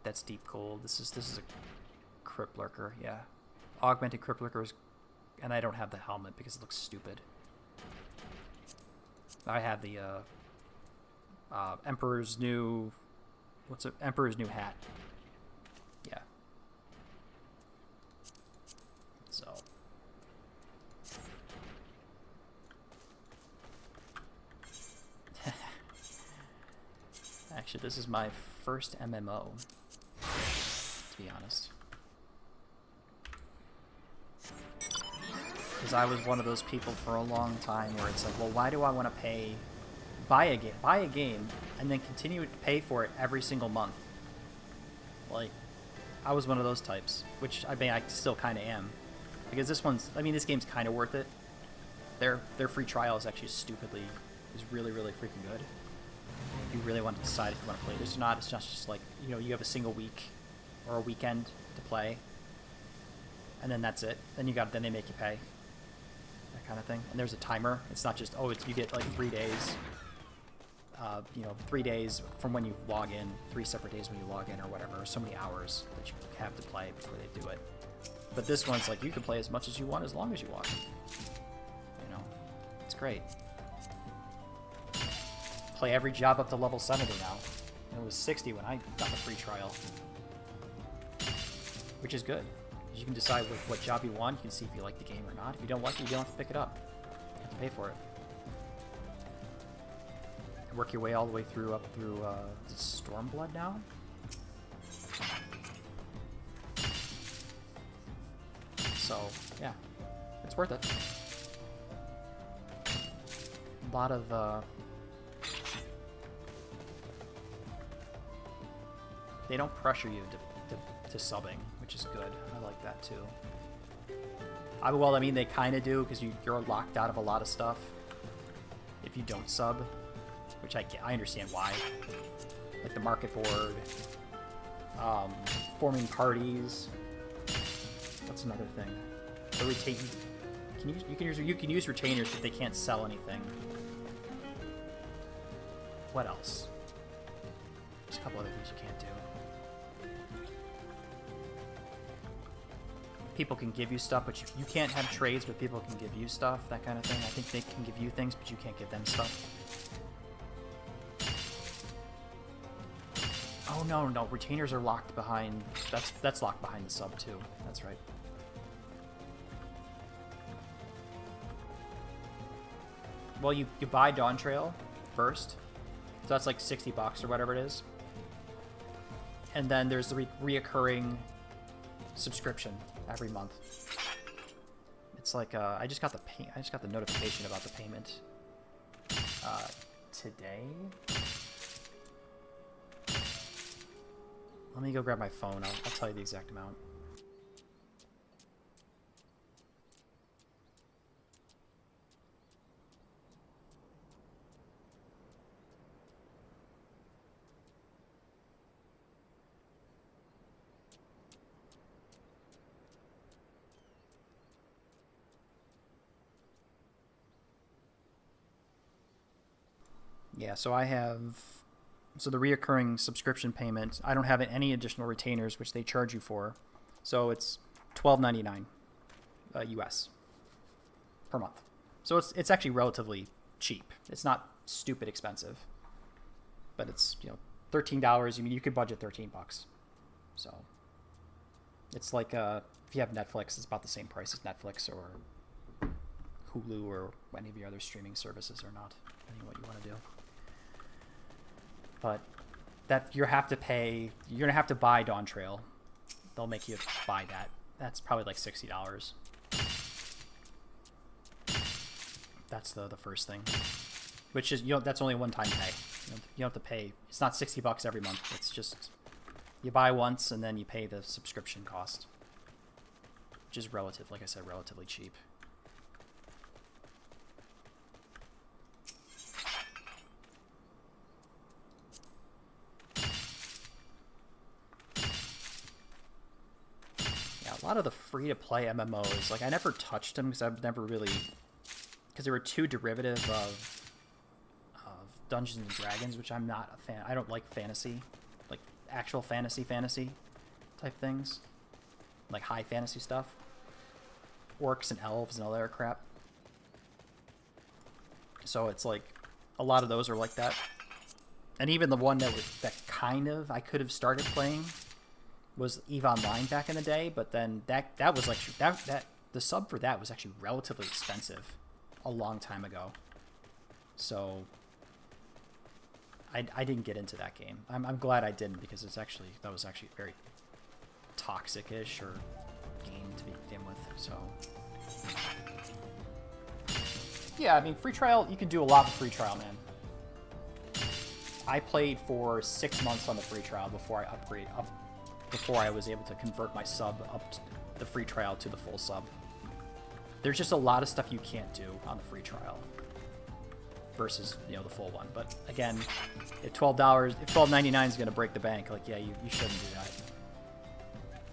That's Deep Cold. This is a Crypt Lurker. Yeah, augmented Crypt Lurkers, and I don't have the helmet because it looks stupid. I have the Emperor's New. What's it? Emperor's New Hat. Yeah. So. Actually, this is my first MMO, to be honest. Because I was one of those people for a long time where it's like, well, why do I want to buy a game, and then continue to pay for it every single month? Like, I was one of those types, which I mean, I still kind of am. Because this game's kind of worth it. Their free trial is actually is really, really freaking good. If you really want to decide if you want to play this or not, it's not just like, you know, you have a single week or a weekend to play, and then that's it. Then they make you pay. That kind of thing. And there's a timer. It's not just, you get like 3 days. 3 days from when you log in, 3 separate days when you log in or whatever, or so many hours that you have to play before they do it. But this one's like, you can play as much as you want, as long as you want. You know, it's great. Play every job up to level 70 now. It was 60 when I got the free trial. Which is good. You can decide what job you want. You can see if you like the game or not. If you don't like it, you don't have to pick it up. You have to pay for it. Work your way all the way through Stormblood now. So yeah, it's worth it. A lot of they don't pressure you to subbing, which is good. I like that too. They kind of do, because you're locked out of a lot of stuff if you don't sub, which I understand why. Like the market board, forming parties. What's another thing? You can use retainers, but they can't sell anything. What else? There's a couple other things you can't do. People can give you stuff, but you can't have trades, but people can give you stuff, that kind of thing. I think they can give you things, but you can't give them stuff. Oh, no, no. Retainers are locked behind... That's locked behind the sub, too. That's right. Well, you buy Dawn Trail first. So that's like $60 or whatever it is. And then there's the reoccurring subscription every month. It's like I just got the notification about the payment today. Let me go grab my phone. I'll tell you the exact amount. Yeah, so I have... So the reoccurring subscription payment, I don't have any additional retainers, which they charge you for. So it's $12.99 US per month. So it's actually relatively cheap. It's not stupid expensive. But it's, you know, $13. I mean, you could budget $13. So it's like if you have Netflix, it's about the same price as Netflix or Hulu or any of your other streaming services or not, depending on what you want to do. But that you're gonna have to buy Dawn Trail. They'll make you buy that. That's probably like $60. That's the first thing, which is, you know, that's only a one-time pay. You don't have to pay. It's not $60 every month. It's just you buy once and then you pay the subscription cost, which is like I said, relatively cheap. A lot of the free-to-play MMOs, like I never touched them because I've never really, because they were too derivative of Dungeons and Dragons, which I'm not a fan. I don't like fantasy, like actual fantasy type things, like high fantasy stuff, orcs and elves and all that crap. So it's like a lot of those are like that, and even the one that kind of I could have started playing was EVE Online back in the day, but then that was like that the sub for that was actually relatively expensive a long time ago. So I didn't get into that game. I'm glad I didn't, because that was actually very toxic-ish or game to begin with. So yeah, I mean, free trial, you can do a lot with free trial, man. I played for 6 months on the free trial before I was able to convert my sub up to the free trial to the full sub. There's just a lot of stuff you can't do on the free trial versus, you know, the full one. But again, if $12.99 is going to break the bank, like, yeah, you shouldn't do that.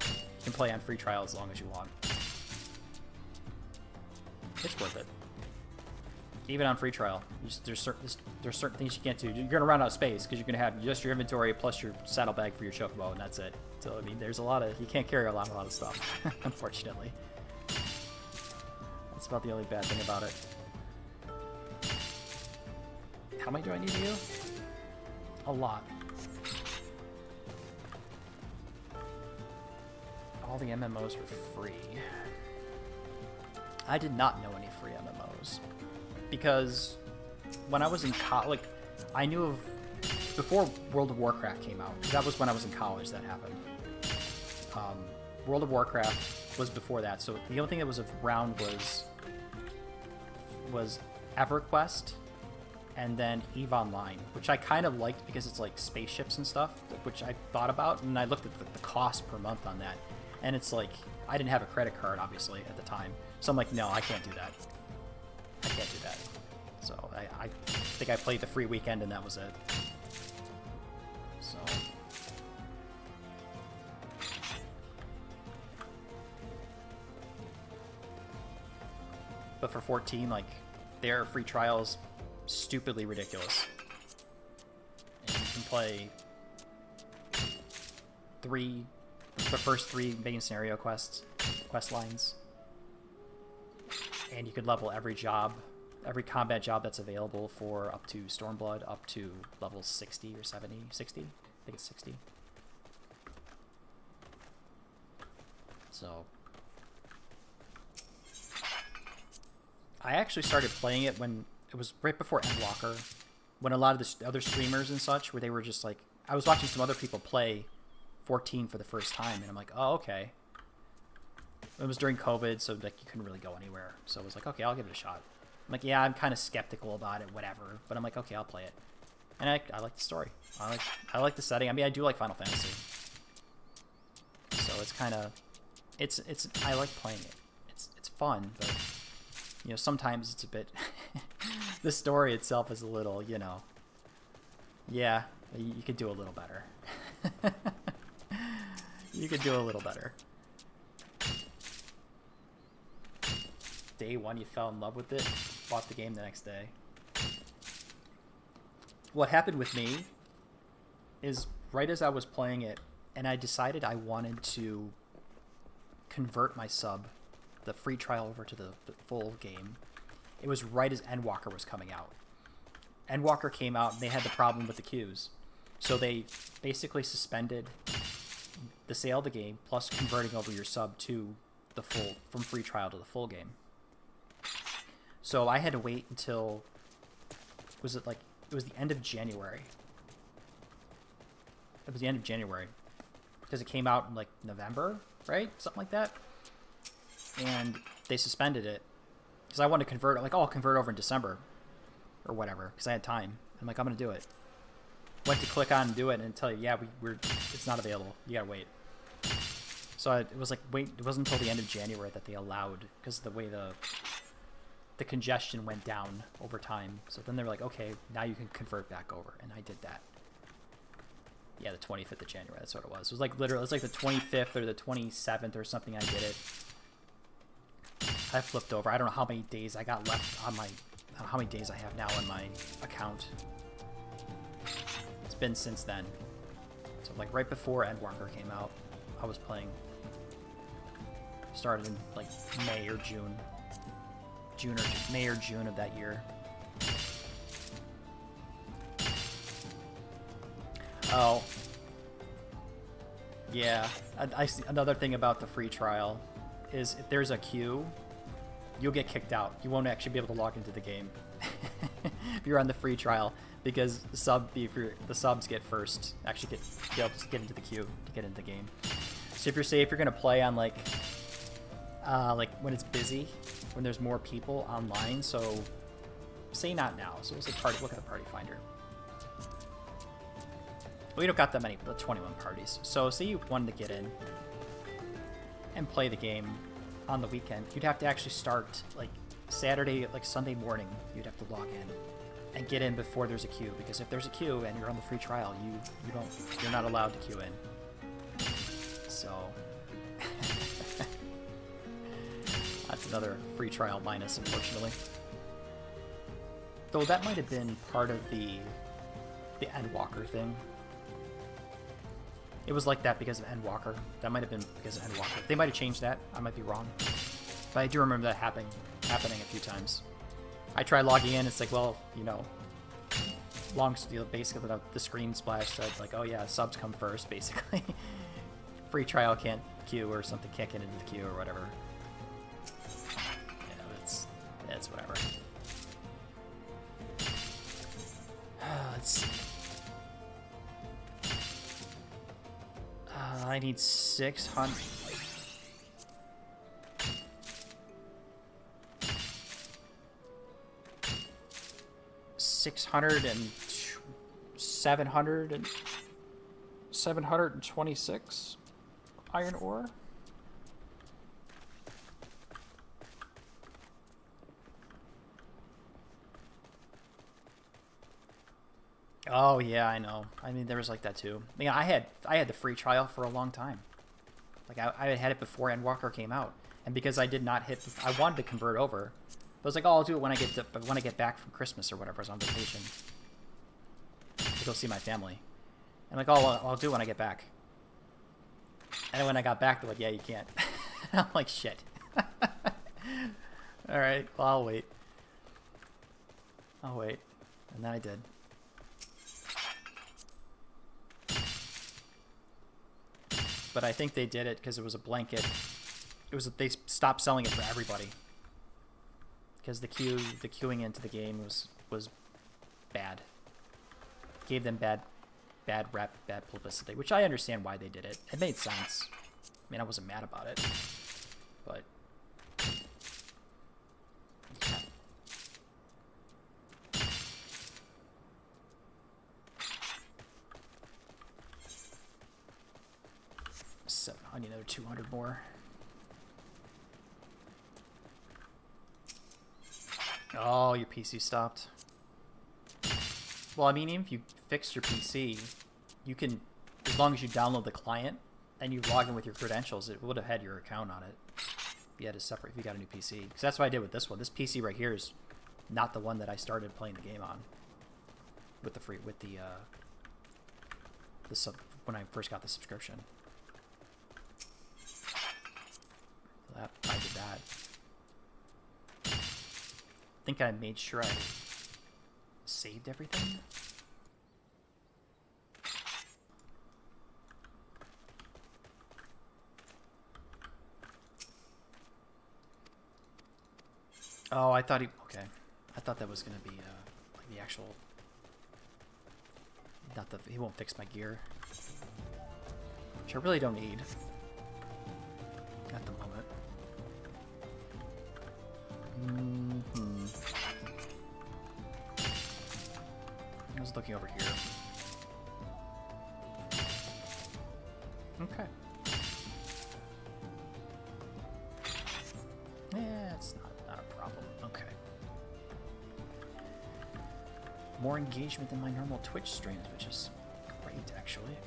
You can play on free trial as long as you want. It's worth it. Even on free trial, there's certain things you can't do. You're going to run out of space because you're going to have just your inventory plus your saddlebag for your chocobo, and that's it. So, I mean, there's you can't carry a lot of stuff, unfortunately. That's about the only bad thing about it. How many do I need to do? A lot. All the MMOs were free. I did not know any free MMOs. Because when I was in college, I knew of, before World of Warcraft came out, that was when I was in college that happened. World of Warcraft was before that, so the only thing that was around was EverQuest, and then EVE Online, which I kind of liked because it's like spaceships and stuff, which I thought about, and I looked at the cost per month on that, and it's like, I didn't have a credit card, obviously, at the time, so I'm like, no, I can't do that. I can't do that. So I think I played the free weekend and that was it. So but for 14, like, their free trials stupidly ridiculous. And you can play the first 3 main scenario quest lines. And you could level every combat job that's available for up to Stormblood, up to level 60 or 70, 60? I think it's 60. So I actually started playing it when it was right before Endwalker, when a lot of the other streamers and such, where they were just like, I was watching some other people play 14 for the first time, and I'm like, oh, okay. It was during COVID, so like you couldn't really go anywhere. So I was like, okay, I'll give it a shot. I'm like, yeah, I'm kind of skeptical about it, whatever. But I'm like, okay, I'll play it. And I like the story. I like the setting. I mean, I do like Final Fantasy. So it's kind of, I like playing it. It's fun, but you know, sometimes it's a bit, the story itself is a little, you know, yeah, you could do a little better. You could do a little better. Day one, you fell in love with it, bought the game the next day. What happened with me is right as I was playing it, and I decided I wanted to convert my sub, the free trial, over to the full game. It was right as Endwalker was coming out. Endwalker came out, and they had the problem with the queues. So they basically suspended the sale of the game, plus converting over your sub to the full, from free trial to the full game. So I had to wait until, it was the end of January. It was the end of January. Because it came out in like November, right? Something like that. And they suspended it. Because I wanted to convert, like, oh, I'll convert over in December. Or whatever, because I had time. I'm like, I'm going to do it. Went to click on and do it and tell you, yeah, it's not available. You got to wait. So it was like, wait, it wasn't until the end of January that they allowed, because the way the congestion went down over time. So then they were like, okay, now you can convert back over. And I did that. Yeah, the 25th of January, that's what it was. It was like literally, it was like the 25th or the 27th or something I did it. I flipped over. I don't know how many days I got left on my, I don't know how many days I have now on my account. It's been since then. So like right before Endwalker came out, I was playing. Started in like May or June. May or June of that year. Oh. Yeah. I see another thing about the free trial is if there's a queue, you'll get kicked out. You won't actually be able to log into the game if you're on the free trial, because the subs get first. Actually be able to get into the queue to get into the game. So if you're gonna play on like when it's busy, when there's more people online, so say not now. So we'll say party. Look at the party finder. We don't got that many, but 21 parties. So say you wanted to get in and play the game on the weekend, you'd have to actually start like Saturday, like Sunday morning. You'd have to log in and get in before there's a queue, because if there's a queue and you're on the free trial, you're not allowed to queue in. So that's another free trial minus, unfortunately. Though that might have been part of the Endwalker thing. It was like that because of Endwalker. That might have been because of Endwalker. They might have changed that. I might be wrong. But I do remember that happening a few times. I tried logging in. It's like, well, you know, basically the screen splash said like, oh yeah, subs come first, basically. Free trial can't queue or something, can't get into the queue or whatever. Yeah, it's whatever. Let's see. I need 600. $726 iron ore. Oh yeah, I know. I mean, there was like that too. I mean, I had the free trial for a long time. Like I had it before Endwalker came out, and because I did not hit, I wanted to convert over. But I was like, oh, I'll do it when I get back from Christmas or whatever. I was on vacation to go see my family. And I'm like, oh, well, I'll do it when I get back. And then when I got back, they're like, yeah, you can't. I'm like, shit. All right, well, I'll wait. And then I did. But I think they did it because it was a blanket It was they stopped selling it for everybody because the queuing into the game was bad. Gave them bad rep, bad publicity, which I understand why they did it. It made sense. I mean, I wasn't mad about it, but yeah. So I need another 200 more. Oh, your PC stopped. Well, I mean, even if you fix your PC, you can, as long as you download the client and you log in with your credentials, it would have had your account on it. If you had a separate, if you got a new PC, because that's what I did with this one. This PC right here is not the one that I started playing the game on. With the free, with the when I first got the subscription. That I did that. I think I made sure I saved everything. Oh, I thought he... Okay. I thought that was going to be like the actual... Not that... He won't fix my gear. Which I really don't need. At the moment. I was looking over here. Okay. Yeah, it's not a problem. Okay. More engagement than my normal Twitch streams, which is great, actually.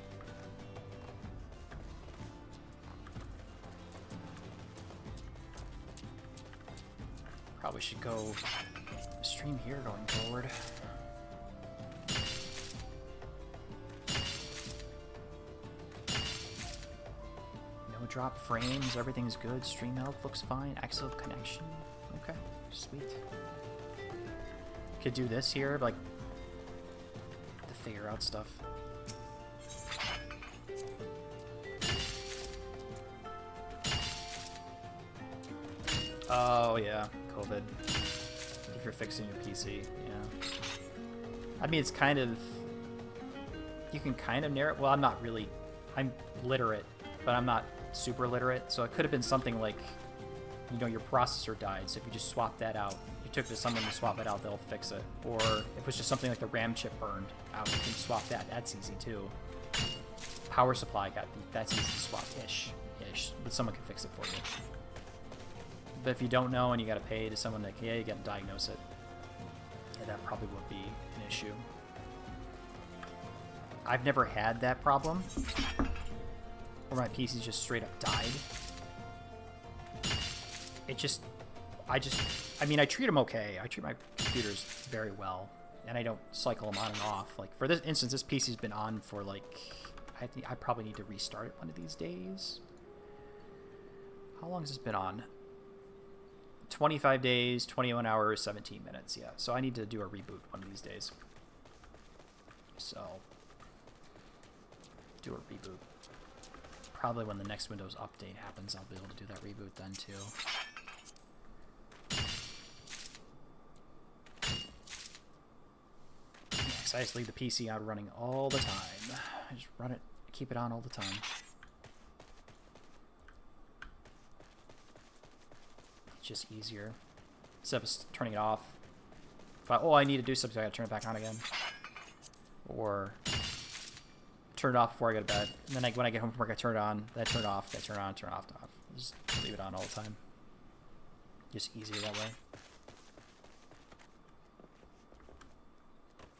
Probably should go stream here going forward. No drop frames, everything's good. Stream health looks fine. Excellent connection. Okay, sweet. Could do this here, like, to figure out stuff. Oh, yeah. COVID. If you're fixing your PC, yeah. I mean, it's kind of... You can kind of narrow... Well, I'm not really... I'm literate, but I'm not super literate, so it could have been something like, you know, your processor died, so if you just swap that out, you took it to someone to swap it out, they'll fix it. Or if it was just something like the RAM chip burned out, you can swap that. That's easy, too. Power supply that's easy to swap, ish, but someone can fix it for you. But if you don't know and you gotta pay to someone that, yeah, you gotta diagnose it. Yeah, that probably would be an issue. I've never had that problem where my PC just straight up died. I mean, I treat them okay. I treat my computers very well, and I don't cycle them on and off. Like, for this instance, this PC's been on for, like, I probably need to restart it one of these days. How long has this been on? 25 days, 21 hours, 17 minutes, yeah. So I need to do a reboot one of these days. So, do a reboot. Probably when the next Windows update happens, I'll be able to do that reboot then, too. Yes, I just leave the PC out running all the time. I just run it, keep it on all the time. Just easier instead of turning it off. But oh, I need to do something, I gotta turn it back on again, or turn it off before I go to bed, and then when I get home from work I turn it on, then I turn it off, then I turn it on, turn it off. Just leave it on all the time. Just easier that way.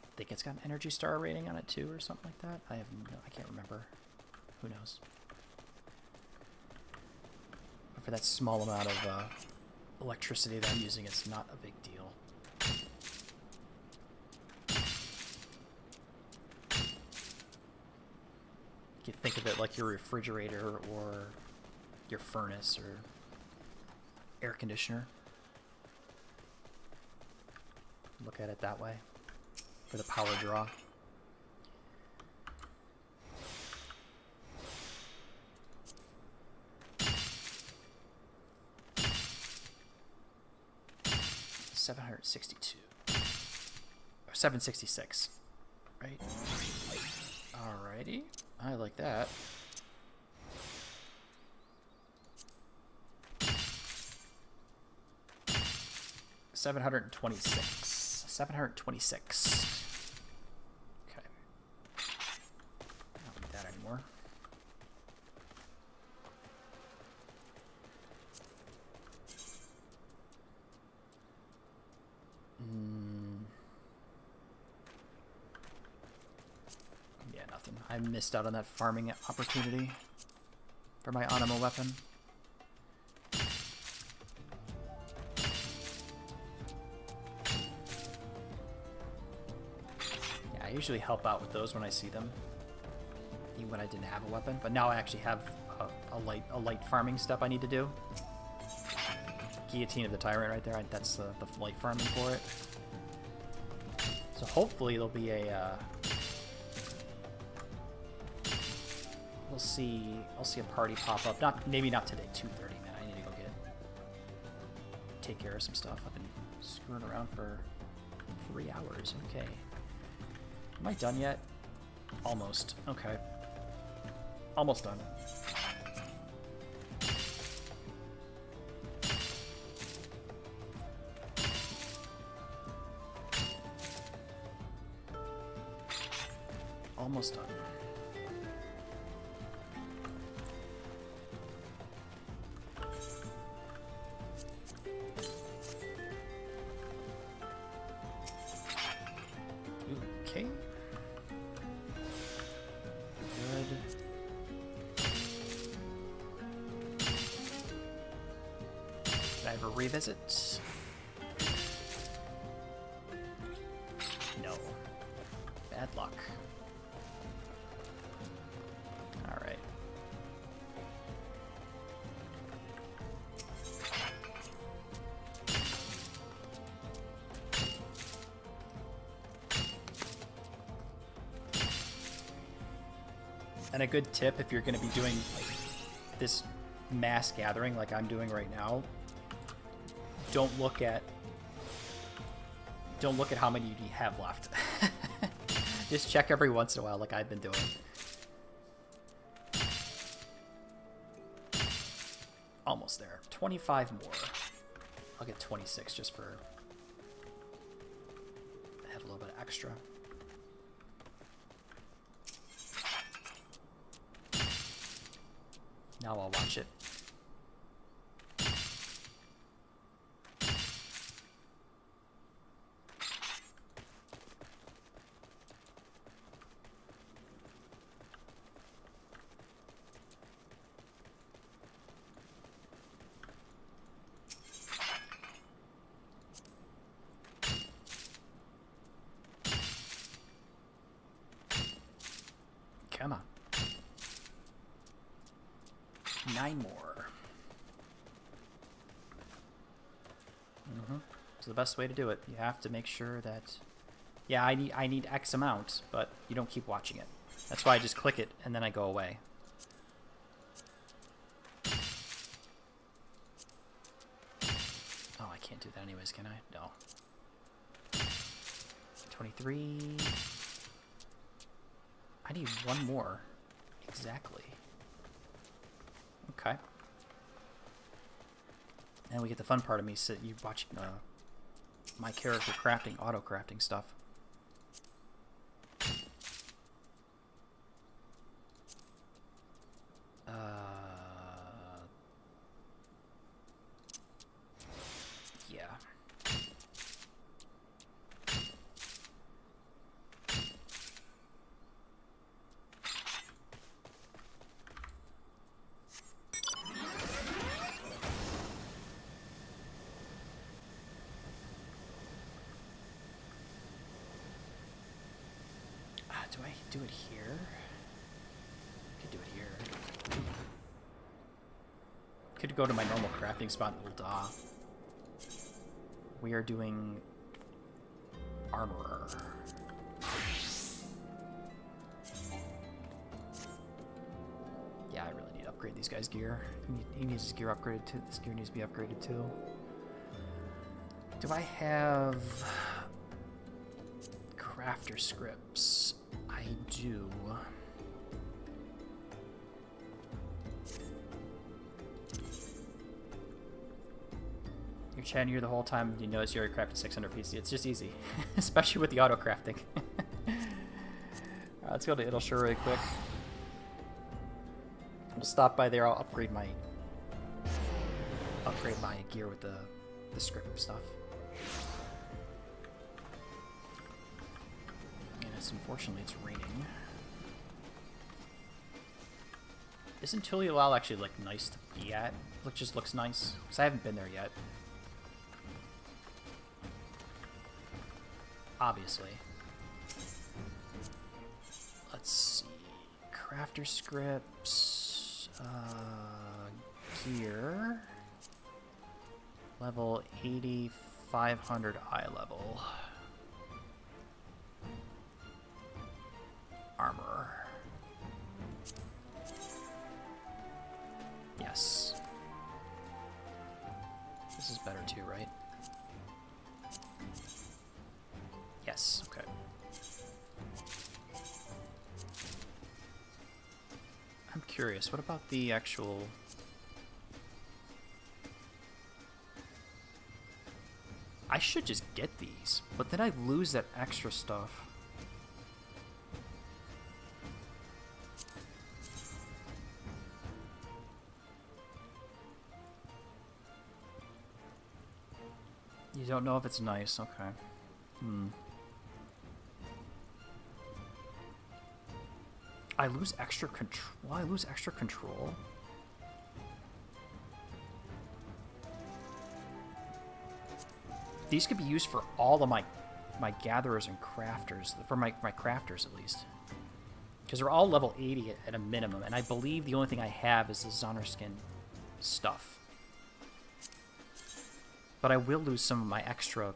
I think it's got an Energy Star rating on it too or something like that. I can't remember. Who knows? But for that small amount of electricity that I'm using, it's not a big deal. You can think of it like your refrigerator or your furnace or air conditioner. Look at it that way for the power draw. 762. Or 766. Right? Alrighty. I like that. $726. Okay. I don't need that anymore. Yeah, nothing. I missed out on that farming opportunity for my Anima weapon. Yeah, I usually help out with those when I see them, even when I didn't have a weapon. But now I actually have a light farming step I need to do. Guillotine of the Tyrant right there. That's the light farming for it. So hopefully there'll be a. I'll see a party pop up. Maybe not today. 2:30, man. I need to go take care of some stuff. I've been screwing around for 3 hours. Okay. Am I done yet? Almost. Okay. Almost done. Almost done. Okay. Good. Did I have a revisit? No. Bad luck. Alright. And a good tip, if you're going to be doing like this mass gathering like I'm doing right now, don't look at how many you have left. Just check every once in a while like I've been doing. Almost there. 25 more. I'll get 26 just for have a little bit of extra. Now I'll watch it. Come on. 9 more. It's the best way to do it. You have to make sure that, yeah, I need X amount, but you don't keep watching it. That's why I just click it and then I go away. Oh, I can't do that anyways, can I? No. 23. I need 1 more. Exactly. Okay. And we get the fun part of me you watching my character crafting, auto crafting stuff. Yeah. Do I do it here? I could do it here. Could go to my normal crafting spot in Ulda. We are doing armorer. Yeah, I really need to upgrade these guys' gear. He needs his gear upgraded too. This gear needs to be upgraded too. Do I have crafter scripts? I do. You're chatting here the whole time. You notice you already crafted 600 PC. It's just easy, especially with the auto crafting. Let's go to Idleshire really quick. We'll stop by there. I'll upgrade my gear with the script stuff. And it's unfortunately it's raining. Isn't Tuliolal actually like nice to be at? It just looks nice because I haven't been there yet. Obviously. Let's see. Crafter scripts. Gear. Level 8500 eye level. Armor. Yes. This is better too, right? Yes, okay. I'm curious, what about the actual... I should just get these, but then I lose that extra stuff. You don't know if it's nice, okay. I lose extra control. I lose extra control. These could be used for all of my gatherers and crafters, for my crafters at least, because they're all level 80 at a minimum, and I believe the only thing I have is the Zonner skin stuff. But I will lose some of my extra,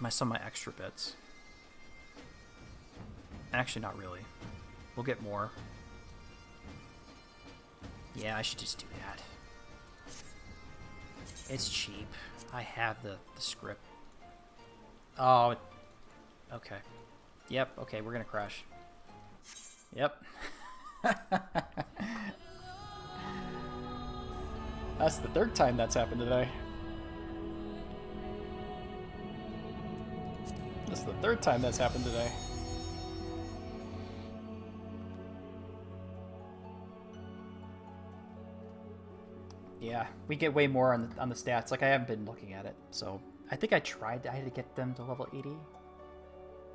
some of my extra bits. Actually, not really. We'll get more. Yeah, I should just do that. It's cheap. I have the script. Oh, okay. Yep, okay, we're gonna crash. Yep. That's the third time that's happened today. That's the third time that's happened today. Yeah, we get way more on the stats. Like, I haven't been looking at it, so I think I had to get them to level 80.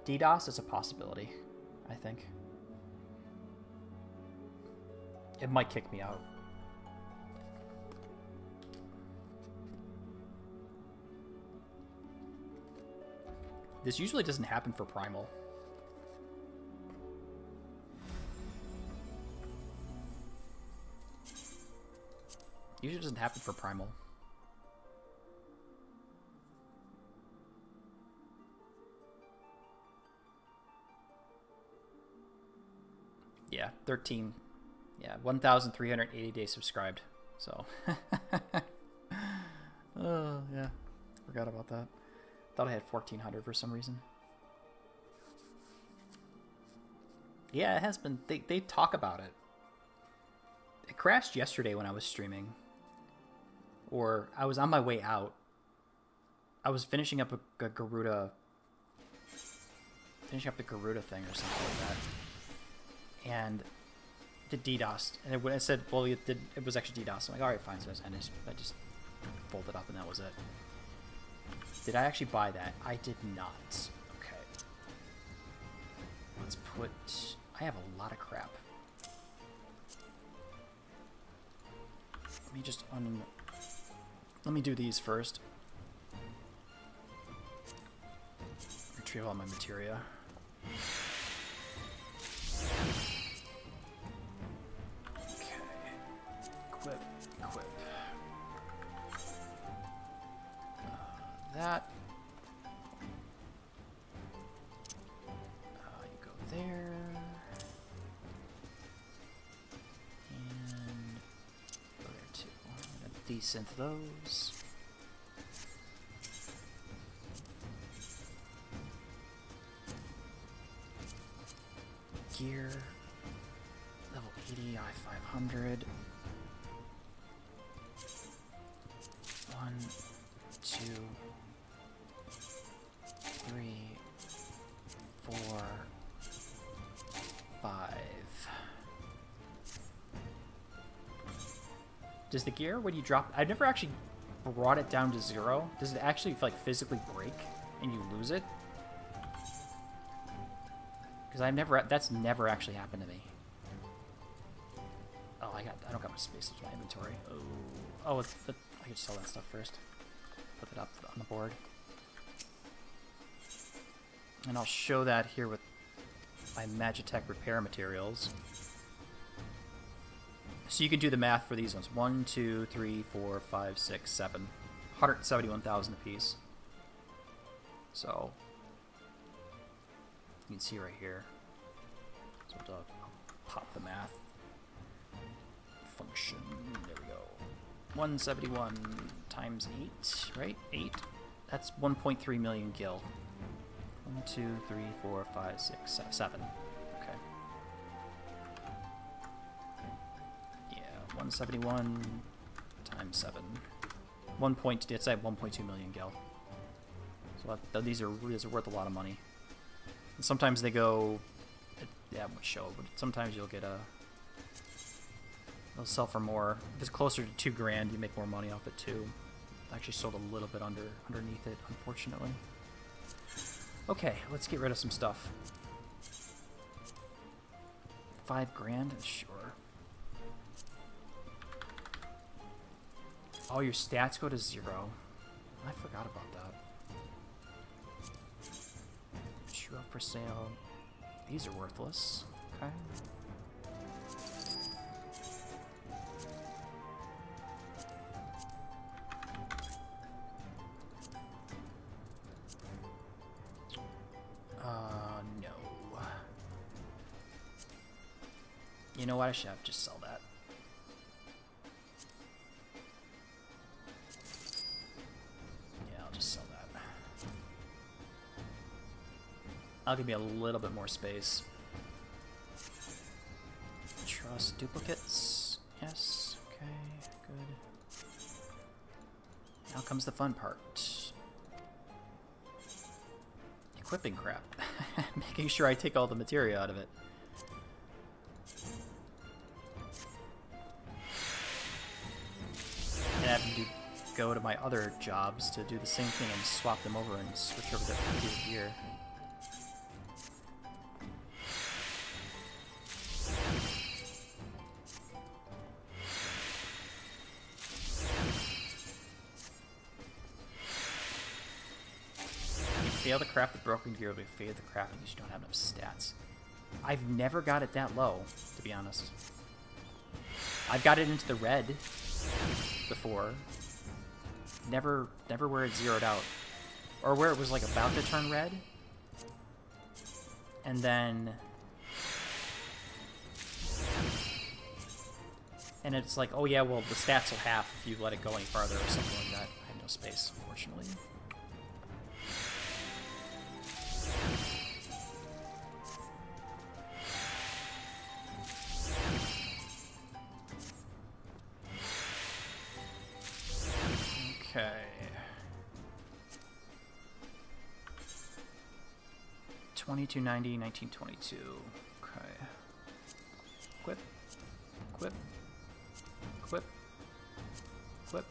DDoS is a possibility, I think. It might kick me out. This usually doesn't happen for Primal. Usually doesn't happen for Primal. Yeah, 13. Yeah, 1,380 days subscribed. So. Oh, yeah. Forgot about that. Thought I had 1,400 for some reason. Yeah, it has been. They talk about it. It crashed yesterday when I was streaming. Or I was on my way out. I was finishing up a Garuda... Finishing up the Garuda thing or something like that. And it DDoSed. And it said, well, it was actually DDoSed. I'm like, alright, fine. So I just folded up and that was it. Did I actually buy that? I did not. Okay. Let's put... I have a lot of crap. Let me just Let me do these first. Retrieve all my materia. Okay. Equip. That. You go there. And go there too. I'm gonna desynth those. gear. Level 80, I-500. 1, 2, 3, 4, 5. Does the gear, when you drop... I've never actually brought it down to 0. Does it actually, like, physically break and you lose it? Because I've never... That's never actually happened to me. Oh, I don't got much space in my inventory. Oh, I could sell that stuff first. Put it up on the board. And I'll show that here with my Magitech repair materials. So you can do the math for these ones. 1, 2, 3, 4, 5, 6, 7. 171,000 apiece. So you can see right here. So I'll pop the math. Function. There we go. 171 times 8, right? 8. That's 1.3 million gil. 1, 2, 3, 4, 5, 6, 7. Okay. Yeah, 171 times 7. It's at 1.2 million gil. So these are worth a lot of money. And sometimes they go... Yeah, I won't show, but sometimes you'll get a... They'll sell for more. If it's closer to 2 grand, you make more money off it too. Actually sold a little bit underneath it, unfortunately. Okay, let's get rid of some stuff. 5 grand? Sure. Oh, your stats go to 0. I forgot about that. True up for sale. These are worthless. Okay. No. You know what? I should have just sell that. Yeah, I'll just sell that. I'll give me a little bit more space. Trust duplicates. Yes. Okay. Good. Now comes the fun part. Equipping crap. Making sure I take all the materia out of it. And having to go to my other jobs to do the same thing and swap them over and switch over to gear. Fail to craft the broken gear will be fail the crafting because you don't have enough stats. I've never got it that low, to be honest. I've got it into the red before. Never where it zeroed out. Or where it was like about to turn red. And then... And it's like, oh yeah, well the stats will half if you let it go any farther or something like that. I have no space, unfortunately. Okay. $22.90, $19.22. Okay. Equip. Equip. Equip. Equip.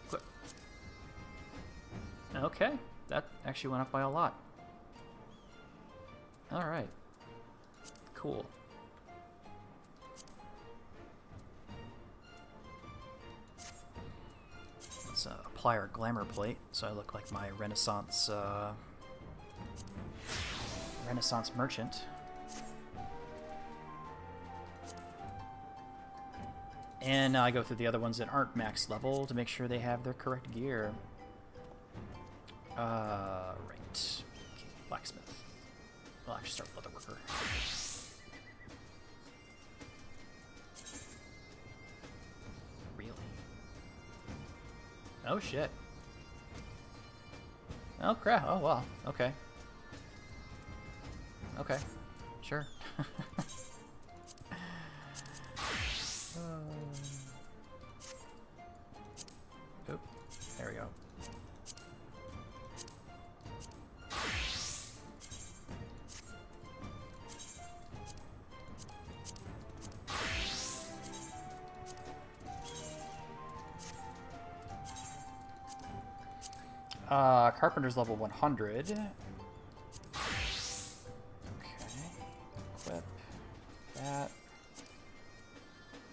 Equip. Okay. That actually went up by a lot. Alright. Cool. Let's apply our glamour plate so I look like my Renaissance merchant. And now I go through the other ones that aren't max level to make sure they have their correct gear. Right. Okay, blacksmith. I'll actually start with leatherworker. Really? Oh shit. Oh crap. Oh wow. Okay. Okay. Sure. Oop. There we go. Carpenter's level 100. Okay. Equip that.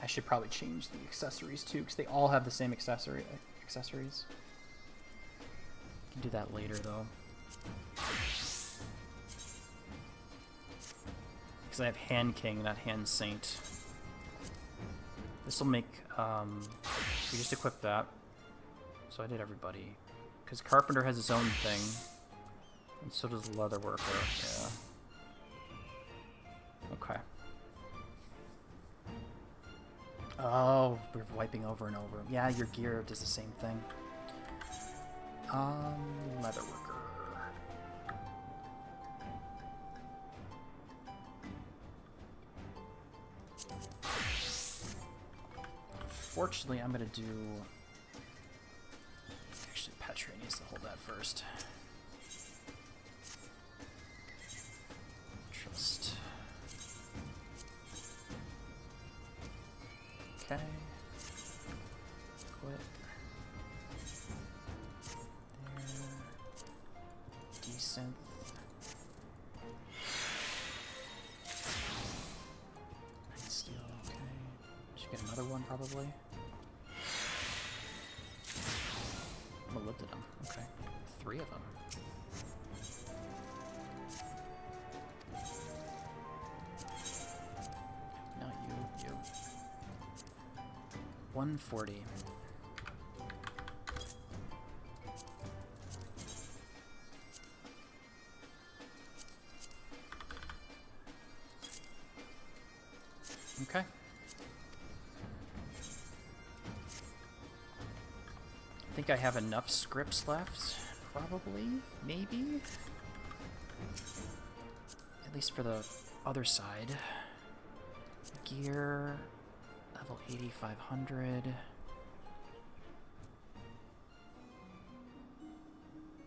I should probably change the accessories too, because they all have the same accessories. Can do that later though. Because I have Hand King, not Hand Saint. This will make, we just equipped that. So I did everybody. Because Carpenter has his own thing. And so does Leatherworker, yeah. Okay. Oh, we're wiping over and over. Yeah, your gear does the same thing. Leatherworker. Fortunately, I'm gonna do... Actually, Petra needs to hold that first. Trust. Okay. Quit. There. Decent. Steel, okay. Should get another one probably. Molybdenum, okay. 3 of them. No, you. 140. Okay. I think I have enough scripts left, probably, maybe? At least for the other side. Gear, level 8500.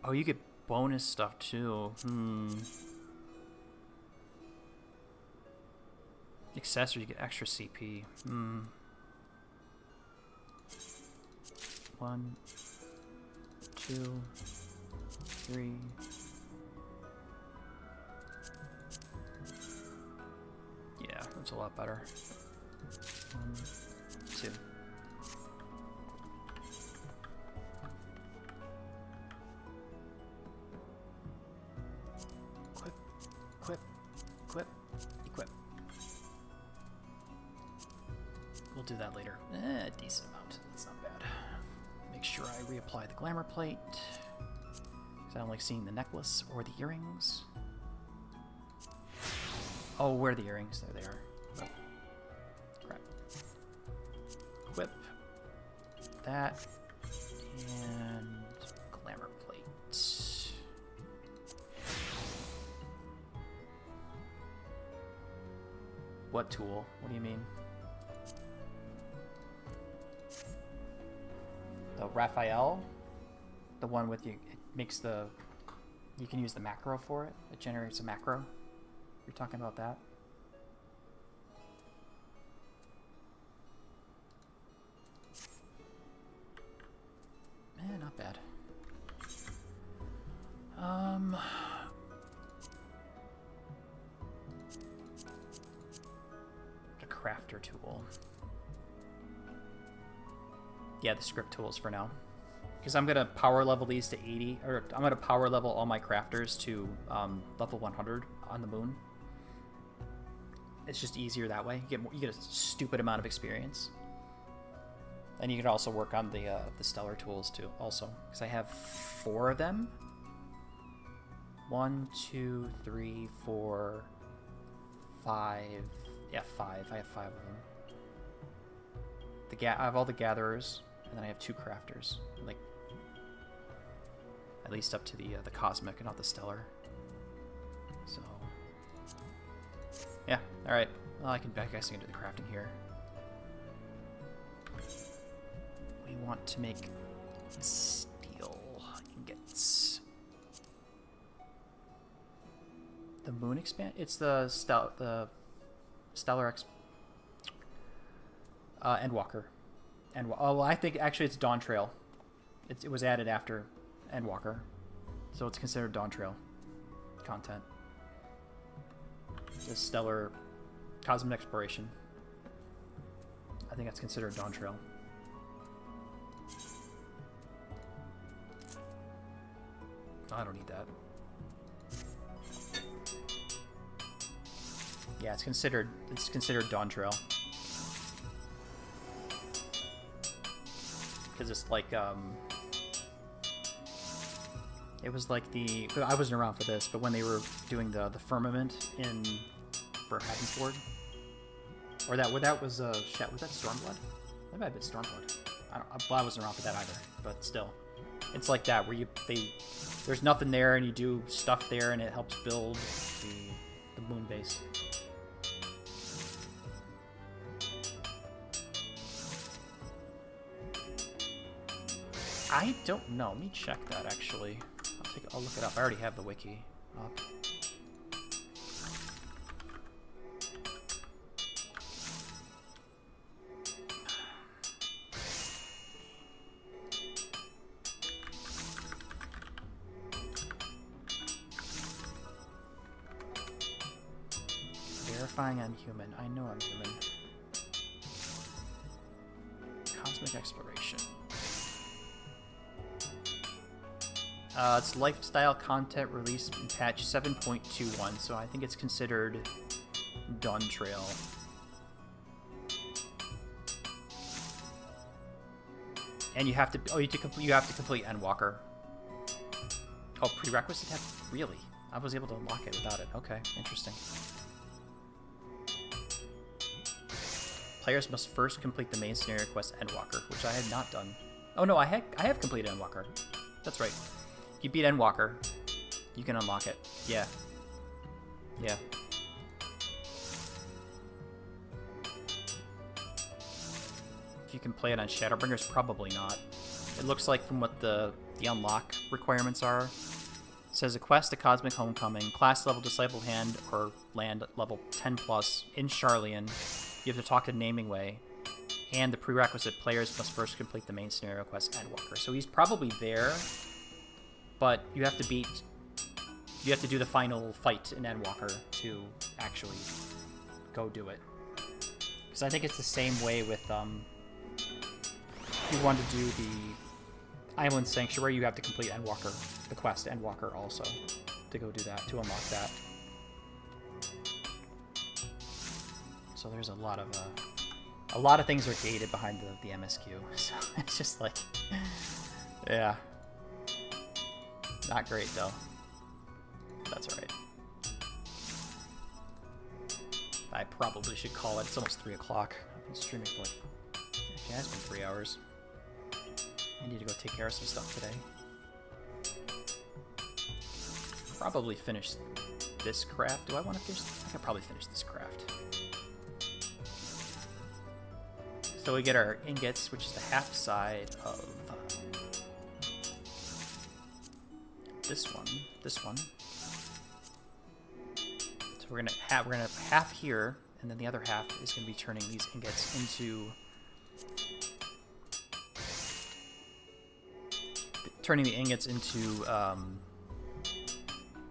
Oh, you get bonus stuff too. Accessory, you get extra CP. 1, 2, 3. Yeah, that's a lot better. 1, 2. Equip. We'll do that later. Decent amount. That's not bad. Make sure I reapply the glamour plate. Because I don't like seeing the necklace or the earrings. Oh, where are the earrings? There they are. Oh. Crap. Equip. That. And glamour plate. What tool? What do you mean? The Raphael? The one with you, it makes the, you can use the macro for it. It generates a macro. You're talking about that? Not bad. The crafter tool. Yeah, the script tools for now. Because I'm going to power level these to 80, or I'm going to power level all my crafters to level 100 on the moon. It's just easier that way. You get a stupid amount of experience. And you can also work on the stellar tools too, also. Because I have 4 of them. 1, 2, 3, 4, 5. Yeah, 5. I have 5 of them. I have all the gatherers, and then I have 2 crafters. Like, at least up to the cosmic and not the stellar. So Yeah, alright. Well, I guess I can do the crafting here. We want to make steel ingots. The moon expand? It's the Stellar Endwalker. Oh, I think actually it's Dawn Trail. It was added after Endwalker, so it's considered Dawn Trail content. The Stellar Cosmic Exploration. I think that's considered Dawn Trail. I don't need that. Yeah, it's considered Dawn Trail. Because it's like it was like I wasn't around for this, but when they were doing the firmament for Heavensward, or that was was that Stormblood? That might have been Stormblood. I wasn't around for that either, but still, it's like that where there's nothing there and you do stuff there and it helps build the moon base. I don't know. Let me check that actually. I'll look it up. I already have the wiki up. Verifying I'm human. I know I'm human. Cosmic exploration. It's lifestyle content released in patch 7.21, so I think it's considered Dawn Trail. And you have to complete Endwalker. Oh, prerequisite really? I was able to unlock it without it. Okay, interesting. Players must first complete the main scenario quest Endwalker, which I had not done. Oh no, I have completed Endwalker. That's right. If you beat Endwalker, you can unlock it. Yeah. Yeah. If you can play it on Shadowbringers, probably not. It looks like from what the unlock requirements are. It says a quest, a Cosmic Homecoming, class level Disciple Hand or land level 10 plus in Charlian. You have to talk to Naming Way. And the prerequisite players must first complete the main scenario quest Endwalker. So he's probably there. But you have to do the final fight in Endwalker to actually go do it. Because I think it's the same way with, if you want to do the Island Sanctuary, you have to complete Endwalker, the quest Endwalker also, to go do that, to unlock that. So there's a lot of things are gated behind the MSQ, so it's just like, yeah. Not great, though. That's alright. I probably should call it. It's almost 3 o'clock. I've been streaming for like... Actually, it has been 3 hours. I need to go take care of some stuff today. Probably finish this craft. Do I want to finish? I could probably finish this craft. So we get our ingots, which is the half side of... this one. So we're gonna have half here, and then the other half is gonna be turning these ingots into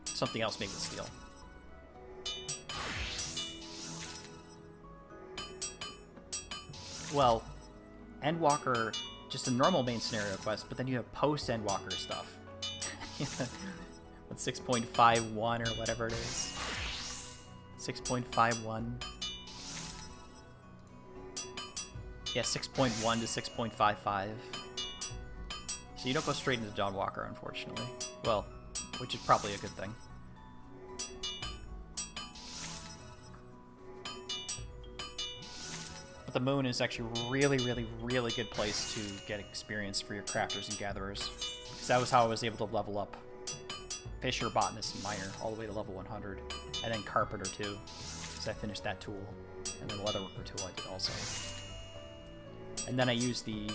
something else made with steel. Well, Endwalker, just a normal main scenario quest, but then you have post Endwalker stuff. With 6.51 or whatever it is. 6.51. Yeah, 6.1 to 6.55. So you don't go straight into Dawnwalker, unfortunately. Well, which is probably a good thing. But the moon is actually a really, really, really good place to get experience for your crafters and gatherers. Because that was how I was able to level up Fisher, Botanist, and Miner all the way to level 100. And then Carpenter, too. because I finished that tool, and then the leatherworker tool I did also. And then I used the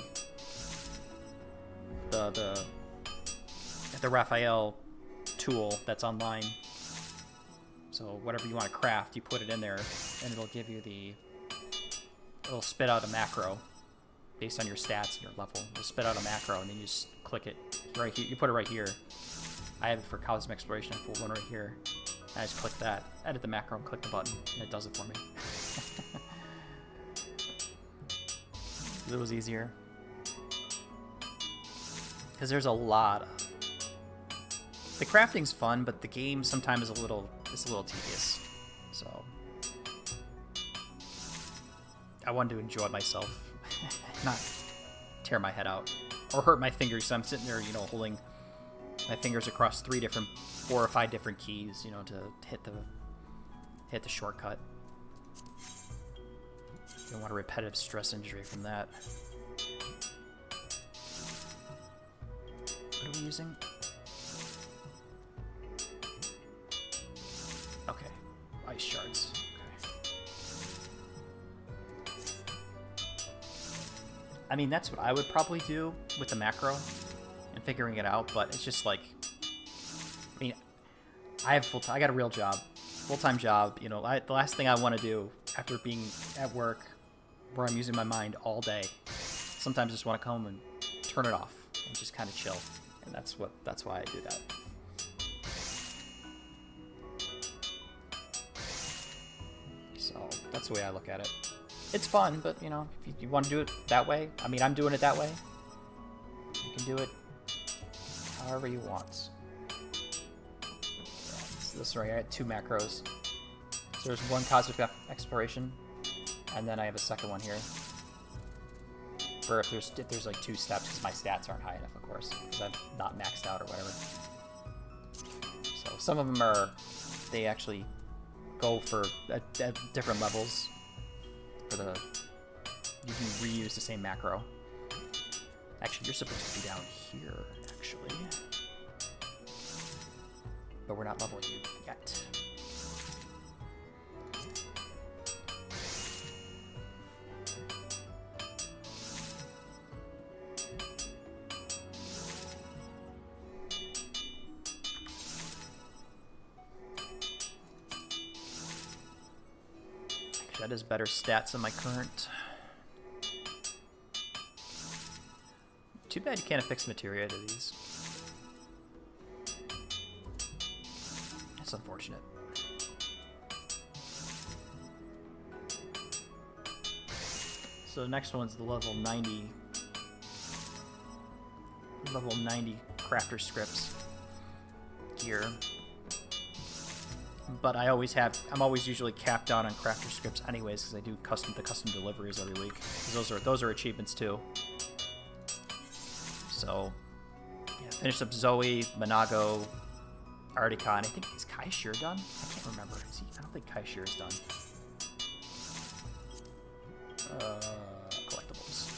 Raphael tool that's online. So whatever you want to craft, you put it in there, and it'll give you it'll spit out a macro based on your stats and your level. It'll spit out a macro, and then you just click it right here. You put it right here. I have it for Cosmic Exploration. I put one right here. I just click that, edit the macro, and click the button, and it does it for me. It was easier. Because there's a lot of... The crafting's fun, but the game sometimes is a little tedious. So I wanted to enjoy myself, not tear my head out or hurt my fingers. So I'm sitting there, holding my fingers across 4 or 5 different keys, to hit the shortcut. Don't want a repetitive stress injury from that. What are we using? Okay, ice shards. Okay. I mean, that's what I would probably do with the macro and figuring it out, but it's just like, I mean, I got a real job, full-time job. The last thing I want to do after being at work where I'm using my mind all day, sometimes I just want to come and turn it off and just kind of chill. And that's why I do that. So that's the way I look at it. It's fun, but if you want to do it that way, I mean, I'm doing it that way. You can do it however you want. So this right, I had 2 macros. So there's one Cosmic Exploration, and then I have a second one here. For if there's like 2 steps, because my stats aren't high enough, of course, because I'm not maxed out or whatever. So some of them they actually go for at different levels. You can reuse the same macro. Actually, you're supposed to be down here, actually. But we're not leveling you yet. That is better stats than my current. Too bad you can't affix materia to these. That's unfortunate. So the next one's the level 90 crafter scripts gear. But I'm always usually capped out on crafter scripts anyways, because I do the custom deliveries every week. Those are achievements too. So yeah, finished up Zoe, Monago, Artica, and I think, is Kai Shear done? I can't remember. I don't think Kai Shear is done. Collectibles.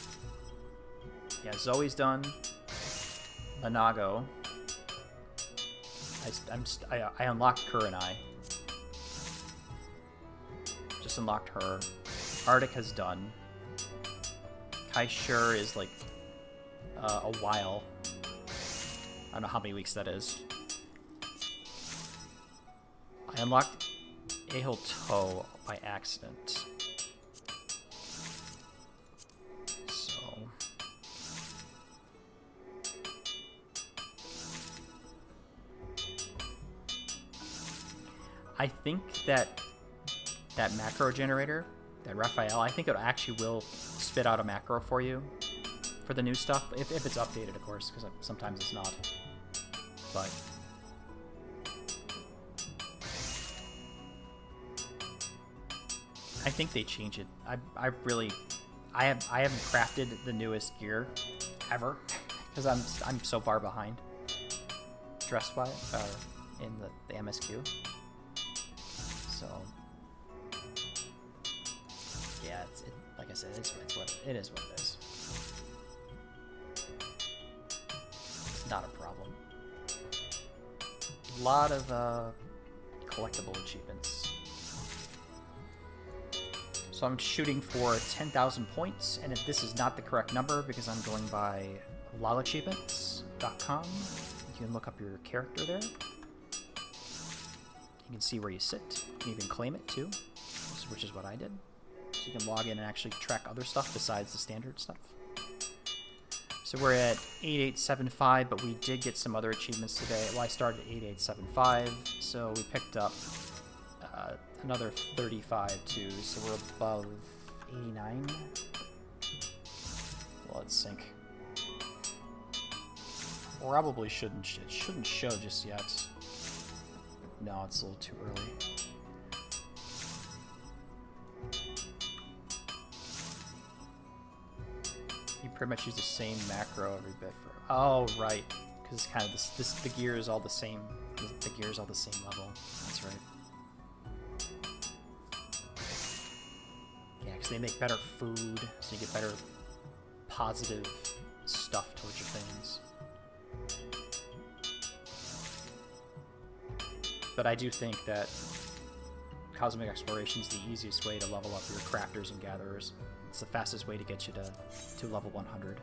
Yeah, Zoe's done. Monago. I unlocked her and I. Just unlocked her. Arctica's done. Kai Shear is like a while. I don't know how many weeks that is. I unlocked Ahel Toe by accident. So I think that macro generator, that Raphael, I think it actually will spit out a macro for you for the new stuff, if it's updated, of course, because sometimes it's not. But I think they change it. I haven't crafted the newest gear ever because I'm so far behind dress wise in the MSQ. So yeah, like I said, it is what it is. It's not a problem. A lot of collectible achievements. So I'm shooting for 10,000 points, and if this is not the correct number, because I'm going by lalachievements.com, you can look up your character there. You can see where you sit. You can even claim it too, which is what I did. So you can log in and actually track other stuff besides the standard stuff. So we're at 8875, but we did get some other achievements today. Well, I started at 8875, so we picked up another 35 too, so we're above 89. Well, let's sync. Probably shouldn't. It shouldn't show just yet. No, it's a little too early. You pretty much use the same macro every bit for. Oh, right, because it's kind of the gear is all the same. The gear is all the same level. That's right. Yeah, because they make better food, so you get better positive stuff towards your things. But I do think that Cosmic Exploration is the easiest way to level up your crafters and gatherers. It's the fastest way to get you to level 100.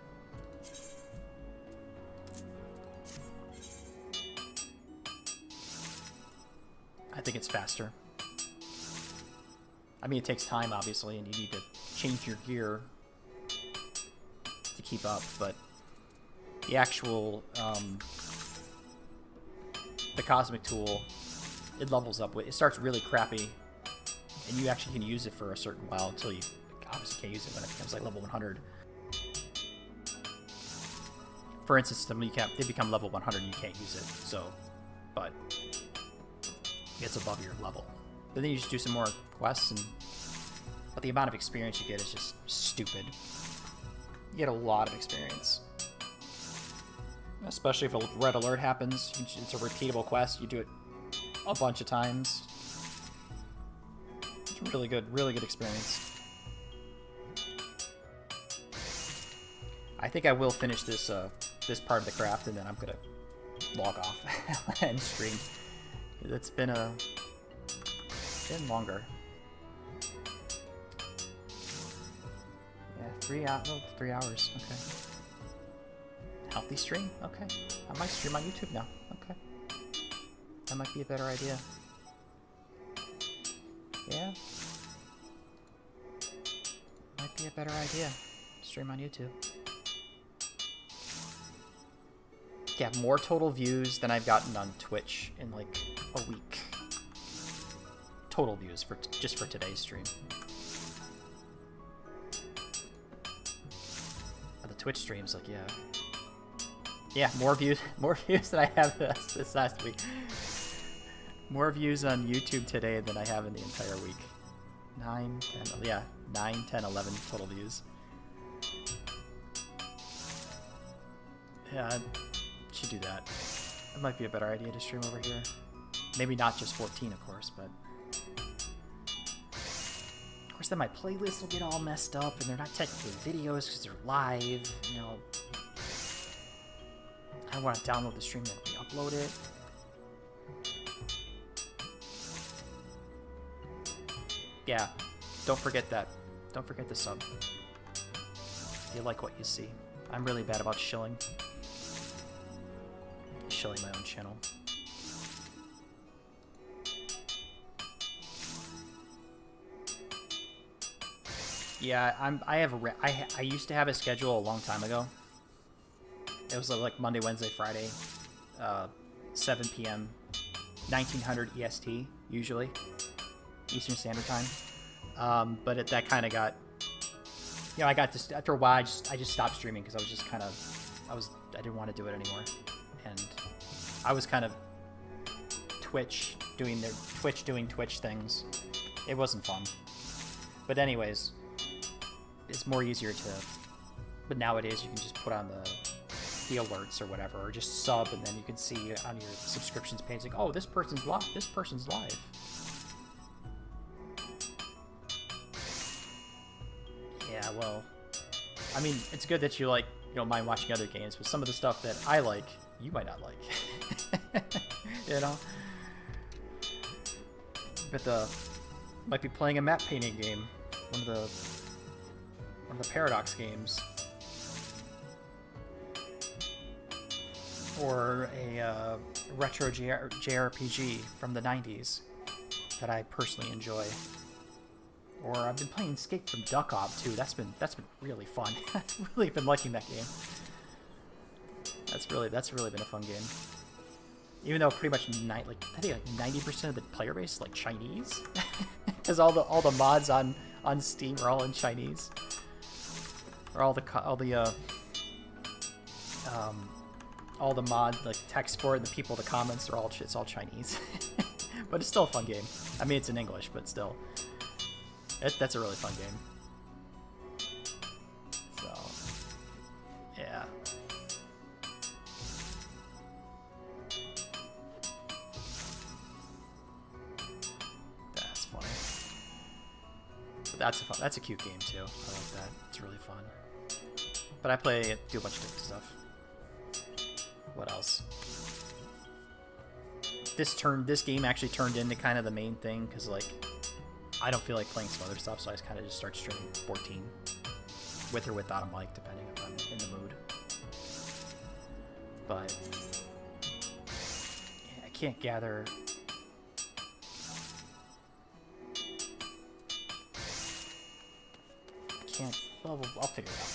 I think it's faster. I mean, it takes time, obviously, and you need to change your gear to keep up, but the actual, the Cosmic tool, it levels up. It starts really crappy, and you actually can use it for a certain while until you obviously can't use it when it becomes like level 100. For instance, they become level 100 and you can't use it, so, but it's above your level. But then you just do some more quests, but the amount of experience you get is just stupid. You get a lot of experience. Especially if a red alert happens, it's a repeatable quest, you do it a bunch of times. It's really good experience. I think I will finish this this part of the craft, and then I'm gonna log off and stream. It's been longer. Yeah, 3 hours. Okay. Healthy stream. Okay. I might stream on YouTube now. Okay. That might be a better idea. Yeah. Might be a better idea. Stream on YouTube. Yeah, more total views than I've gotten on Twitch in like a week. Total views for just for today's stream. The Twitch streams, like, yeah, more views than I have this last week. More views on YouTube today than I have in the entire week. 9, 10, 11 total views. Yeah, I should do that. It might be a better idea to stream over here. Maybe not just 14, of course, but... Of course, then my playlist will get all messed up, and they're not technically videos because they're live, you know. I want to download the stream and re-upload it. Yeah, don't forget that. Don't forget the sub. You like what you see. I'm really bad about shilling. Shilling my own channel. Yeah, I used to have a schedule a long time ago. It was like Monday, Wednesday, Friday, 7 p.m. 1900 EST usually, Eastern Standard Time. But that kind of got, you know, I got this after a while. I just stopped streaming because I was just kind of, I didn't want to do it anymore, and I was kind of Twitch doing Twitch things. It wasn't fun. But anyways, it's more easier to. But nowadays you can just put on the alerts or whatever, or just sub, and then you can see on your subscriptions page like, oh, this person's live. This person's live. Yeah, well, I mean, it's good that you don't mind watching other games, but some of the stuff that I like, you might not like. You know? But might be playing a map painting game one of the Paradox games, or a retro JRPG from the 90s that I personally enjoy. Or I've been playing Escape from Duckov too. That's been really fun. I've really been liking that game. That's really been a fun game. Even though pretty much I think like 90% of the player base is like Chinese, because all the mods on Steam are all in Chinese, or all the mod like text for it, and the people, the comments are all it's all Chinese. But it's still a fun game. I mean, it's in English, but still, that's a really fun game. So, yeah. That's funny. But that's a cute game too. I like that. It's really fun. But I do a bunch of different stuff. What else? This game actually turned into kind of the main thing, because like I don't feel like playing some other stuff, so I kind of just start streaming 14 with or without a mic, depending if I'm in the mood. But yeah, I can't gather. Well, I'll figure it out.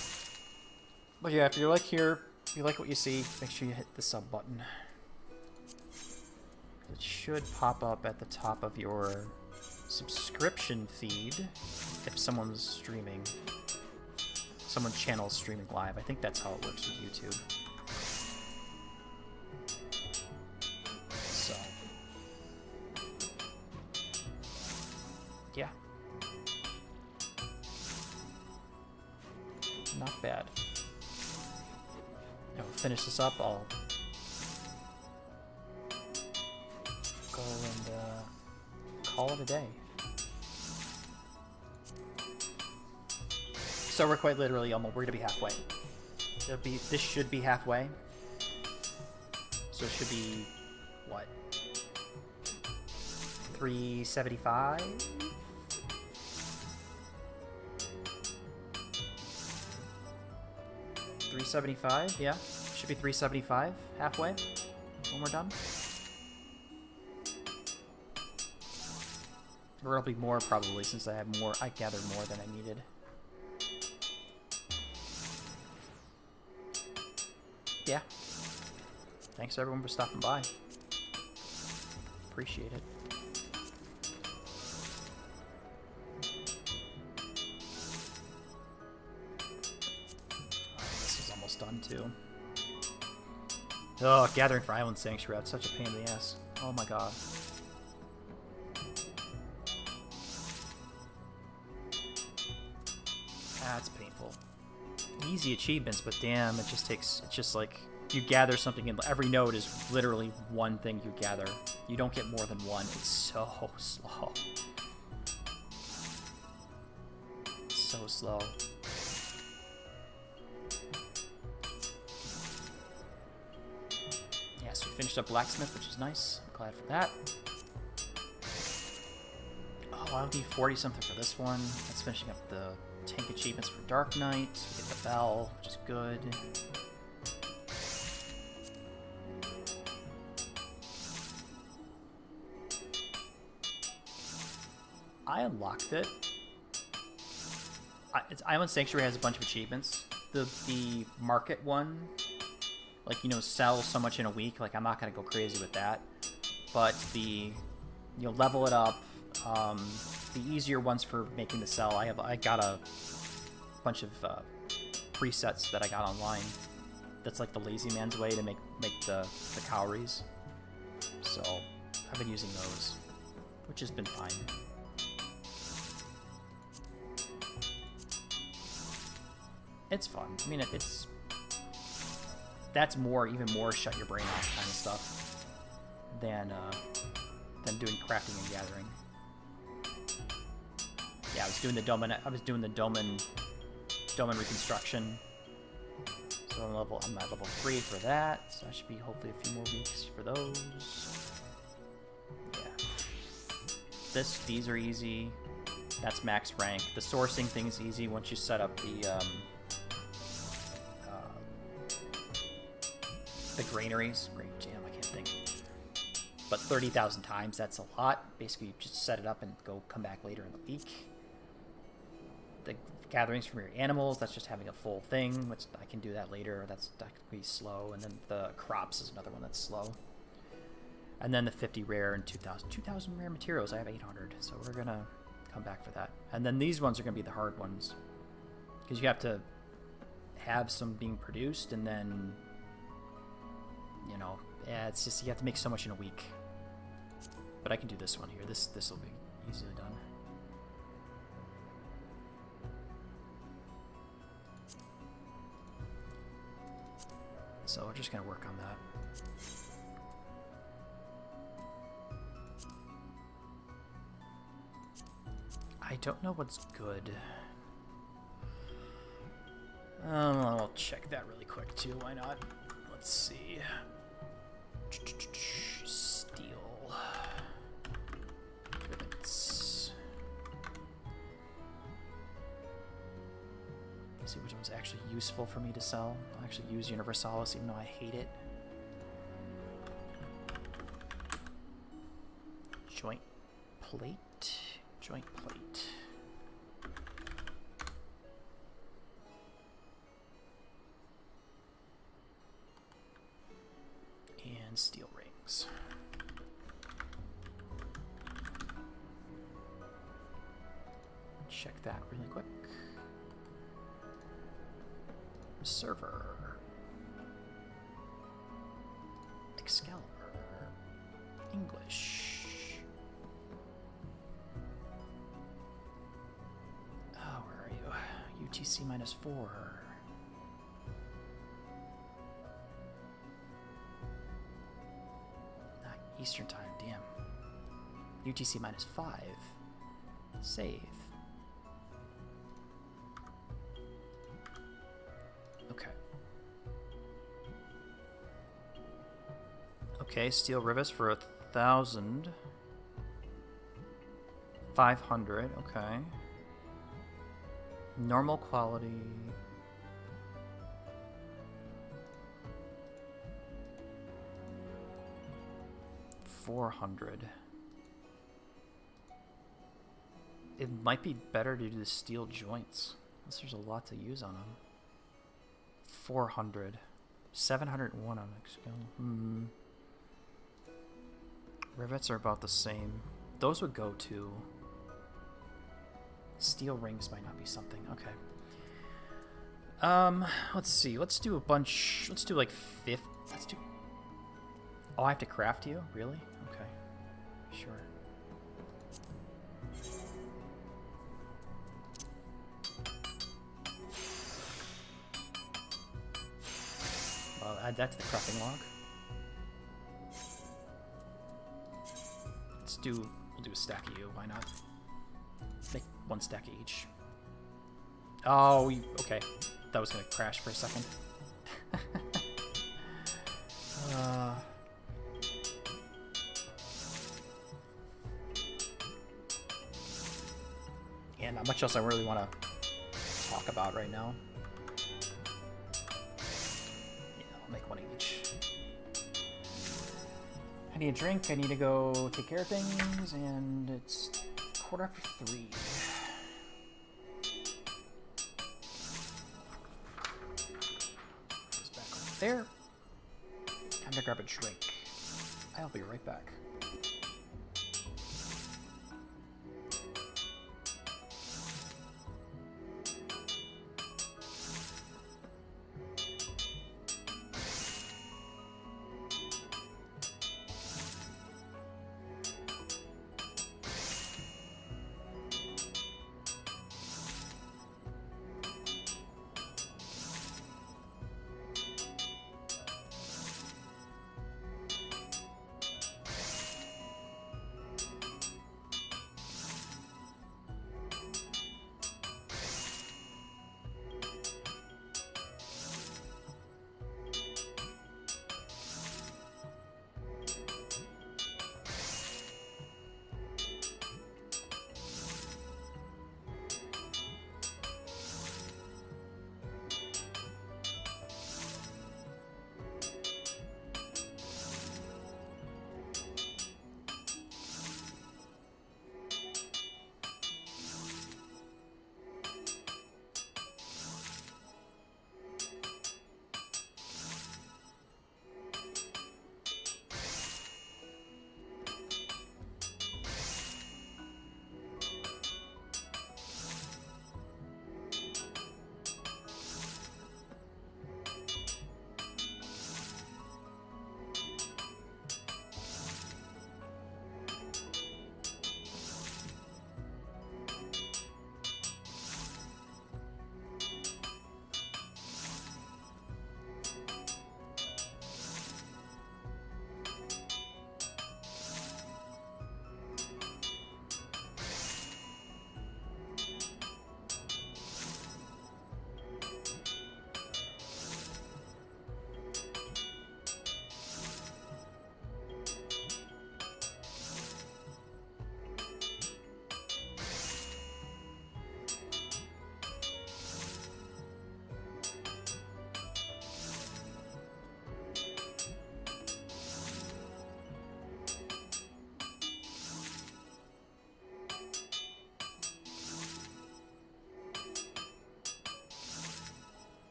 But yeah, if you're like here, if you like what you see, make sure you hit the sub button. It should pop up at the top of your subscription feed if someone's streaming. Someone's channel is streaming live. I think that's how it works with YouTube. So, yeah. Not bad. I'll finish this up. I'll go and call it a day. So we're quite literally almost, we're gonna be halfway. This should be halfway. So it should be what? 375? $375, yeah. Should be 375 halfway when we're done. Or it'll be more probably, since I gathered more than I needed. Yeah. Thanks everyone for stopping by. Appreciate it. Done too. Oh, gathering for Island Sanctuary, that's such a pain in the ass. Oh my god. That's painful. Easy achievements, but damn, it's just like, you gather something, and every node is literally one thing you gather. You don't get more than one. It's so slow. It's so slow. So we finished up Blacksmith, which is nice. I'm glad for that. Oh, I'll need 40 something for this one. That's finishing up the tank achievements for Dark Knight. We get the bell, which is good. I unlocked it. Island Sanctuary has a bunch of achievements. The market one, like, you know, sell so much in a week. Like, I'm not gonna go crazy with that. But you'll level it up. The easier ones for making the sell, I got a bunch of presets that I got online. That's like the lazy man's way to make the calories. So I've been using those, which has been fine. It's fun. I mean, that's even more shut your brain off kind of stuff than doing crafting and gathering. Yeah, I was doing the Doman reconstruction. So I'm at level 3 for that. So I should be hopefully a few more weeks for those. Yeah. These are easy. That's max rank. The sourcing thing's easy once you set up the granaries. Great jam, I can't think. But 30,000 times, that's a lot. Basically, you just set it up and come back later in the week. The gatherings from your animals, that's just having a full thing, which I can do that later. That could be slow. And then the crops is another one that's slow. And then the 50 rare and 2,000 rare materials. I have 800, so we're going to come back for that. And then these ones are going to be the hard ones. Because you have to have some being produced, and then, you know, yeah, it's just, you have to make so much in a week. But I can do this one here. This will be easily done. So we're just going to work on that. I don't know what's good. I'll check that really quick too. Why not? Let's see. Steel. Rivets. See which one's actually useful for me to sell. I'll actually use Universalis even though I hate it. Joint plate. Joint plate. And steel rings. Check that really quick. Server. Excalibur. English. UTC -4. Not Eastern time, damn. UTC -5. Save. Okay. Okay, steel rivets for 1,000. 500, okay. Normal quality. $400. It might be better to do the steel joints, unless there's a lot to use on them. 400. 701 on Excalibur. Rivets are about the same. Those would go to. Steel rings might not be something. Okay. Let's see. Let's do a bunch. Let's do like 50. Let's do. Oh, I have to craft you? Really? Okay. Sure. Well, add that to the crafting log. We'll do a stack of you. Why not? Make 1 stack of each. Oh, okay. That was gonna crash for a second. Yeah, not much else I really want to talk about right now. Yeah, I'll make 1 of each. I need a drink, I need to go take care of things, and it's 3:15. Goes back over there. Time to grab a drink. I'll be right back.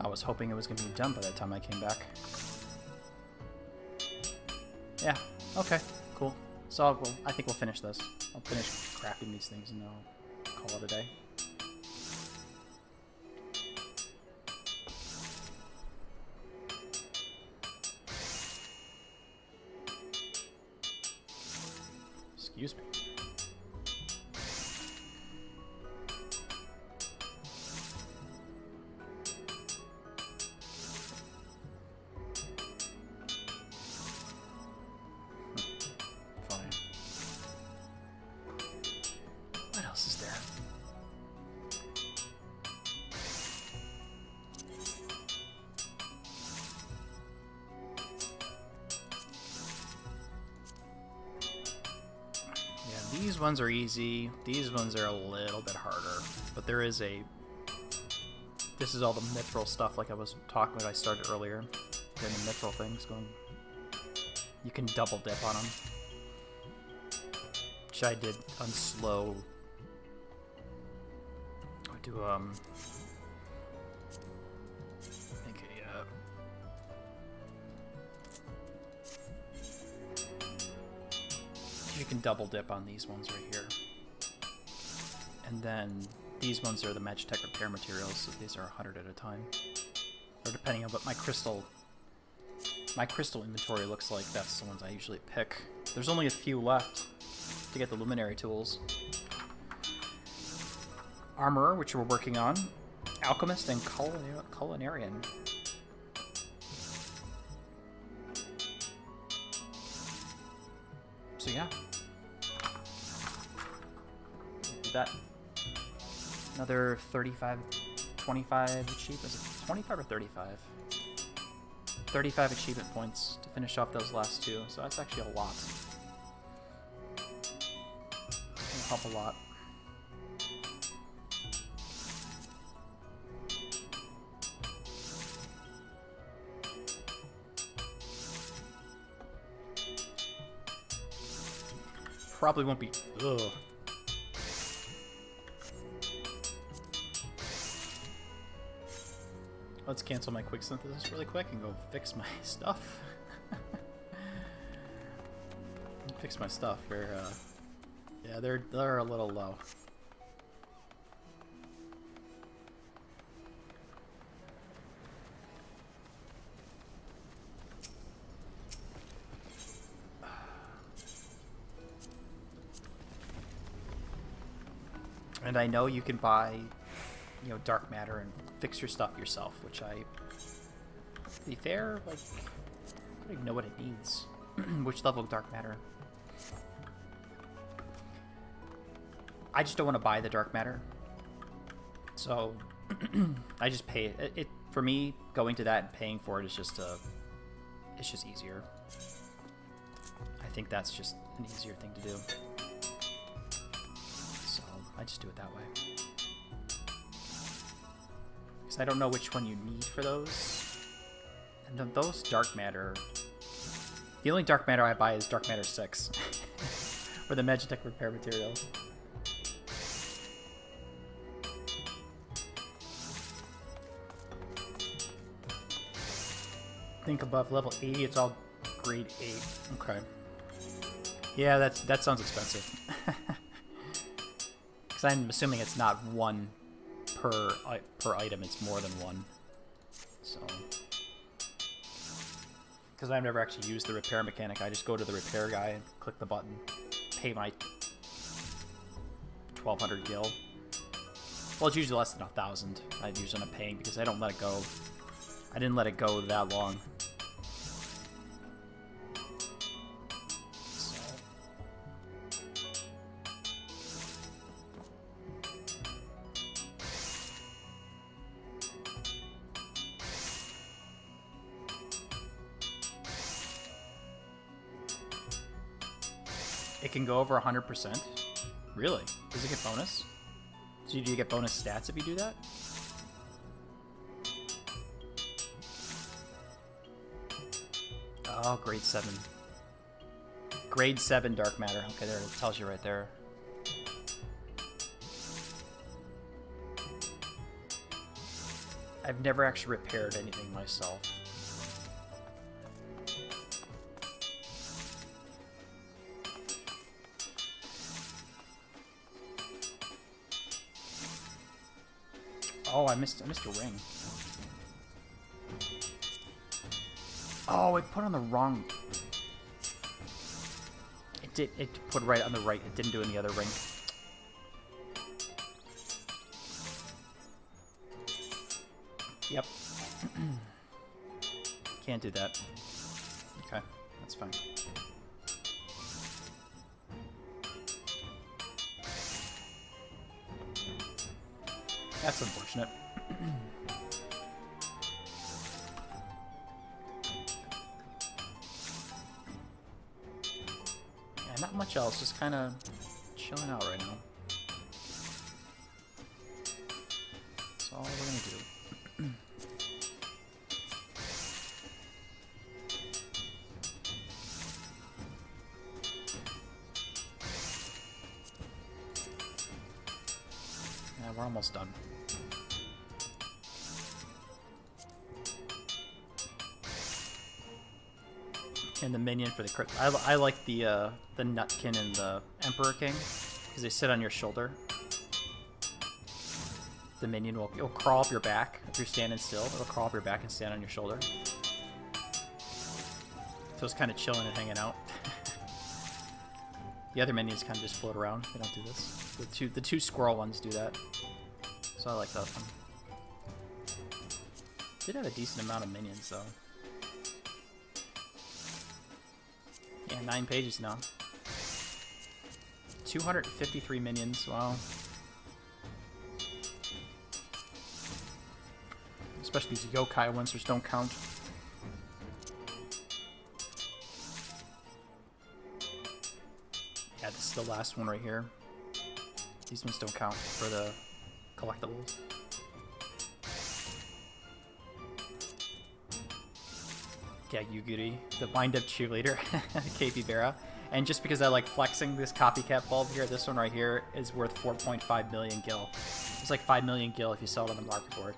I was hoping it was going to be done by the time I came back. Yeah, okay, cool. So I think we'll finish this. I'll finish crafting these things and I'll call it a day. Excuse me. Fine. What else is there? These ones are easy. These ones are a little bit harder. But there is a... This is all the mithril stuff like I was talking about. I started earlier. Getting the mithril things going. You can double dip on them. Which I did on slow. I do, you can double dip on these ones right here. And then these ones are the Magitech repair materials, so these are 100 at a time. Or depending on what my crystal inventory looks like, that's the ones I usually pick. There's only a few left to get the luminary tools. Armorer, which we're working on. Alchemist and Culinarian. So yeah. Do that. Another 35, 25 achievement. Is it 25 or 35? 35 achievement points to finish off those last two, so that's actually a lot. It'll help a lot. Probably won't be... Ugh. Let's cancel my quick synthesis really quick and go fix my stuff. Fix my stuff. Yeah, they're a little low. And I know you can buy, dark matter and fix your stuff yourself, which to be fair, like, I don't even know what it needs. Which level of dark matter? I just don't want to buy the dark matter. So, I just pay it. For me, going to that and paying for it is just it's just easier. I think that's just an easier thing to do. I just do it that way. Because I don't know which one you need for those. And then those dark matter... The only dark matter I buy is dark matter 6. Or the Magitech repair materials. I think above level 80 it's all grade 8. Okay. Yeah, that sounds expensive. Because I'm assuming it's not one per item, it's more than one. So, because I've never actually used the repair mechanic, I just go to the repair guy and click the button, pay my 1,200 gil. Well, it's usually less than 1,000. I usually end up paying because I don't let it go. I didn't let it go that long. It can go over 100%? Really? Does it get bonus? So do you get bonus stats if you do that? Oh, grade 7. Grade 7 dark matter. Okay, there, it tells you right there. I've never actually repaired anything myself. Oh, I missed a ring. Oh, it put on the wrong. It put right on the right. It didn't do any other ring. Yep. Can't do that. Okay, that's fine. That's unfortunate. Yeah, not much else. Just kind of chilling out right now. That's all we're gonna do. Yeah, we're almost done. And the minion for the crit. I like the Nutkin and the Emperor King because they sit on your shoulder. The minion it'll crawl up your back if you're standing still. It'll crawl up your back and stand on your shoulder. So it's kind of chilling and hanging out. The other minions kind of just float around. They don't do this. The two squirrel ones do that. So I like that one. Did have a decent amount of minions though. Yeah, 9 pages now. 253 minions, wow. Especially these yokai ones, which don't count. Yeah, this is the last one right here. These ones don't count for the collectibles. Yeah, Yuguri, the wind-up cheerleader, Capybara. And just because I like flexing this copycat bulb here, this one right here is worth 4.5 million gil. It's like 5 million gil if you sell it on the market board.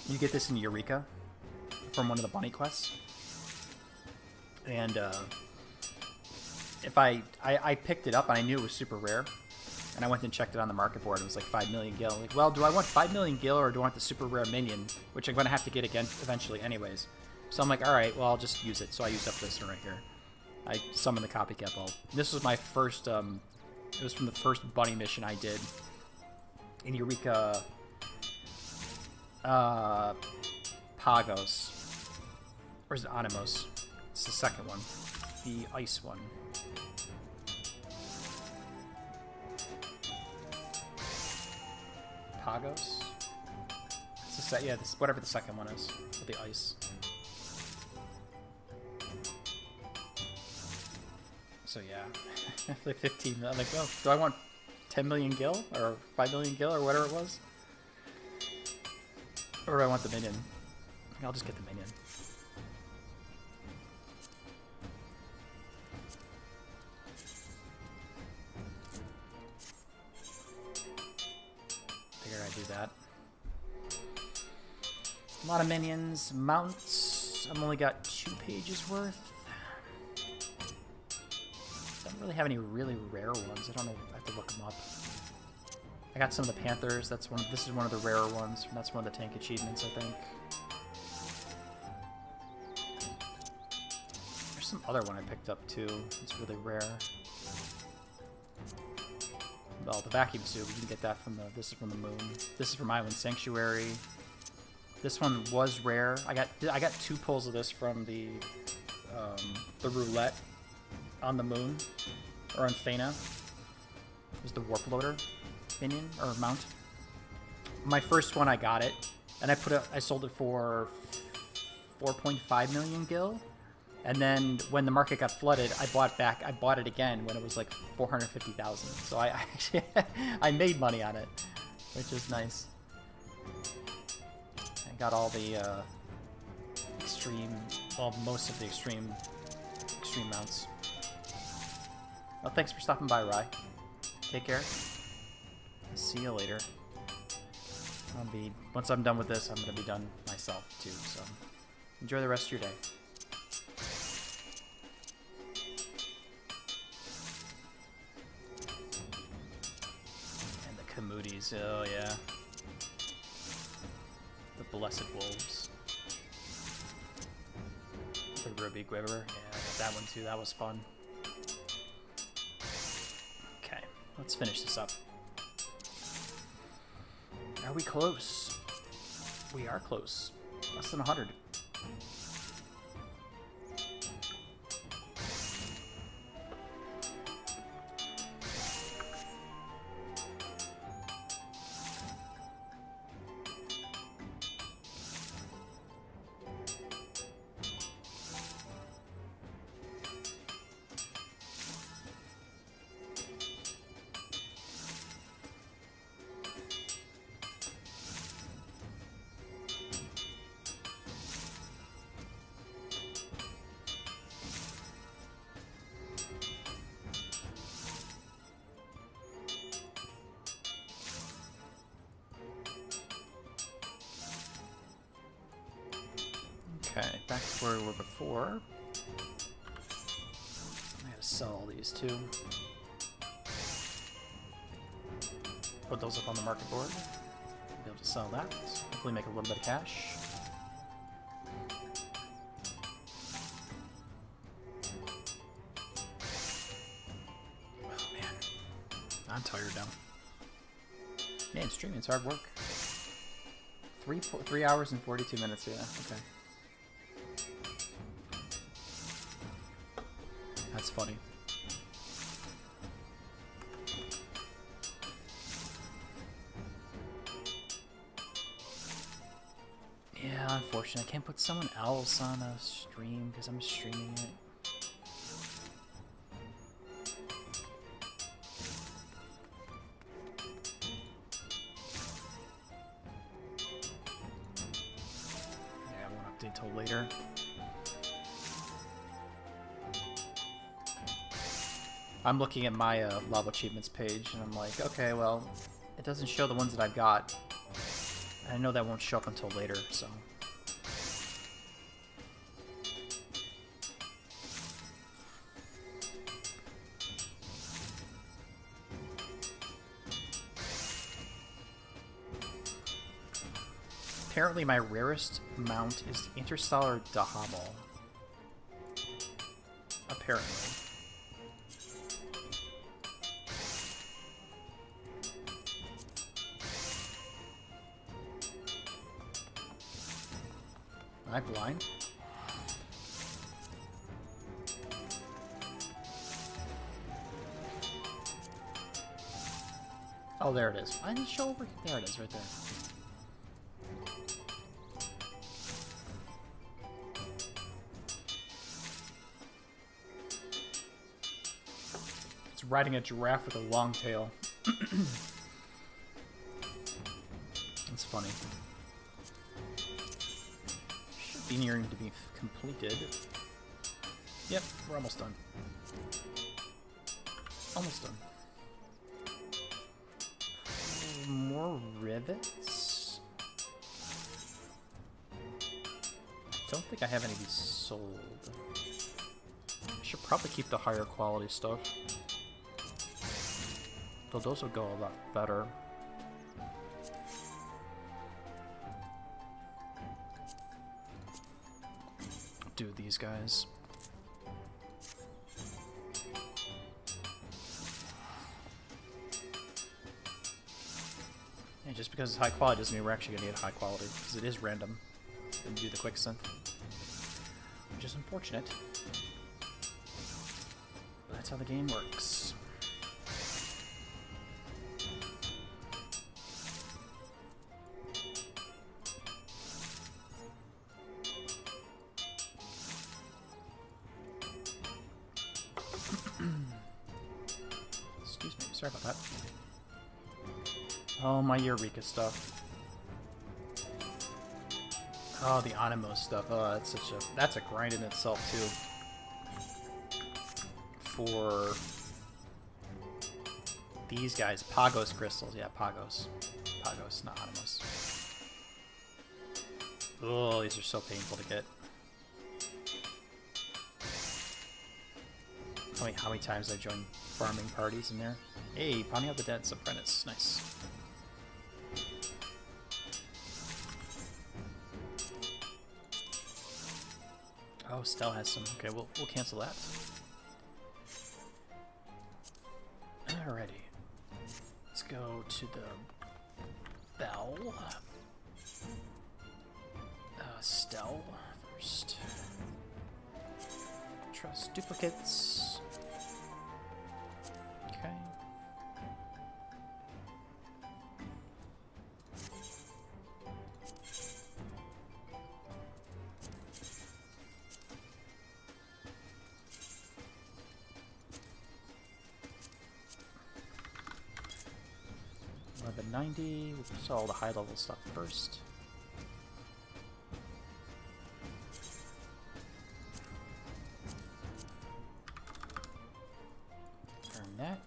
You get this in Eureka from one of the bunny quests. And if I picked it up and I knew it was super rare. And I went and checked it on the market board. It was like 5 million gil. Like, well, do I want 5 million gil or do I want the super rare minion, which I'm going to have to get again eventually anyways. So I'm like, all right, well, I'll just use it. So I used up this one right here. I summoned the copycat bulb. This was my first, it was from the first bunny mission I did in Eureka Pagos. Or is it Animos? It's the second one. The ice one. Pagos? It's the yeah, this, whatever the second one is. With the ice. So yeah. Like 15. I'm like, well, do I want 10 million gil? Or 5 million gil? Or whatever it was? Or do I want the minion? I'll just get the minion. Figured I'd do that. A lot of minions. Mounts. I've only got 2 pages worth. Don't really have any really rare ones. I don't know. I have to look them up. I got some of the Panthers. That's one. This is one of the rarer ones. That's one of the tank achievements, I think. There's some other one I picked up too. It's really rare. Well, the vacuum suit. We can get that from the. This is from the moon. This is from Island Sanctuary. This one was rare. I got 2 pulls of this from the roulette on the moon, or on Fena. It was the warp loader minion or mount. My first one, I got it, and I sold it for 4.5 million gil, and then when the market got flooded, I bought it again when it was like 450,000. So I actually I made money on it, which is nice. I got all the extreme, well, most of the extreme mounts. Well, thanks for stopping by, Rye. Take care. See you later. Once I'm done with this, I'm gonna be done myself too. So enjoy the rest of your day. And the Kamudis, oh yeah. The Blessed Wolves. The Ruby Quiver, yeah, I got that one too. That was fun. Okay, let's finish this up. Are we close? We are close. Less than 100. Okay, back to where we were before. I gotta sell all these too. Put those up on the market board. Be able to sell that. Hopefully make a little bit of cash. Oh man, I'm tired now. Man, streaming's hard work. 3 hours and 42 minutes, yeah, okay. That's funny. Yeah, unfortunately, I can't put someone else on a stream because I'm streaming it. Yeah, I won't update till later. I'm looking at my Lava Achievements page, and I'm like, okay, well, it doesn't show the ones that I've got. And I know that won't show up until later, so... Apparently my rarest mount is the Interstellar Dahamal. Apparently. Am I blind? Oh, there it is. I didn't show over. There it is, right there. It's riding a giraffe with a long tail. That's funny. Should be nearing to be completed. Yep, we're almost done. Almost done. More rivets? I don't think I have any of these sold. I should probably keep the higher quality stuff. Though those will go a lot better. Do these guys. And just because it's high quality doesn't mean we're actually going to get high quality, because it is random. And do the quick synth. Which is unfortunate. But that's how the game works. Excuse me, sorry about that. Oh, my Eureka stuff. Oh, the Animo stuff. Oh, that's a grind in itself too. For these guys. Pagos crystals. Yeah, Pagos. Pagos, not Animos. Oh, these are so painful to get. How many times I've joined farming parties in there. Hey, Pounding Out the Dead's apprentice. Nice. Oh, Stell has some. Okay, we'll cancel that. Alrighty. Let's go to the bell. Stell first. Trust duplicates. Okay. $11.90. We'll put all the high level stuff first. That.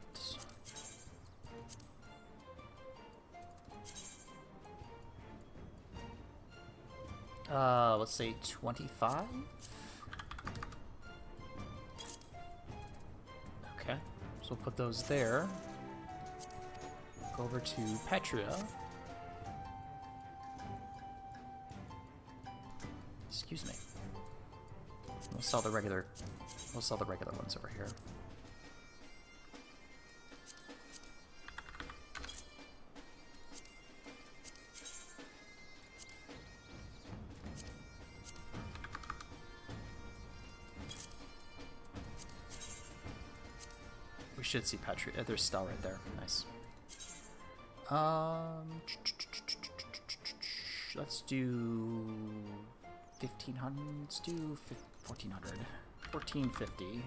Let's say 25. Okay, so we'll put those there. Go over to Petria. Excuse me. We'll sell the regular ones over here. We should see Petri. There's Stell right there. Nice. Let's do 1500. Let's do 1400. 1450.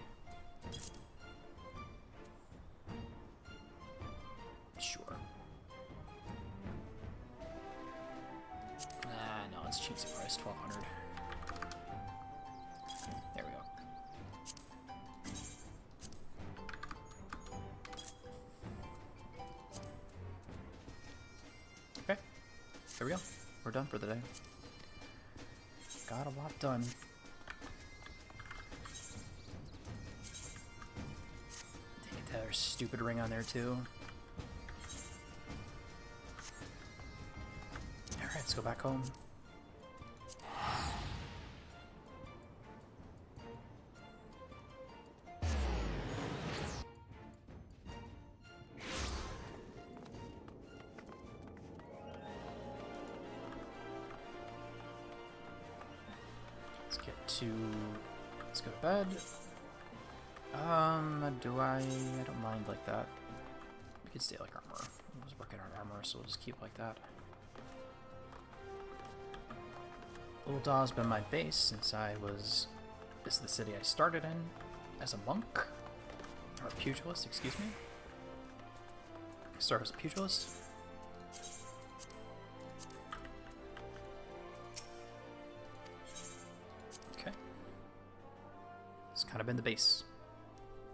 Sure. No, it's cheap price. 1200. There we go. Okay, there we go. We're done for the day. Got a lot done. Get that other stupid ring on there too. Alright, let's go back home. Let's go to bed. I don't mind like that. We could stay like armor. I was working on armor, so we'll just keep like that. Uldah's been my base since this is the city I started in as a monk. Or a pugilist, excuse me. I started as a pugilist. Kind of been the base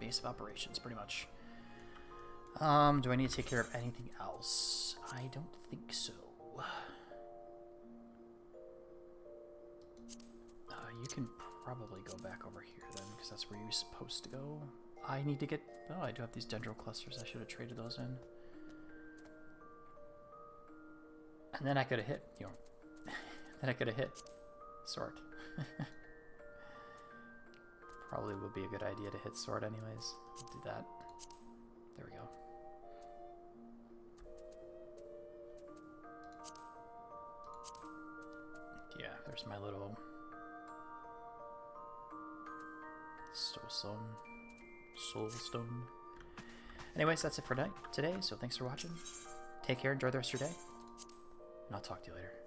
of operations, pretty much. Do I need to take care of anything else? I don't think so. You can probably go back over here then, because that's where you're supposed to go. I need to get... Oh, I do have these dendro clusters. I should have traded those in. And then I could have hit, then I could have hit Sword. Probably would be a good idea to hit Sword anyways. Do that. There we go. Yeah, there's my little soul stone. Anyways, that's it for today. So thanks for watching. Take care, enjoy the rest of your day, and I'll talk to you later.